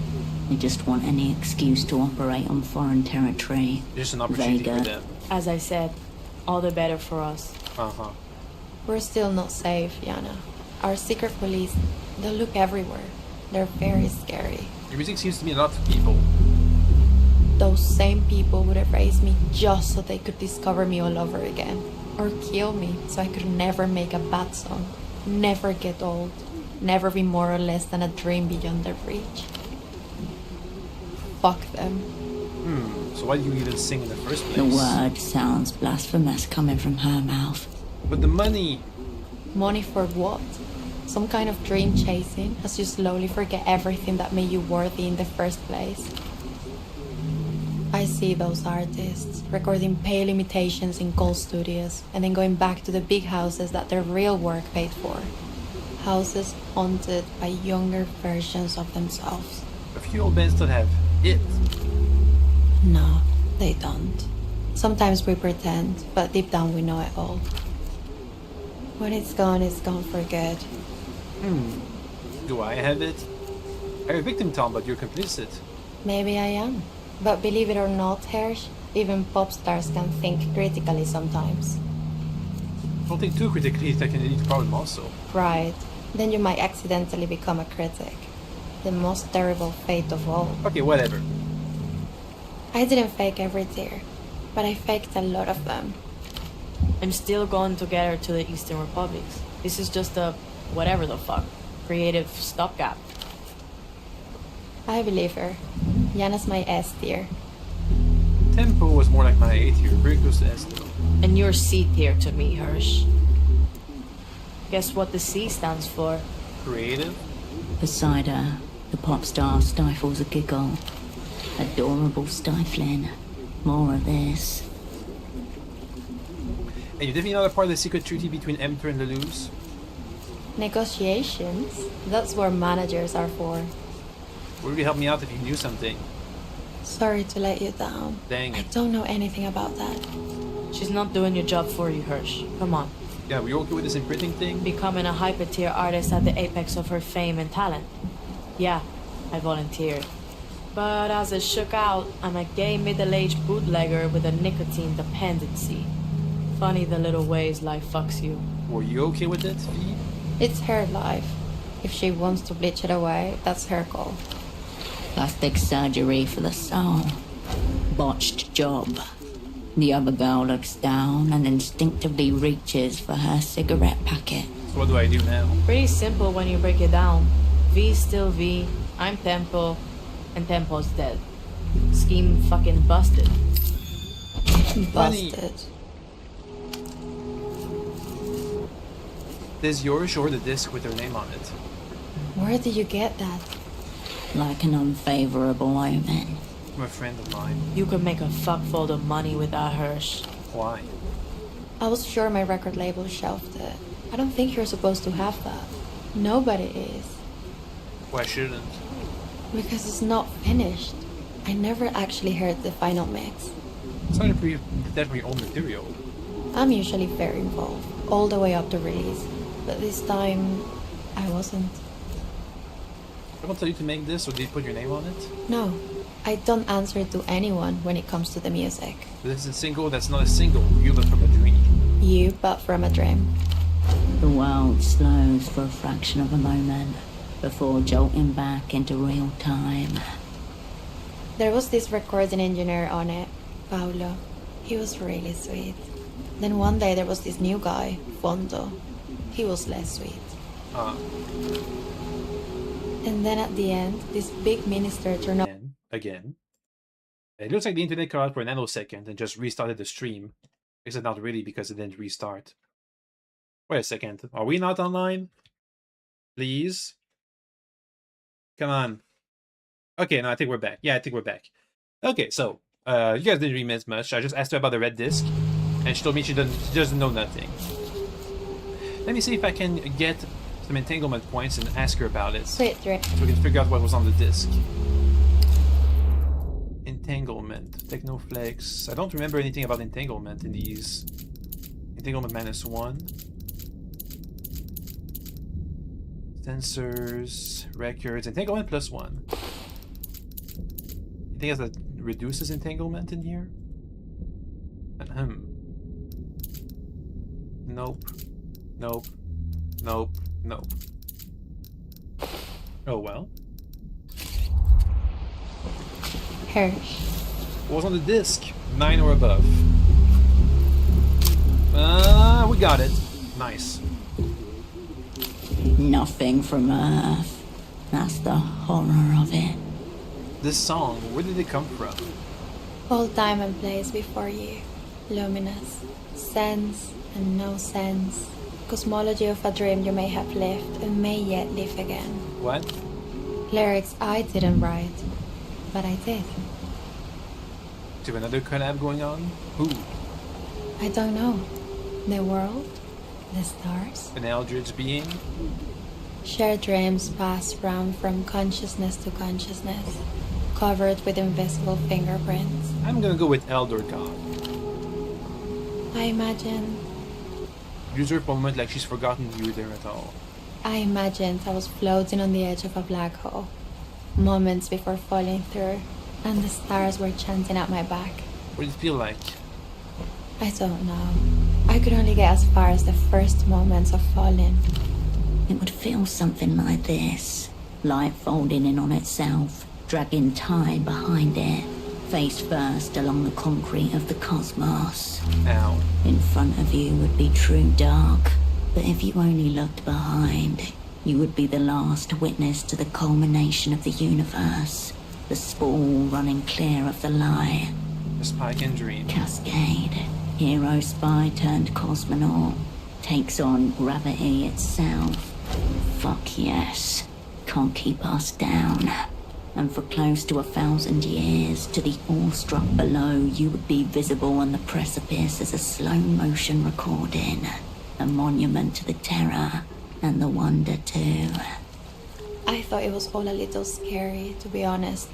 They just want any excuse to operate on foreign territory. Just an opportunity for them. As I said, all the better for us. We're still not safe, Yana. Our secret police, they look everywhere. They're very scary. Your music seems to mean a lot to people. Those same people would have raised me just so they could discover me all over again. Or kill me so I could never make a bad song. Never get old. Never be more or less than a dream beyond their reach. Fuck them. So why do you even sing in the first place? The word sounds blasphemous coming from her mouth. But the money! Money for what? Some kind of dream chasing as you slowly forget everything that made you worthy in the first place. I see those artists recording pale imitations in gold studios and then going back to the big houses that their real work paid for. Houses haunted by younger versions of themselves. A few old bands don't have it. No, they don't. Sometimes we pretend, but deep down we know it all. When it's gone for good. Do I have it? I'm a victim, Tom, but you're complicit. Maybe I am. But believe it or not, Hirsch, even pop stars can think critically sometimes. Don't think too critically, that can lead to problem also. Right. Then you might accidentally become a critic. The most terrible fate of all. Okay, whatever. I didn't fake every tear, but I faked a lot of them. I'm still going to get her to the Eastern Republics. This is just a whatever the fuck creative stopgap. I believe her. Yana's my S tier. Tempo was more like my A tier, very close to S though. And you're C tier to me, Hirsch. Guess what the C stands for? Creative? Beside her, the pop star stifles a giggle. Adorable stifling. More of this. And you definitely not a part of the secret treaty between Emter and Lelouch? Negotiations? That's where managers are for. Would really help me out if you knew something. Sorry to let you down. Dang it. I don't know anything about that. She's not doing your job for you, Hirsch. Come on. Yeah, we okay with this imprinting thing? Becoming a hyper-tier artist at the apex of her fame and talent. Yeah, I volunteered. But as it shook out, I'm a gay middle-aged bootlegger with a nicotine dependency. Funny the little ways life fucks you. Were you okay with it, V? It's her life. If she wants to bleach it away, that's her call. Plastic surgery for the soul. Botched job. The other girl looks down and instinctively reaches for her cigarette packet. So what do I do now? Pretty simple when you break it down. V's still V, I'm Tempo, and Tempo's dead. Scheme fucking busted. Busted. Does yours show the disc with her name on it? Where did you get that? Like an unfavorable omen. From a friend of mine. You could make a fuckload of money with that Hirsch. Why? I was sure my record label shelved it. I don't think you're supposed to have that. Nobody is. Why shouldn't? Because it's not finished. I never actually heard the final mix. It's not definitely old material. I'm usually very involved, all the way up to release. But this time, I wasn't. Someone tell you to make this, or did you put your name on it? No, I don't answer to anyone when it comes to the music. This is a single that's not a single. You but from a dream. You but from a dream. The world slows for a fraction of a moment before jolting back into real time. There was this recording engineer on it, Paolo. He was really sweet. Then one day there was this new guy, Fondo. He was less sweet. And then at the end, this big minister turned up. Again. It looks like the internet cut out for a nanosecond and just restarted the stream. Except not really because it didn't restart. Wait a second. Are we not online? Please? Come on. Okay, no, I think we're back. Yeah, I think we're back. Okay, so, you guys didn't really miss much. I just asked her about the red disc, and she told me she doesn't know nothing. Let me see if I can get some entanglement points and ask her about it. Sweet, right? So we can figure out what was on the disc. Entanglement. Technoflex. I don't remember anything about entanglement in these. Entanglement -1. Sensors, records, entanglement +1. You think that reduces entanglement in here? Nope. Nope. Nope. Nope. Oh well. Hirsch. What was on the disc? 9 or above. We got it. Nice. Nothing from Earth. That's the horror of it. This song, where did it come from? All time and place before you. Luminous. Sense and no sense. Cosmology of a dream you may have lived and may yet live again. What? Lyrics I didn't write, but I did. Do you have another collab going on? Who? I don't know. The world? The stars? An eldritch being? Shared dreams pass round from consciousness to consciousness, covered with invisible fingerprints. I'm gonna go with Elder God. I imagine... Use her for a moment like she's forgotten you there at all. I imagined I was floating on the edge of a black hole, moments before falling through, and the stars were chanting at my back. What did it feel like? I don't know. I could only get as far as the first moments of falling. It would feel something like this. Light folding in on itself, dragging time behind it, face first along the concrete of the cosmos. Ow. In front of you would be true dark, but if you only looked behind, you would be the last witness to the culmination of the universe, the spool running clear of the lie. A spy can dream. Cascade. Hero spy turned cosmonaut. Takes on gravity itself. Fuck yes. Can't keep us down. And for close to 1,000 years, to the awestruck below, you would be visible on the precipice as a slow-motion recording. A monument to the terror and the wonder too. I thought it was all a little scary, to be honest.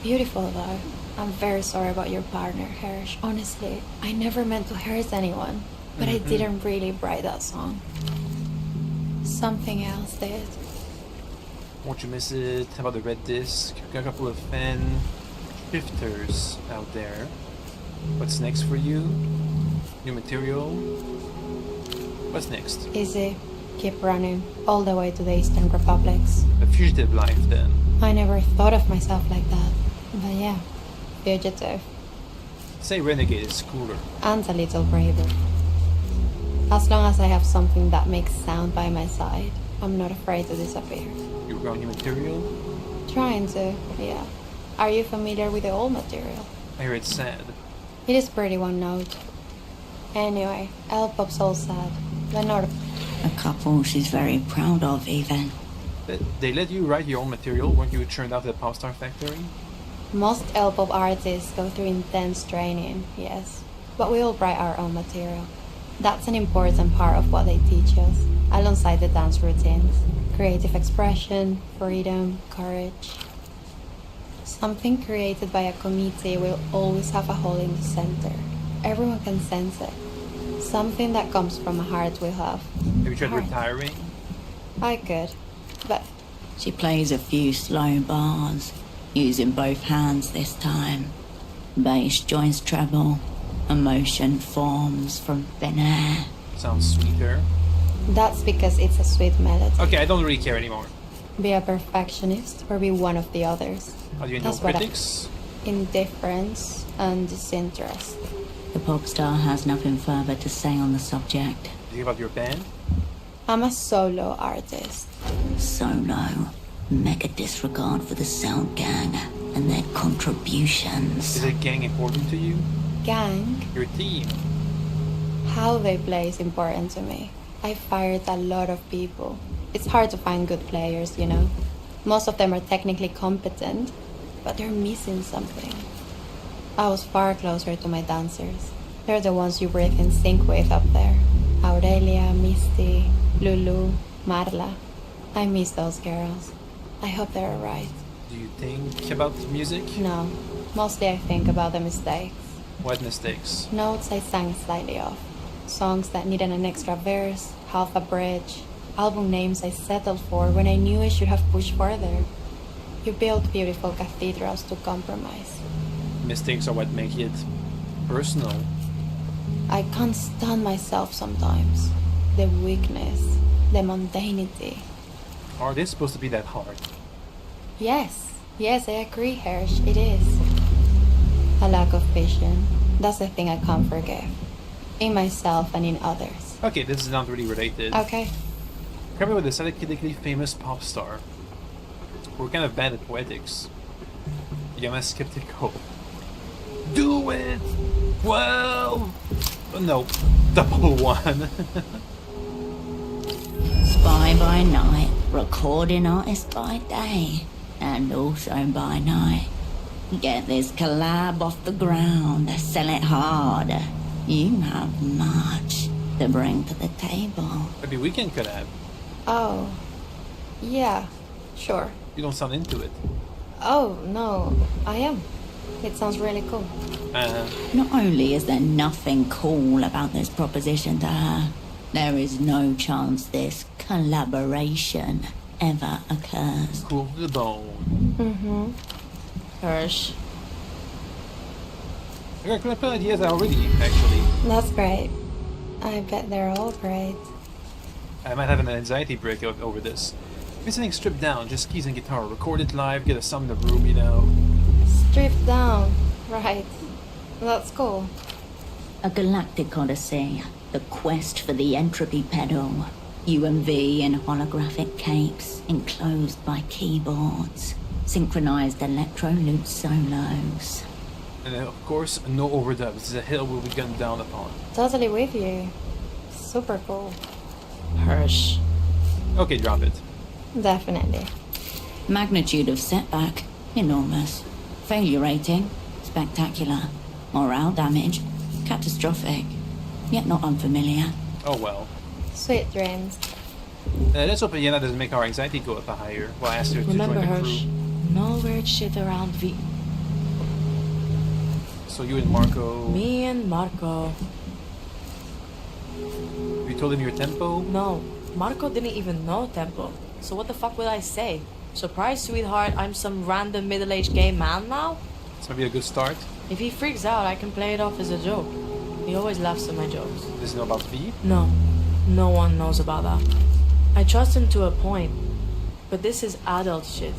Beautiful though. I'm very sorry about your partner, Hirsch. Honestly, I never meant to hurt anyone, but I didn't really write that song. Something else did. Won't you miss it? How about the red disc? Got a couple of fan shifters out there. What's next for you? New material? What's next? Easy. Keep running, all the way to the Eastern Republics. A fugitive life, then. I never thought of myself like that. But yeah, fugitive. Say renegade is cooler. And a little braver. As long as I have something that makes sound by my side, I'm not afraid to disappear. You ground new material? Trying to, yeah. Are you familiar with the old material? I hear it's sad. It is pretty one note. Anyway, Elpop's all sad. They're not a couple she's very proud of, even. They let you write your own material? Weren't you turned out at the Pop Star Factory? Most Elpop artists go through intense training, yes. But we all write our own material. That's an important part of what they teach us, alongside the dance routines. Creative expression, freedom, courage. Something created by a committee will always have a hole in the center. Everyone can sense it. Something that comes from a heart we have. Have you tried retiring? I could, but... She plays a few slow bars, using both hands this time. Bass joins treble. Emotion forms from thin air. Sounds sweeter. That's because it's a sweet melody. Okay, I don't really care anymore. Be a perfectionist or be one of the others. How do you know critics? Indifference and disinterest. The pop star has nothing further to say on the subject. Do you give up your band? I'm a solo artist. Solo. Mega disregard for the sound gang and their contributions. Is a gang important to you? Gang? Your team. How they play is important to me. I fired a lot of people. It's hard to find good players, you know. Most of them are technically competent, but they're missing something. I was far closer to my dancers. They're the ones you breathe in sync with up there. Aurelia, Misty, Lulu, Marla. I miss those girls. I hope they're alright. Do you think about music? No. Mostly I think about the mistakes. What mistakes? Notes I sang slightly off. Songs that needed an extra verse, half a bridge. Album names I settled for when I knew I should have pushed further. You build beautiful cathedrals to compromise. Mistakes are what make it personal. I can't stand myself sometimes. The weakness, the mundanity. Are they supposed to be that hard? Yes, I agree, Hirsch, it is. A lack of vision. That's the thing I can't forgive. In myself and in others. Okay, this is not really related. Okay. Cover with a psychedelically famous pop star. We're kind of bad at poetics. Yama skeptical. Do it! Well... No. Double one. Spy by night, recording artist by day, and also by night. Get this collab off the ground, sell it hard. You have much to bring to the table. Maybe we can collab. Oh, yeah, sure. You don't sound into it. Oh, no, I am. It sounds really cool. Not only is there nothing cool about this proposition to her, there is no chance this collaboration ever occurs. Cool to the bone. Mm-hmm. Hirsch. I got a couple ideas already, actually. That's great. I bet they're all great. I might have an anxiety break over this. Listening stripped down, just keys and guitar, record it live, get a song in the room, you know. Stripped down, right. That's cool. A galactic odyssey, the quest for the entropy pedal. UMV in holographic capes, enclosed by keyboards. Synchronized electro loop solos. And then, of course, no overdubs. This is a hill we'll be gunned down upon. Totally with you. Super cool. Hirsch. Okay, drop it. Definitely. Magnitude of setback, enormous. Failure rating, spectacular. Morale damage, catastrophic. Yet not unfamiliar. Oh well. Sweet dreams. Let's hope Yena doesn't make our anxiety go up higher. Well, I asked her to Remember, join the crew. Hirsch, no weird shit around V. So you and Marco... Me and Marco. You told him your tempo? No, Marco didn't even know tempo. So what the fuck would I say? Surprise, sweetheart, I'm some random middle-aged gay man now? This might be a good start. If he freaks out, I can play it off as a joke. He always laughs at my jokes. Does he know about V? No, no one knows about that. I trust him to a point. But this is adult shit.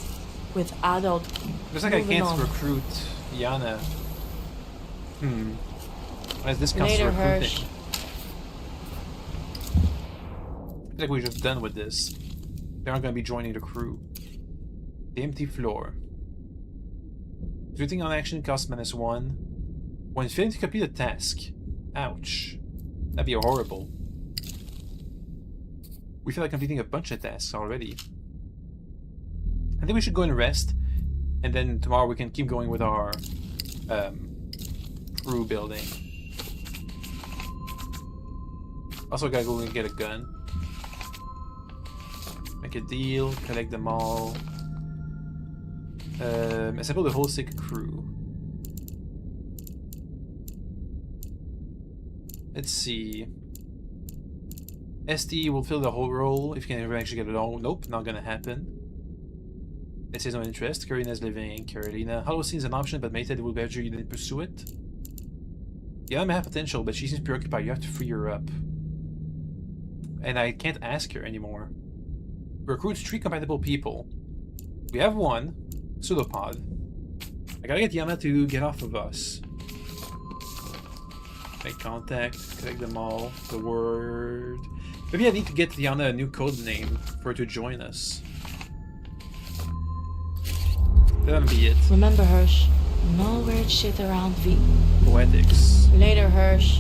With adult... Looks like I can't recruit Yana. Let's discuss Later, recruiting. Hirsch. I feel like we're just done with this. They aren't gonna be joining the crew. The empty floor. Shooting on action costs -1. When failing to complete a task. Ouch. That'd be horrible. We feel like completing a bunch of tasks already. I think we should go and rest. And then tomorrow we can keep going with our crew building. Also gotta go and get a gun. Make a deal, collect them all. Assemble the whole sick crew. Let's see. ST will fill the whole role if you can ever actually get it all. Nope, not gonna happen. It says no interest. Karina's living. Carolina. Holocene is an option, but Meta will bet you didn't pursue it. Yeah, may have potential, but she seems preoccupied. You have to free her up. And I can't ask her anymore. Recruits 3 compatible people. We have 1. Pseudopod. I gotta get Yana to get off of us. Make contact, collect them all. The word. Maybe I need to get Yana a new code name for her to join us. That'll be it. Remember, Hirsch, no weird shit around V. Poetics. Later, Hirsch.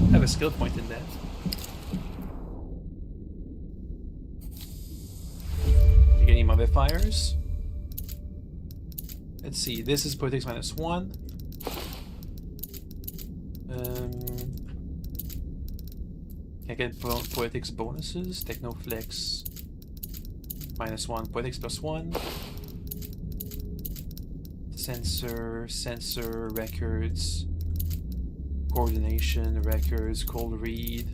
I have a skill point in that. You get any modifiers? Let's see, this is Poetics -1. Can I get Poetics bonuses? Technoflex -1, Poetics +1. Sensor, records. Coordination, records, cold read,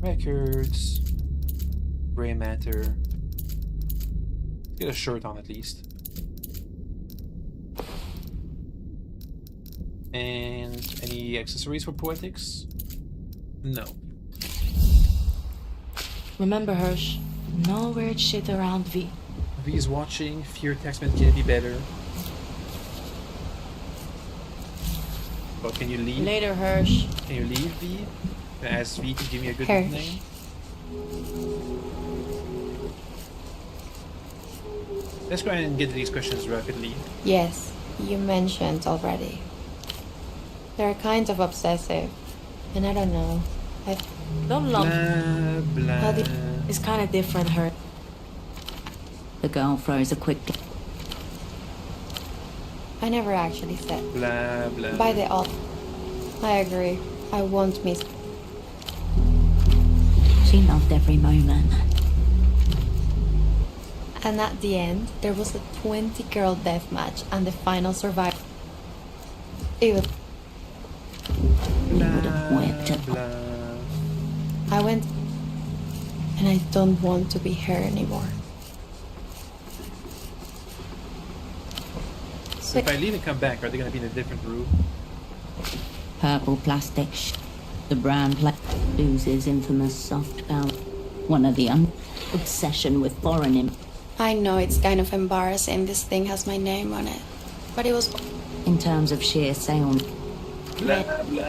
records, gray matter. Get a shirt on at least. And any accessories for Poetics? No. Remember, Hirsch, no weird shit around V. V is watching. Fear attachment can be better. But can you leave? Later, Hirsch. Can you leave V? Can I ask V to give me a good Hirsch. name? Let's go ahead and get to these questions rapidly. Yes, you mentioned already. They're kind of obsessive. And I don't know. I don't love blah. It's kind of different, Hirsch. The girl throws a quick. I never actually said. Blah blah. By the odd. I agree. I won't miss. She loved every moment. And at the end, there was a 20-girl deathmatch, and the final survivor. It was. You would have wept it. I went, and I don't want to be her anymore. So if I leave and come back, are they going to be in a different room? Purple plastic. The brown loses infamous soft belt. One of the obsession with foreign. I know it's kind of embarrassing. This thing has my name on it, but it was. In terms of sheer sound. Blah,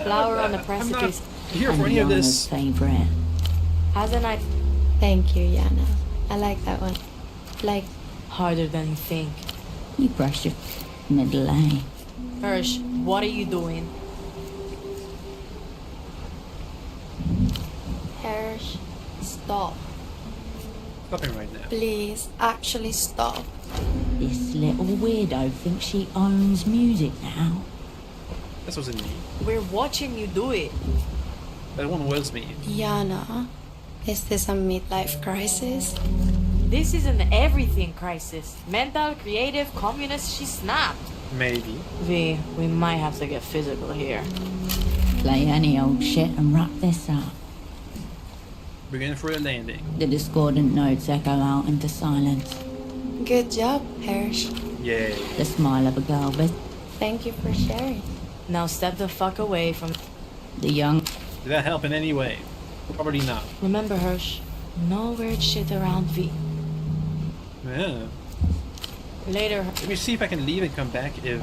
Flower on the precipice. Here for any of this. Favorite. Hasn't I? Thank you, Yana. I like that one. Like harder than you think. You brush your middle A. Hirsch, what are you doing? Hirsch, stop. Stopping right now. Please, actually stop. This little weirdo thinks she owns music now. That wasn't me. We're watching you do it. That one was me. Yana, is this a midlife crisis? This is an everything crisis. Mental, creative, communist, she snapped. Maybe. V, we might have to get physical here. Play any old shit and wrap this up. Begin for a landing. The discordant notes echo out into silence. Good job, Hirsch. Yay. The smile of a girl, but thank you for sharing. Now step the fuck away from the young. Did that help in any way? Probably not. Remember, Hirsch, no weird shit around V. Yeah. Later. Let me see if I can leave and come back if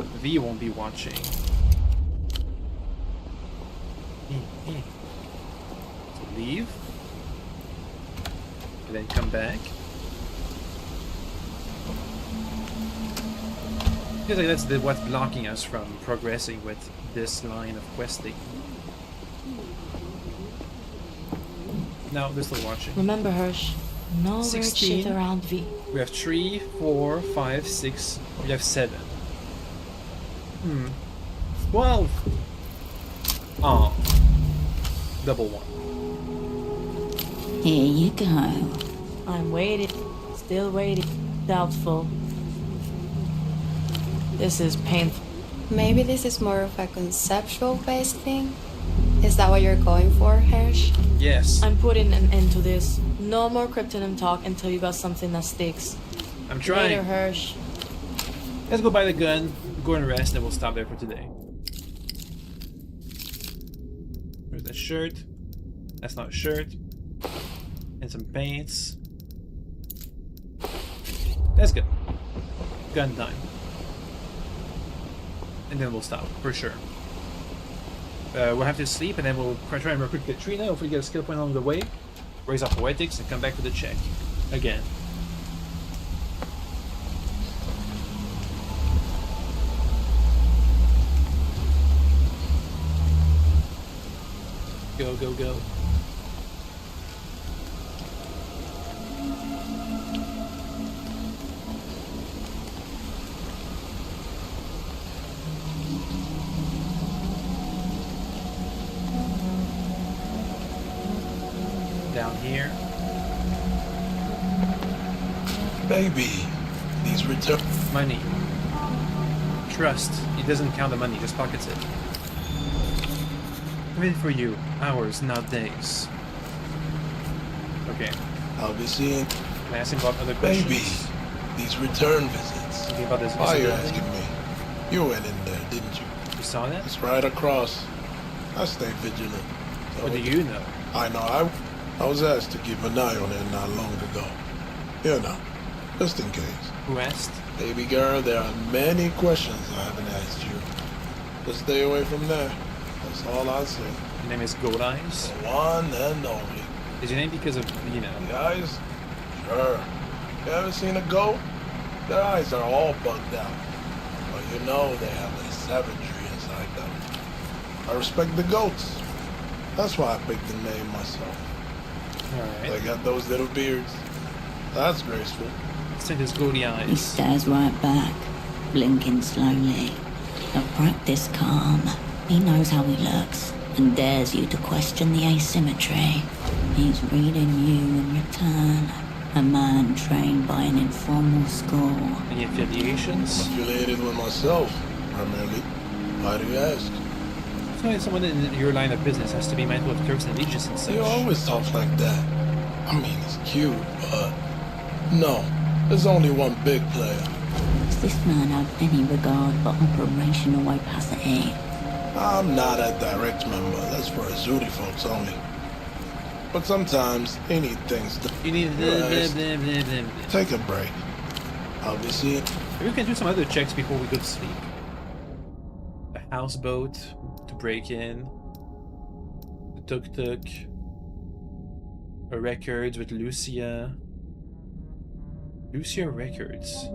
V won't be watching. So leave. And then come back. Feels like that's what's blocking us from progressing with this line of questing. No, they're still watching. Remember, Hirsch, no weird 16. shit around V. We have 3, 4, 5, 6. We have 7. 12. Oh. Double 1. Here you go. I'm waiting. Still waiting. Doubtful. This is painful. Maybe this is more of a conceptual based thing? Is that what you're going for, Hirsch? Yes. I'm putting an end to this. No more Kryptonian talk until you got something that sticks. I'm trying. Later, Hirsch. Let's go buy the gun, go and rest, and we'll stop there for today. There's a shirt. That's not a shirt. And some paints. That's good. Gun time. And then we'll stop, for sure. We'll have to sleep, and then we'll try and recruit Katrina. Hopefully get a skill point along the way. Raise our poetics, and come back for the check. Again. Go, go, go. Down here. Baby, these return. Money. Trust. He doesn't count the money, just pockets it. Wait for you. Hours, not days. Okay. I'll be seeing. Can I ask him about other questions? Baby, these return visits. Thinking about this. Why are you asking me? You went in there, didn't you? You saw that? It's right across. I stay vigilant. So What do you know? I know. I was asked to keep an eye on it not long ago. You know, just in case. Who asked? Baby girl, there are many questions I haven't asked you. Just stay away from there. That's all I'll say. Your name is Gold Eyes? The one and only. Is your name because of, you know? The eyes? Sure. You ever seen a goat? Their eyes are all bugged out. But you know they have a savagery inside them. I respect the goats. That's why I picked the name myself. Alright. They got those little beards. That's graceful. Let's take his goaty He eyes. stares right back, blinking slowly. A practiced calm. He knows how he looks and dares you to question the asymmetry. He's reading you in return. A man trained by an informal school. Any affiliations? Affiliated with myself, primarily. Why do you ask? So someone in your line of business has to be mindful of Turks and allegiance and such. You always talk like that. I mean, it's cute, but... No, there's only one big player. Does this man have any regard for operational opacity? I'm not a direct member. That's for Azuri folks only. But sometimes he need things to... You need Take a break. I'll be seeing... Maybe we can do some other checks before we go to sleep. A houseboat to break in. A tuk-tuk. A records with Lucia. Lucia Records.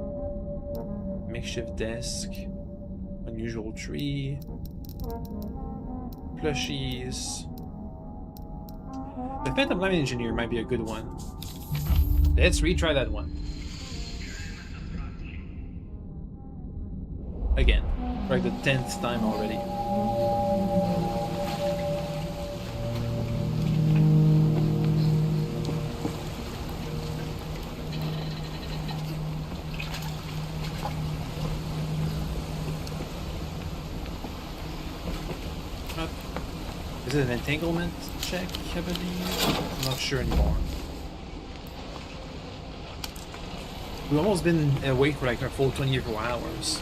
Makeshift desk. Unusual tree. Plushies. The Phantom Line Engineer might be a good one. Let's retry that one. Again. For like the 10th time already. Is it an entanglement check, I believe? I'm not sure anymore. We've almost been awake for like a full 24 hours.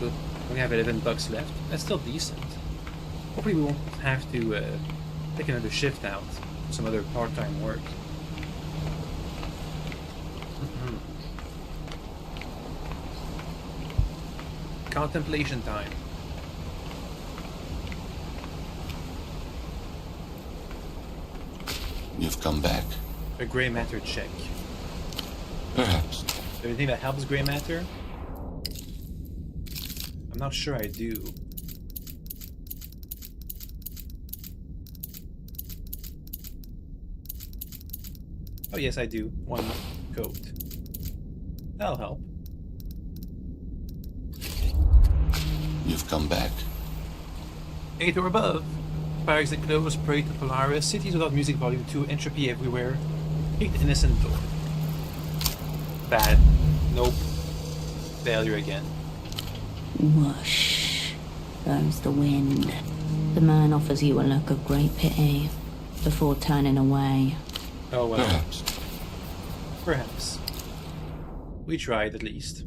But we have $11 left. That's still decent. Hopefully we won't have to take another shift out. Some other part-time work. Contemplation time. You've come back. A gray matter check. Perhaps. Is there anything that helps gray matter? I'm not sure I do. Oh yes, I do. One coat. That'll help. You've come back. 8 or above. Fires that close, prey to Polaris, cities without music volume 2, entropy everywhere. Picked innocent door. Bad. Nope. Failure again. Whoosh goes the wind. The man offers you a look of great pity before turning away. Oh well. Perhaps. Perhaps. We tried at least.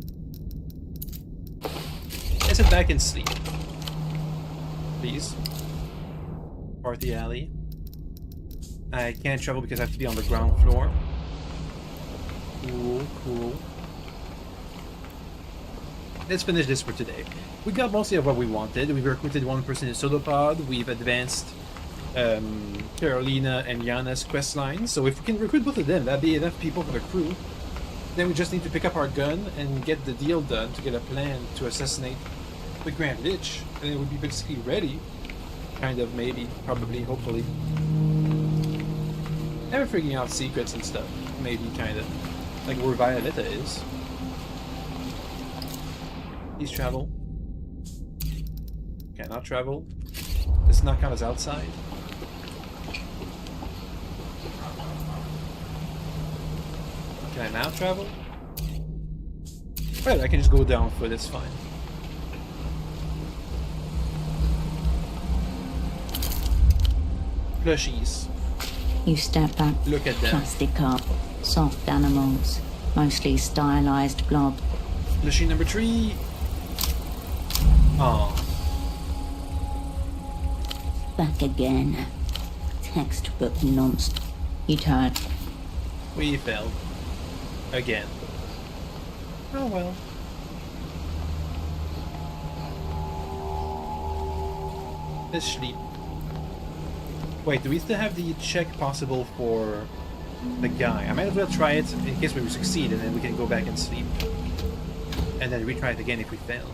Let's sit back and sleep. Please. Party alley. I can't travel because I have to be on the ground floor. Cool, cool. Let's finish this for today. We got mostly of what we wanted. We've recruited one person in Pseudopod. We've advanced Carolina and Yana's quest line. So if we can recruit both of them, that'd be enough people for the crew. Then we just need to pick up our gun and get the deal done to get a plan to assassinate the Grand Lich. And it would be basically ready. Kind of, maybe, probably, hopefully. Never figuring out secrets and stuff. Maybe, kind of. Like where Violetta is. Please travel. Cannot travel. Does not count as outside. Can I now travel? Well, I can just go down foot, it's fine. Plushies. You step back. Look at them. Plastic up. Soft animals. Mostly stylized blob. Plushie number 3. Aww. Back again. Textbook nonsense. You turn. We failed. Again. Oh well. Let's sleep. Wait, do we still have the check possible for the guy? I might as well try it in case we succeed, and then we can go back and sleep. And then retry it again if we fail.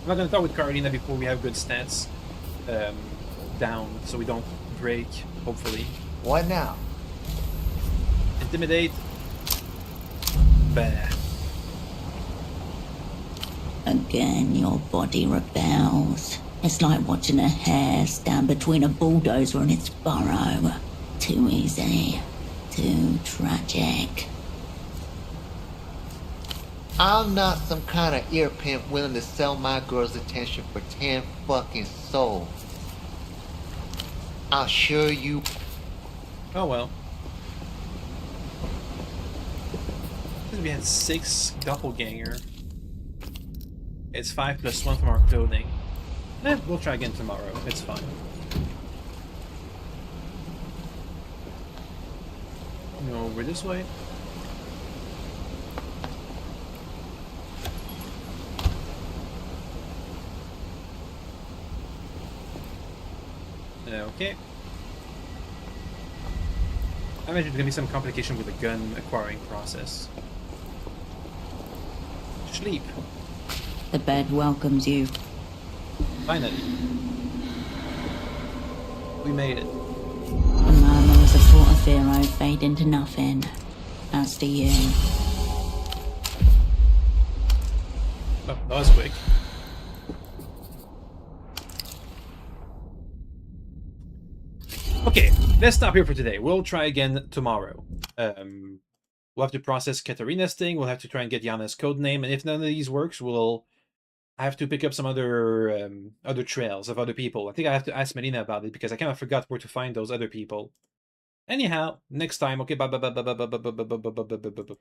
I'm not gonna talk with Carolina before we have good stats down, so we don't break, hopefully. What now? Intimidate. Bah. Again, your body rebels. It's like watching a hare stand between a bulldozer and its burrow. Too easy. Too tragic. I'm not some kind of ear pimp willing to sell my girl's attention for 10 fucking souls. I'll assure you. Oh well. We had 6 doppelganger. It's 5 plus 1 from our clothing. We'll try again tomorrow. It's fine. Go over this way. Okay. I imagine there's gonna be some complication with the gun acquiring process. Sleep. The bed welcomes you. Finally. We made it. The murmurs of Portofero fade into nothing. As do you. Oh, that was quick. Okay, let's stop here for today. We'll try again tomorrow. We'll have to process Katarina's thing. We'll have to try and get Yana's code name, and if none of these works, we'll have to pick up some other other trails of other people. I think I have to ask Melina about it because I kind of forgot where to find those other people. Anyhow, next time. Okay, bye bye bye bye bye bye bye bye bye bye bye bye bye.